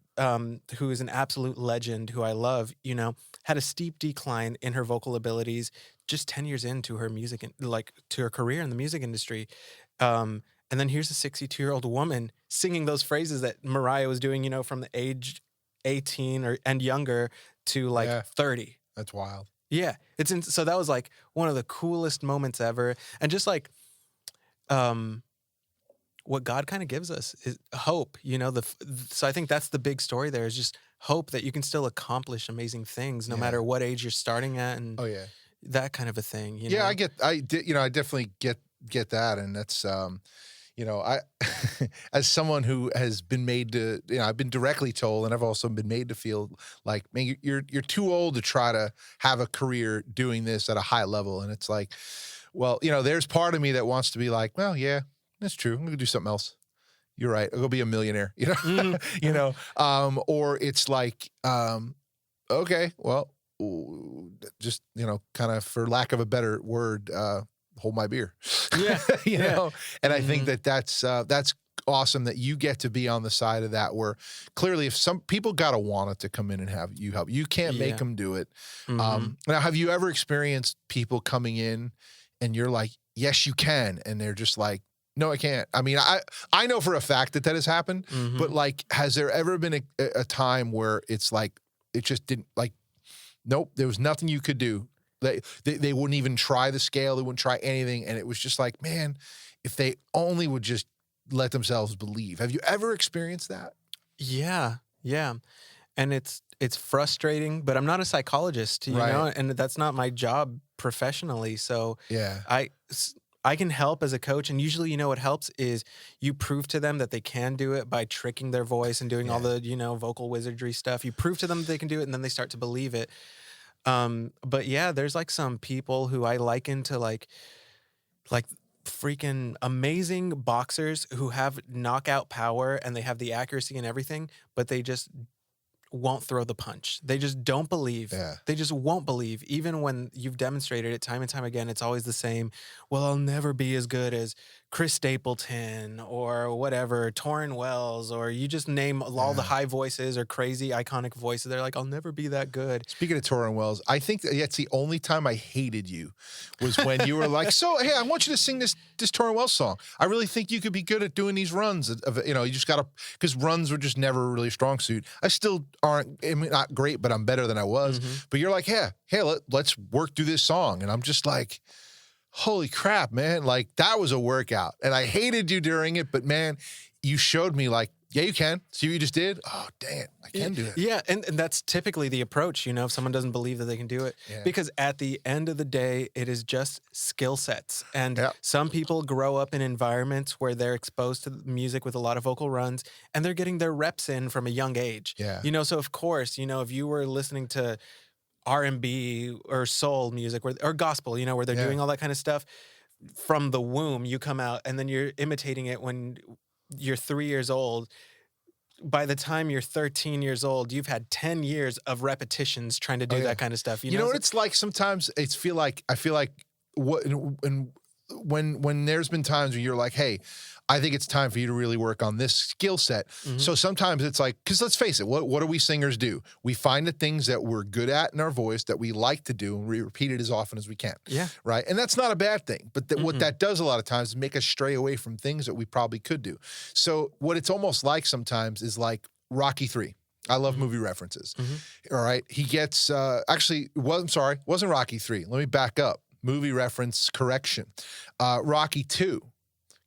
who is an absolute legend, who I love, you know, had a steep decline in her vocal abilities just 10 years into her music, to her career in the music industry. And then here's a 62-year-old woman singing those phrases that Mariah was doing, you know, from the age 18 and younger to 30. That's wild. Yeah. So that was like one of the coolest moments ever. And just like, what God kind of gives us is hope, you know, so I think that's the big story there, is just hope that you can still accomplish amazing things no matter what age you're starting at. And that kind of a thing. You know? I definitely get that. And that's, you know, I, as someone who has been made to, you know, I've been directly told, and I've also been made to feel like, man, you're too old to try to have a career doing this at a high level. And it's like, well, you know, there's part of me that wants to be like, well, yeah, that's true. I'm gonna do something else. You're right. I'll go be a millionaire, you know, you know, or it's like, okay, well, just, you know, kind of for lack of a better word, hold my beer. Yeah. you know? And I think that's awesome that you get to be on the side of that where clearly if some people got to want it to come in and have you help. You can't make them do it. Now, have you ever experienced people coming in and you're like, yes, you can. And they're just like, no, I can't. I mean, I know for a fact that has happened, but like, has there ever been a time where it's like, it just didn't like, nope, there was nothing you could do. They wouldn't even try the scale. They wouldn't try anything. And it was just like, man, if they only would just let themselves believe. Have you ever experienced that? Yeah. And it's frustrating, but I'm not a psychologist, you know, and that's not my job professionally. So yeah, I can help as a coach, and usually, you know, what helps is you prove to them that they can do it by tricking their voice and doing all the, you know, vocal wizardry stuff. You prove to them that they can do it, and then they start to believe it. But yeah, there's like some people who I liken to like freaking amazing boxers who have knockout power and they have the accuracy and everything, but they just won't throw the punch. They just don't believe. Yeah. They just won't believe. Even when you've demonstrated it time and time again, it's always the same. Well, I'll never be as good as Chris Stapleton or whatever, Torrin Wells, or you just name all the high voices or crazy iconic voices. They're like, I'll never be that good. Speaking of Torrin Wells, I think that's the only time I hated you was when you were like, so, hey, I want you to sing this Torrin Wells song. I really think you could be good at doing these runs. You know, you just got to, because runs were just never really a strong suit. I still aren't, I mean, not great, but I'm better than I was. But you're like, hey, let's work through this song. And I'm just like, holy crap, man. Like, that was a workout. And I hated you during it, but man, you showed me like, yeah, you can. See what you just did? Oh, damn, I can do it. Yeah, and that's typically the approach, you know, if someone doesn't believe that they can do it. Yeah. Because at the end of the day, it is just skill sets. And some people grow up in environments where they're exposed to music with a lot of vocal runs, and they're getting their reps in from a young age. Yeah. You know, so of course, you know, if you were listening to R&B or soul music or gospel, you know, where they're doing all that kind of stuff, from the womb, you come out and then you're imitating it when you're 3 years old. By the time you're 13 years old, you've had 10 years of repetitions trying to do that kind of stuff. You know what it's like sometimes? I feel like when there's been times when you're like, hey, I think it's time for you to really work on this skill set. So sometimes it's like, because let's face it, what do we singers do? We find the things that we're good at in our voice that we like to do, and we repeat it as often as we can. Yeah. Right? And that's not a bad thing. But what that does a lot of times is make us stray away from things that we probably could do. So what it's almost like sometimes is like Rocky III. I love movie references. All right. He gets, wasn't Rocky III. Let me back up. Movie reference correction. Rocky II.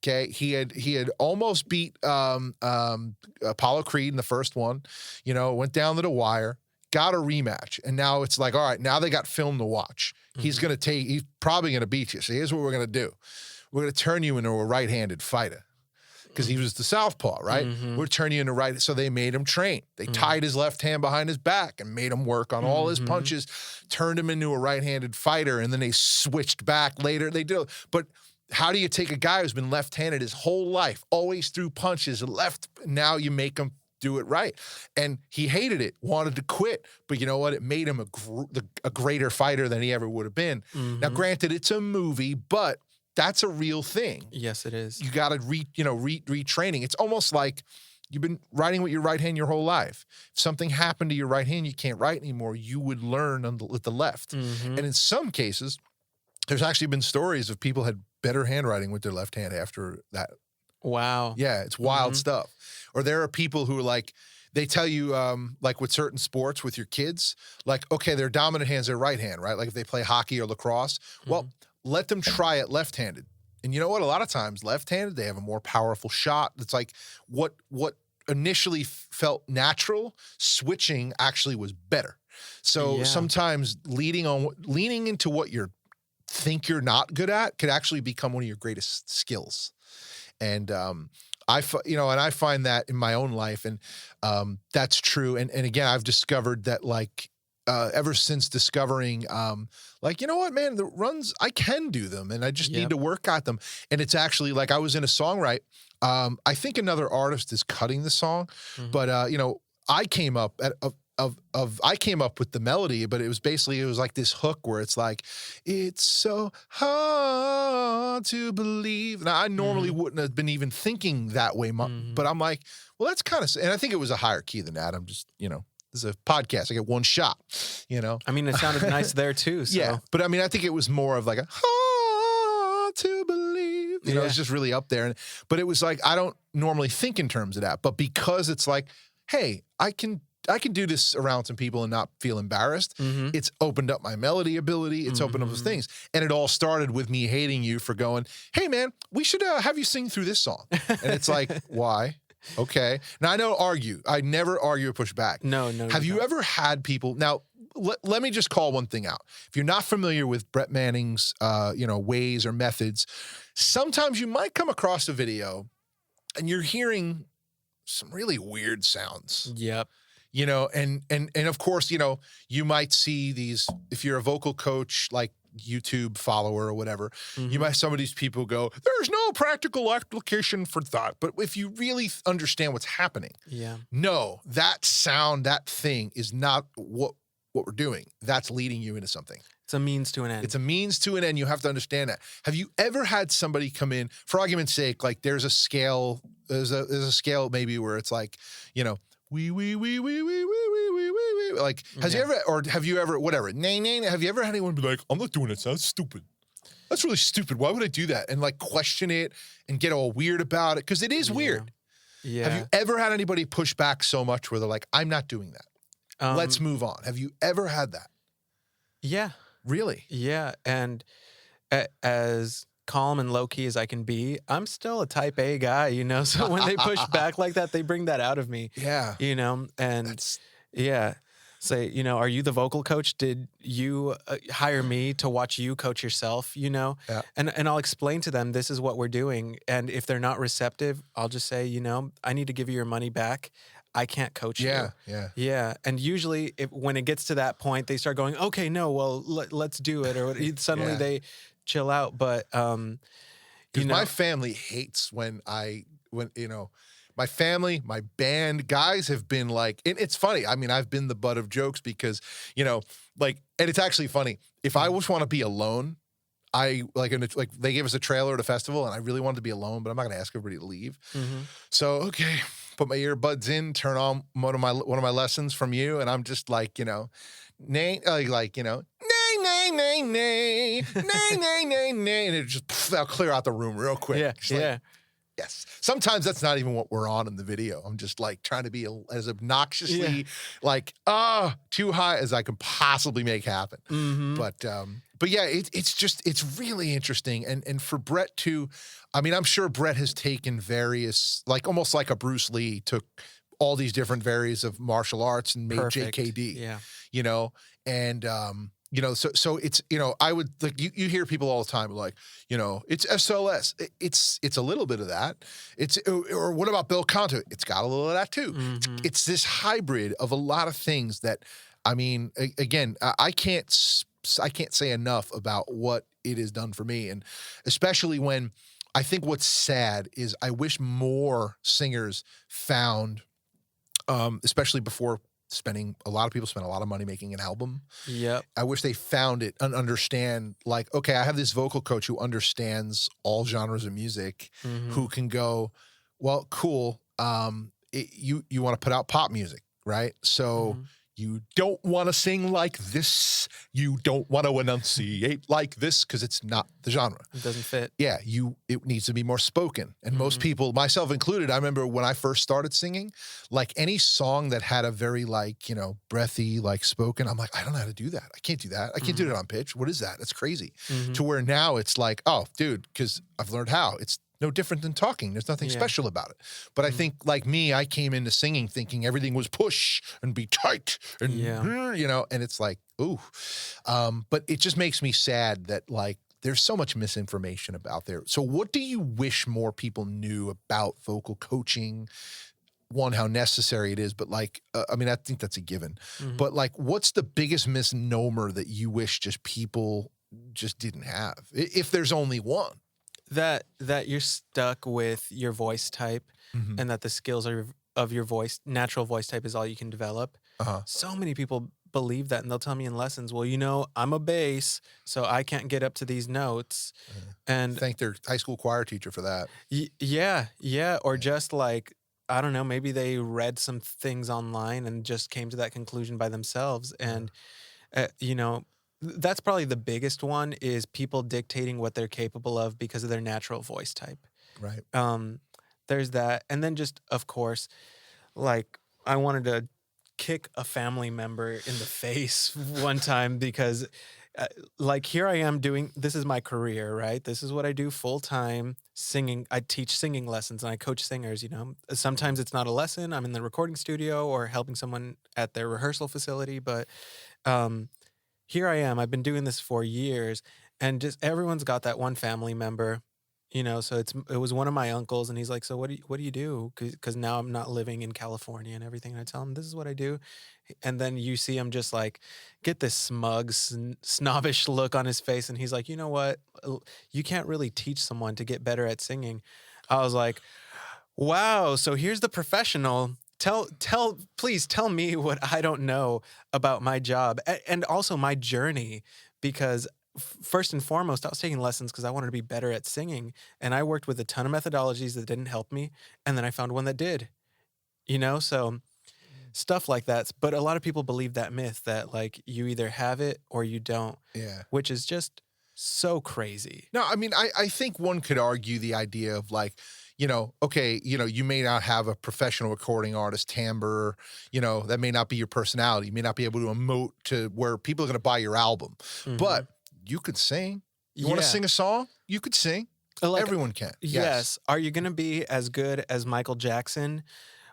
Okay, he had almost beat Apollo Creed in the first one, you know, went down to the wire, got a rematch, and now it's like, all right, now they got film to watch. He's probably gonna beat you. So here's what we're gonna do: we're gonna turn you into a right-handed fighter because he was the southpaw, right? We're turning you into right. So they made him train. They tied his left hand behind his back and made him work on all his punches, turned him into a right-handed fighter, and then they switched back later. They did, but. How do you take a guy who's been left-handed his whole life, always threw punches left, now you make him do it right? And he hated it, wanted to quit, but you know what? It made him a greater fighter than he ever would have been. Now, granted, it's a movie, but that's a real thing. Yes, it is. You got to retraining. It's almost like you've been writing with your right hand your whole life. If something happened to your right hand, you can't write anymore, you would learn with the left. And in some cases, there's actually been stories of people had better handwriting with their left hand after that. Wow. Yeah, it's wild stuff. Or there are people who are like, they tell you, like with certain sports with your kids, like, okay, their dominant hand's their right hand, right? Like if they play hockey or lacrosse, well, let them try it left-handed. And you know what? A lot of times left-handed, they have a more powerful shot. It's like what initially felt natural, switching actually was better. So sometimes leaning into what you're think you're not good at could actually become one of your greatest skills. And I find that in my own life, and that's true. And again, I've discovered that like ever since discovering like, you know what, man, the runs, I can do them and I just need to work at them. And it's actually like I was in a songwrite. I think another artist is cutting the song, but you know, I came up at I came up with the melody, but it was like this hook where it's like, it's so hard to believe. Now I normally wouldn't have been even thinking that way, but I'm like, well, that's kind of, and I think it was a higher key than that. I'm just, this is a podcast. I get one shot, I mean, it sounded nice there too. So. Yeah, but I mean, I think it was more of like a hard to believe. It's just really up there. But it was like, I don't normally think in terms of that, but because it's like, hey, I can do this around some people and not feel embarrassed. It's opened up my melody ability. It's opened up those things. And it all started with me hating you for going, hey man, we should have you sing through this song. And it's like, why? Okay. Now I don't argue. I never argue or push back. No. Have you ever had people, now let me just call one thing out. If you're not familiar with Brett Manning's, ways or methods, sometimes you might come across a video and you're hearing some really weird sounds. Yep. And of course, you might see these, if you're a vocal coach, like YouTube follower or whatever, you might, some of these people go, there's no practical application for that. But if you really understand what's happening, no, that sound, that thing is not what we're doing. That's leading you into something. It's a means to an end. It's a means to an end. You have to understand that. Have you ever had somebody come in, for argument's sake, like there's a scale maybe where it's like, like, have you ever, whatever, have you ever had anyone be like, I'm not doing it, so that's stupid. That's really stupid. Why would I do that? And like question it and get all weird about it. Because it is weird. Yeah. Have you ever had anybody push back so much where they're like, I'm not doing that. Let's move on. Have you ever had that? Yeah. Really? Yeah. And as calm and low-key as I can be, I'm still a type A guy, so when they push back like that, they bring that out of me. Yeah. And say, are you the vocal coach? Did you hire me to watch you coach yourself, Yeah. And I'll explain to them, this is what we're doing. And if they're not receptive, I'll just say, I need to give you your money back. I can't coach you. Yeah. And usually when it gets to that point, they start going, okay, no, well, let's do it. Or suddenly they chill out. But, my family hates when my family, my band, guys have been like, and it's funny. I mean, I've been the butt of jokes because, and it's actually funny. If I just want to be alone, they gave us a trailer at a festival and I really wanted to be alone, but I'm not going to ask everybody to leave. So, okay, put my earbuds in, turn on one of my lessons from you. And I'm just like, nay, nay, nay, nay, nay, nay. And it just, I'll clear out the room real quick. Yeah. Yes. Sometimes that's not even what we're on in the video. I'm just like trying to be as obnoxiously too high as I can possibly make happen. But yeah, it's really interesting. And for Brett too, I mean, I'm sure Brett has taken various, like almost like a Bruce Lee took all these different varies of martial arts and made JKD. Yeah. And so it's, I would like, you hear people all the time like, it's SLS. It's a little bit of that. Or what about Bill Conto? It's got a little of that too. It's this hybrid of a lot of things that, I mean, again, I can't say enough about what it has done for me. And especially when I think what's sad is I wish more singers found, especially before a lot of people spend a lot of money making an album. Yep. I wish they found it and understand, like, okay, I have this vocal coach who understands all genres of music, who can go, well, cool. You want to put out pop music, right? So you don't want to sing like this. You don't want to enunciate like this because it's not the genre. It doesn't fit. Yeah, it needs to be more spoken. And most people, myself included, I remember when I first started singing, like any song that had a very like, breathy, like spoken, I'm like, I don't know how to do that. I can't do that. I can't do it on pitch. What is that? That's crazy. To where now it's like, oh, dude, because I've learned how. It's no different than talking. There's nothing special about it. But I think like me, I came into singing thinking everything was push and be tight and, and it's like, ooh. But it just makes me sad that like there's so much misinformation about there. So what do you wish more people knew about vocal coaching? One, how necessary it is, but like, I mean, I think that's a given. But like, what's the biggest misnomer that you wish just people just didn't have? If there's only one. That you're stuck with your voice type and that the skills of your voice, natural voice type is all you can develop. So many people believe that, and they'll tell me in lessons, well, you know, I'm a bass, so I can't get up to these notes. And Thank their high school choir teacher for that. yeah. Or just like, I don't know, maybe they read some things online and just came to that conclusion by themselves. And, you know, that's probably the biggest one, is people dictating what they're capable of because of their natural voice type. Right. There's that. And then just, of course, like, I wanted to kick a family member in the face one time because like, here I am doing, this is my career, right? This is what I do full time, singing. I teach singing lessons and I coach singers, you know. Sometimes it's not a lesson, I'm in the recording studio or helping someone at their rehearsal facility, but here I am. I've been doing this for years, and just everyone's got that one family member, you know. So it was one of my uncles, and he's like, "So what do you do?" Because now I'm not living in California and everything. And I tell him, "This is what I do," and then you see him just like get this smug, snobbish look on his face, and he's like, "You know what? You can't really teach someone to get better at singing." I was like, "Wow, so here's the professional. Please tell me what I don't know about my job and also my journey, because first and foremost, I was taking lessons because I wanted to be better at singing, and I worked with a ton of methodologies that didn't help me, and then I found one that did, you know, so stuff like that. But a lot of people believe that myth that like you either have it or you don't, Yeah. which is just so crazy. No, I mean, I think one could argue the idea of like, you know, okay, you know, you may not have a professional recording artist timbre, you know, that may not be your personality. You may not be able to emote to where people are going to buy your album, but you could sing. You want to sing a song? You could sing. Like, everyone can. Yes. Are you going to be as good as Michael Jackson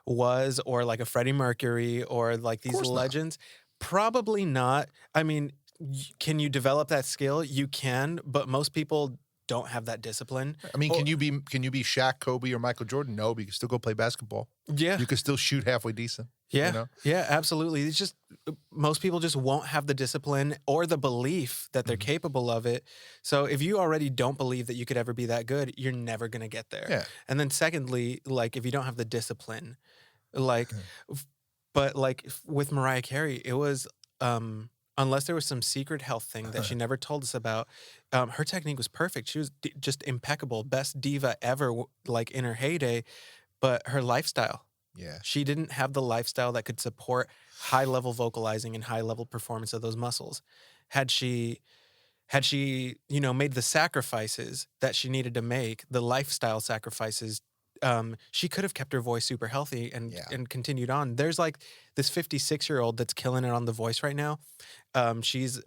was, or like a Freddie Mercury, or like these legends? Probably not. I mean, can you develop that skill? You can, but most people don't have that discipline. I mean, can you be Shaq, Kobe, or Michael Jordan? No, but you can still go play basketball. Yeah. You can still shoot halfway decent. Yeah. You know? Yeah, absolutely. It's just most people just won't have the discipline or the belief that they're capable of it. So if you already don't believe that you could ever be that good, you're never going to get there. Yeah. And then secondly, like if you don't have the discipline, like, but like with Mariah Carey, it was, unless there was some secret health thing that she never told us about, her technique was perfect. She was just impeccable, best diva ever, like in her heyday. But her lifestyle, she didn't have the lifestyle that could support high level vocalizing and high level performance of those muscles. Had she, you know, made the sacrifices that she needed to make, the lifestyle sacrifices, she could have kept her voice super healthy and continued on. There's like this 56-year-old that's killing it on The Voice right now. She's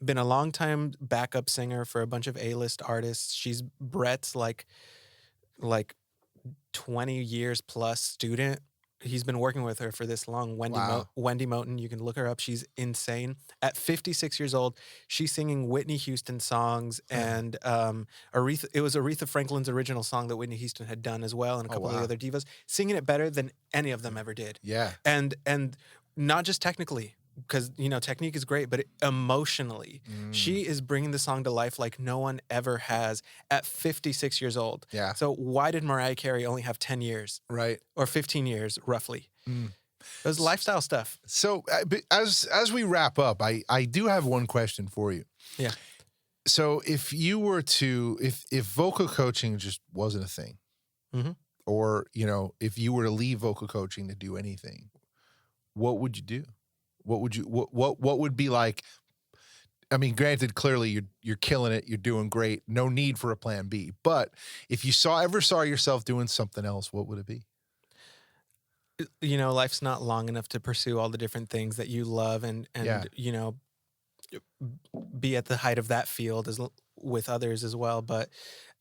been a longtime backup singer for a bunch of A-list artists. She's Brett's like 20 years plus student. He's been working with her for this long. Wendy Moten, you can look her up. She's insane. At 56 years old, she's singing Whitney Houston songs, and it was Aretha Franklin's original song that Whitney Houston had done as well, and a couple of the other divas, singing it better than any of them ever did. Yeah. And not just technically, because, you know, technique is great, but emotionally, she is bringing the song to life like no one ever has at 56 years old. Yeah. So why did Mariah Carey only have 10 years? Right. Or 15 years, roughly. It was lifestyle stuff. So as we wrap up, I do have one question for you. Yeah. So if you were to, if vocal coaching just wasn't a thing, or, you know, if you were to leave vocal coaching to do anything, what would you do? What would you, what would be like? I mean, granted, clearly you're killing it. You're doing great. No need for a plan B. But if you ever saw yourself doing something else, what would it be? You know, life's not long enough to pursue all the different things that you love and you know, be at the height of that field as with others as well. But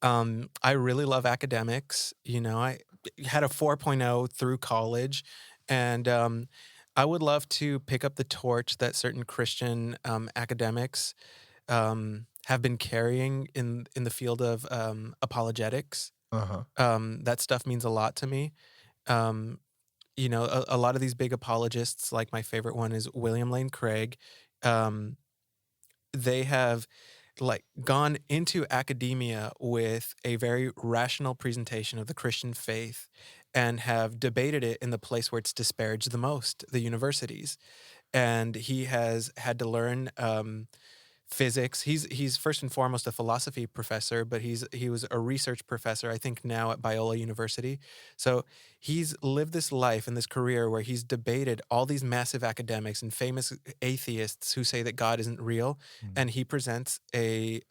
I really love academics. You know, I had a 4.0 through college, and I would love to pick up the torch that certain Christian academics have been carrying in the field of apologetics. That stuff means a lot to me. You know, a lot of these big apologists, like my favorite one is William Lane Craig. They have like gone into academia with a very rational presentation of the Christian faith, and have debated it in the place where it's disparaged the most, the universities. And he has had to learn physics. He's first and foremost a philosophy professor, but he was a research professor, I think now at Biola University. So he's lived this life and this career where he's debated all these massive academics and famous atheists who say that God isn't real, and he presents a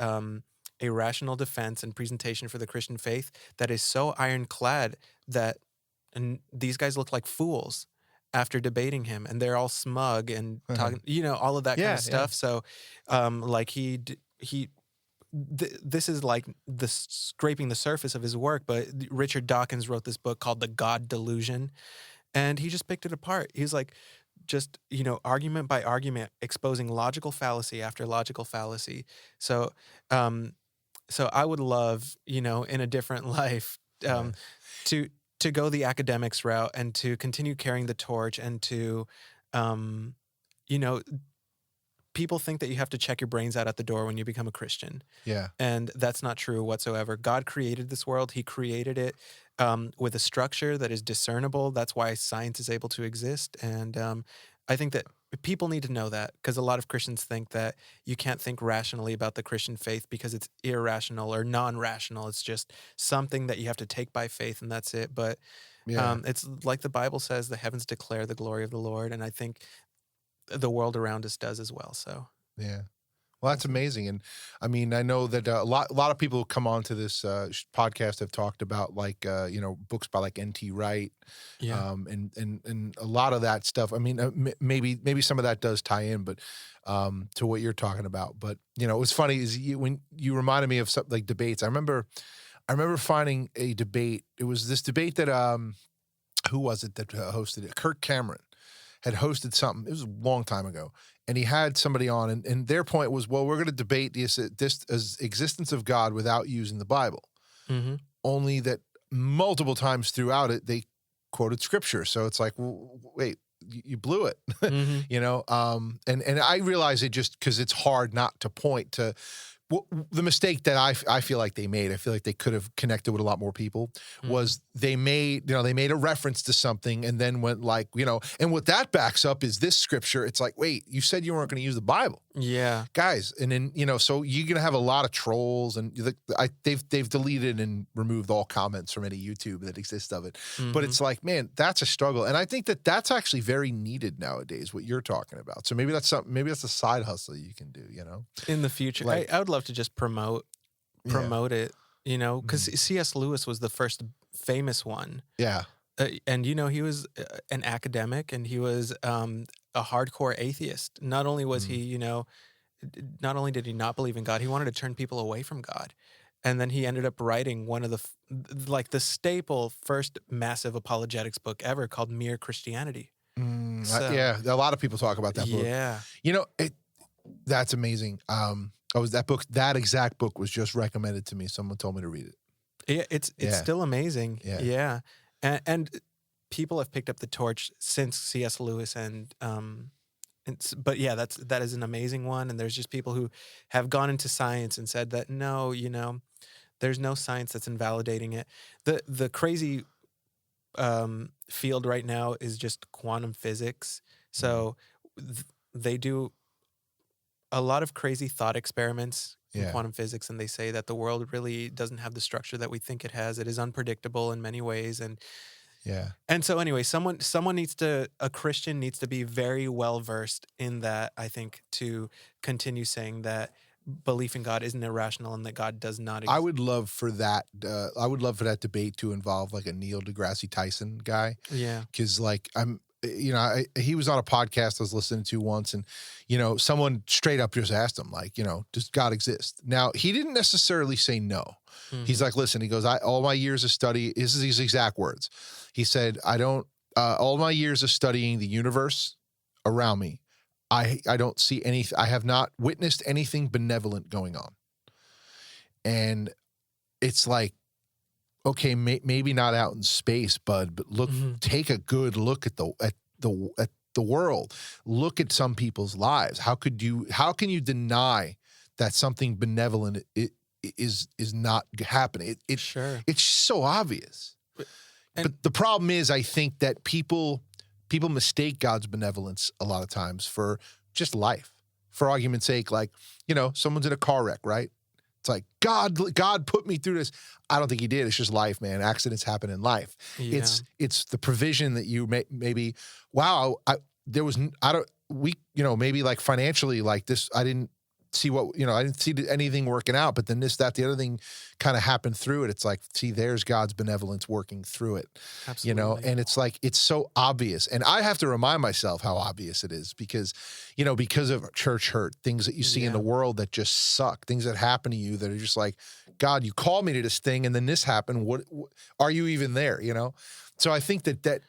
rational defense and presentation for the Christian faith that is so ironclad that these guys look like fools after debating him, and they're all smug and talking, all of that kind of stuff. So, like this is like scraping the surface of his work. But Richard Dawkins wrote this book called The God Delusion, and he just picked it apart. He's like, just argument by argument, exposing logical fallacy after logical fallacy. So, so I would love, in a different life, to go the academics route and to continue carrying the torch and to, people think that you have to check your brains out at the door when you become a Christian. Yeah. And that's not true whatsoever. God created this world. He created it with a structure that is discernible. That's why science is able to exist. And I think that people need to know that, because a lot of Christians think that you can't think rationally about the Christian faith because it's irrational or non-rational. It's just something that you have to take by faith, and that's it. But it's like the Bible says, the heavens declare the glory of the Lord, and I think the world around us does as well. So yeah. Well, that's amazing. And I mean, I know that a lot of people who come on to this podcast have talked about books by like N.T. Wright, and a lot of that stuff. I mean, maybe some of that does tie in, but to what you're talking about. But what's funny is when you reminded me of some like debates. I remember finding a debate. It was this debate that who was it that hosted it? Kirk Cameron had hosted something. It was a long time ago. And he had somebody on, and their point was, well, we're going to debate this existence of God without using the Bible. Mm-hmm. Only that multiple times throughout it, they quoted scripture. So it's like, well, wait, you blew it, Mm-hmm. And I realize it just because it's hard not to point to the mistake that I feel like they made. I feel like they could have connected with a lot more people. Was they made a reference to something and then went like, and what that backs up is this scripture. It's like, wait, you said you weren't going to use the Bible. Yeah, Guys. And then, so you're going to have a lot of trolls, and they've deleted and removed all comments from any YouTube that exists of it. But it's like, man, that's a struggle. And I think that that's actually very needed nowadays, what you're talking about. So maybe that's a side hustle you can do, in the future. Like, I would love to just promote it, because C.S. Lewis was the first famous one. Yeah. And he was an academic, and he was a hardcore atheist. Not only was he, not only did he not believe in God, he wanted to turn people away from God. And then he ended up writing one of the staple first massive apologetics book ever called Mere Christianity. Yeah, a lot of people talk about that book. Yeah. That's amazing. That exact book was just recommended to me. Someone told me to read it. Yeah, it's still amazing. Yeah. And people have picked up the torch since C.S. Lewis, but yeah, that is an amazing one. And there's just people who have gone into science and said that no, there's no science that's invalidating it. The crazy field right now is just quantum physics. So they do a lot of crazy thought experiments in quantum physics, and they say that the world really doesn't have the structure that we think it has. It is unpredictable in many ways, and so anyway, a Christian needs to be very well versed in that, I think, to continue saying that belief in God isn't irrational and that God does not exist. I would love for that. I would love for that debate to involve like a Neil deGrasse Tyson guy. Yeah, because like he was on a podcast I was listening to once, and someone straight up just asked him like, does God exist? Now he didn't necessarily say no. He's like, listen, he goes, all my years of study, this is his exact words. He said, all my years of studying the universe around me, I don't see anything. I have not witnessed anything benevolent going on. And it's like, okay, maybe not out in space, bud, but look, take a good look at the world. Look at some people's lives. How can you deny that something benevolent is not happening? It's so obvious. But the problem is, I think that people mistake God's benevolence a lot of times for just life. For argument's sake, like, someone's in a car wreck, right? It's like, God put me through this. I don't think he did. It's just life, man. Accidents happen in life. Yeah. It's the provision that you maybe, wow, maybe like financially like this, I didn't see I didn't see anything working out, but then this, that, the other thing kind of happened through it. It's like, see, there's God's benevolence working through it, Absolutely. and it's like, it's so obvious. And I have to remind myself how obvious it is because of church hurt, things that you see in the world that just suck, things that happen to you that are just like, God, you called me to this thing and then this happened. What are you even there? So I think that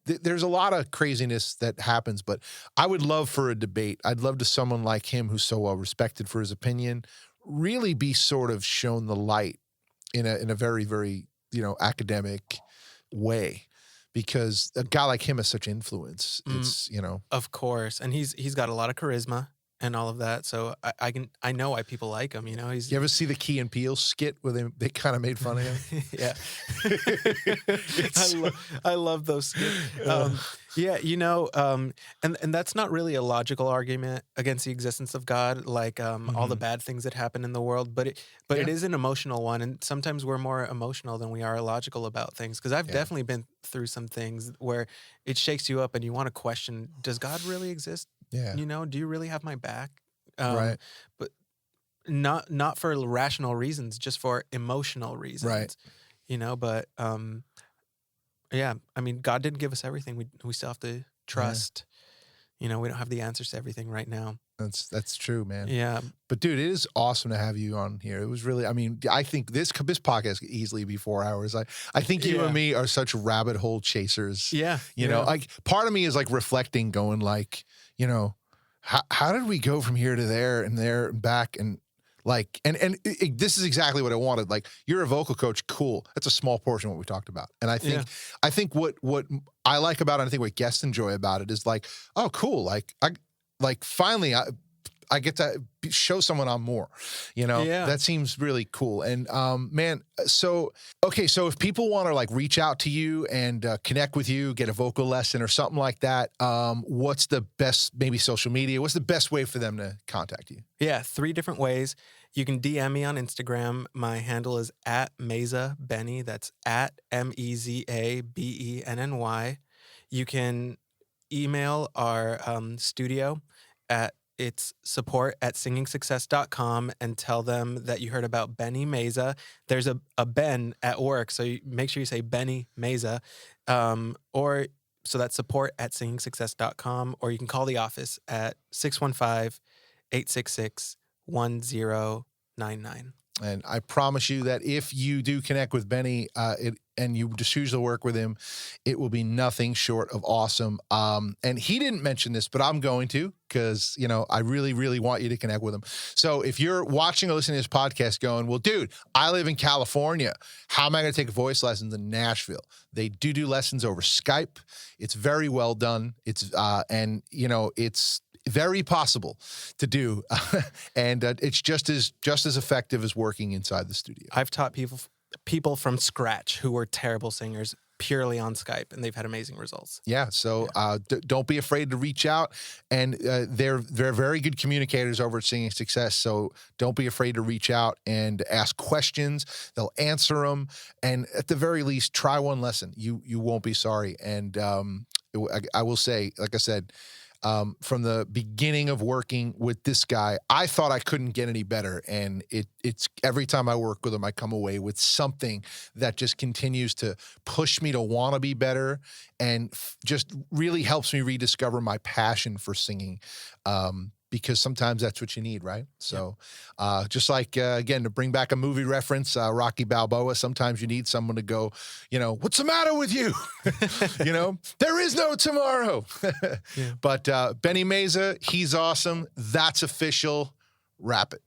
there's a lot of craziness that happens, but I would love for a debate. I'd love to someone like him who's so well respected for his opinion really be sort of shown the light in a very, very, academic way, because a guy like him has such influence. It's, Of course. And he's got a lot of charisma and all of that. So I know why people like him. You ever see the Key and Peele skit where they kind of made fun of him? Yeah. I love those skits. And that's not really a logical argument against the existence of God, like all the bad things that happen in the world, but it is an emotional one. And sometimes we're more emotional than we are logical about things. Because I've definitely been through some things where it shakes you up and you want to question, does God really exist? Yeah. Do you really have my back? Right. But not for rational reasons, just for emotional reasons. Right. But yeah, I mean, God didn't give us everything. We still have to trust. Yeah. We don't have the answers to everything right now. That's true, man. Yeah. But dude, it is awesome to have you on here. It was really, I think this podcast could easily be 4 hours. I think you and me are such rabbit hole chasers. Yeah. Like part of me is like reflecting, going like, how did we go from here to there and back? And like, this is exactly what I wanted. Like, you're a vocal coach. Cool. That's a small portion of what we talked about. And I think what I like about it, and I think what guests enjoy about it is like, oh, cool. Like finally I get to show someone I'm more, that seems really cool. And, man, so if people want to like reach out to you and connect with you, get a vocal lesson or something like that, what's the best, maybe social media, what's the best way for them to contact you? Yeah. 3 different ways. You can DM me on Instagram. My handle is @MezaBenny. That's @MEZABENNY. You can email our studio it's support@singingsuccess.com and tell them that you heard about Benny Meza. There's a Ben at work, so make sure you say Benny Meza. So that's support@singingsuccess.com, or you can call the office at 615-866-1099. And I promise you that if you do connect with Benny and you just choose to work with him, it will be nothing short of awesome. And he didn't mention this, but I'm going to, because, I really, really want you to connect with him. So if you're watching or listening to this podcast going, well, dude, I live in California. How am I going to take voice lessons in Nashville? They do lessons over Skype. It's very well done. It's, it's very possible to do. And it's just as effective as working inside the studio. I've taught people from scratch who were terrible singers purely on Skype, and they've had amazing results. Yeah. So don't be afraid to reach out. And they're very good communicators over at Singing Success. So don't be afraid to reach out and ask questions. They'll answer them. And at the very least, try one lesson. You won't be sorry. And I will say, like I said, from the beginning of working with this guy, I thought I couldn't get any better. And it's every time I work with him, I come away with something that just continues to push me to want to be better and just really helps me rediscover my passion for singing. Because sometimes that's what you need, right? So just like, again, to bring back a movie reference, Rocky Balboa, sometimes you need someone to go, what's the matter with you? There is no tomorrow. But Benny Meza, he's awesome. That's official. Wrap it.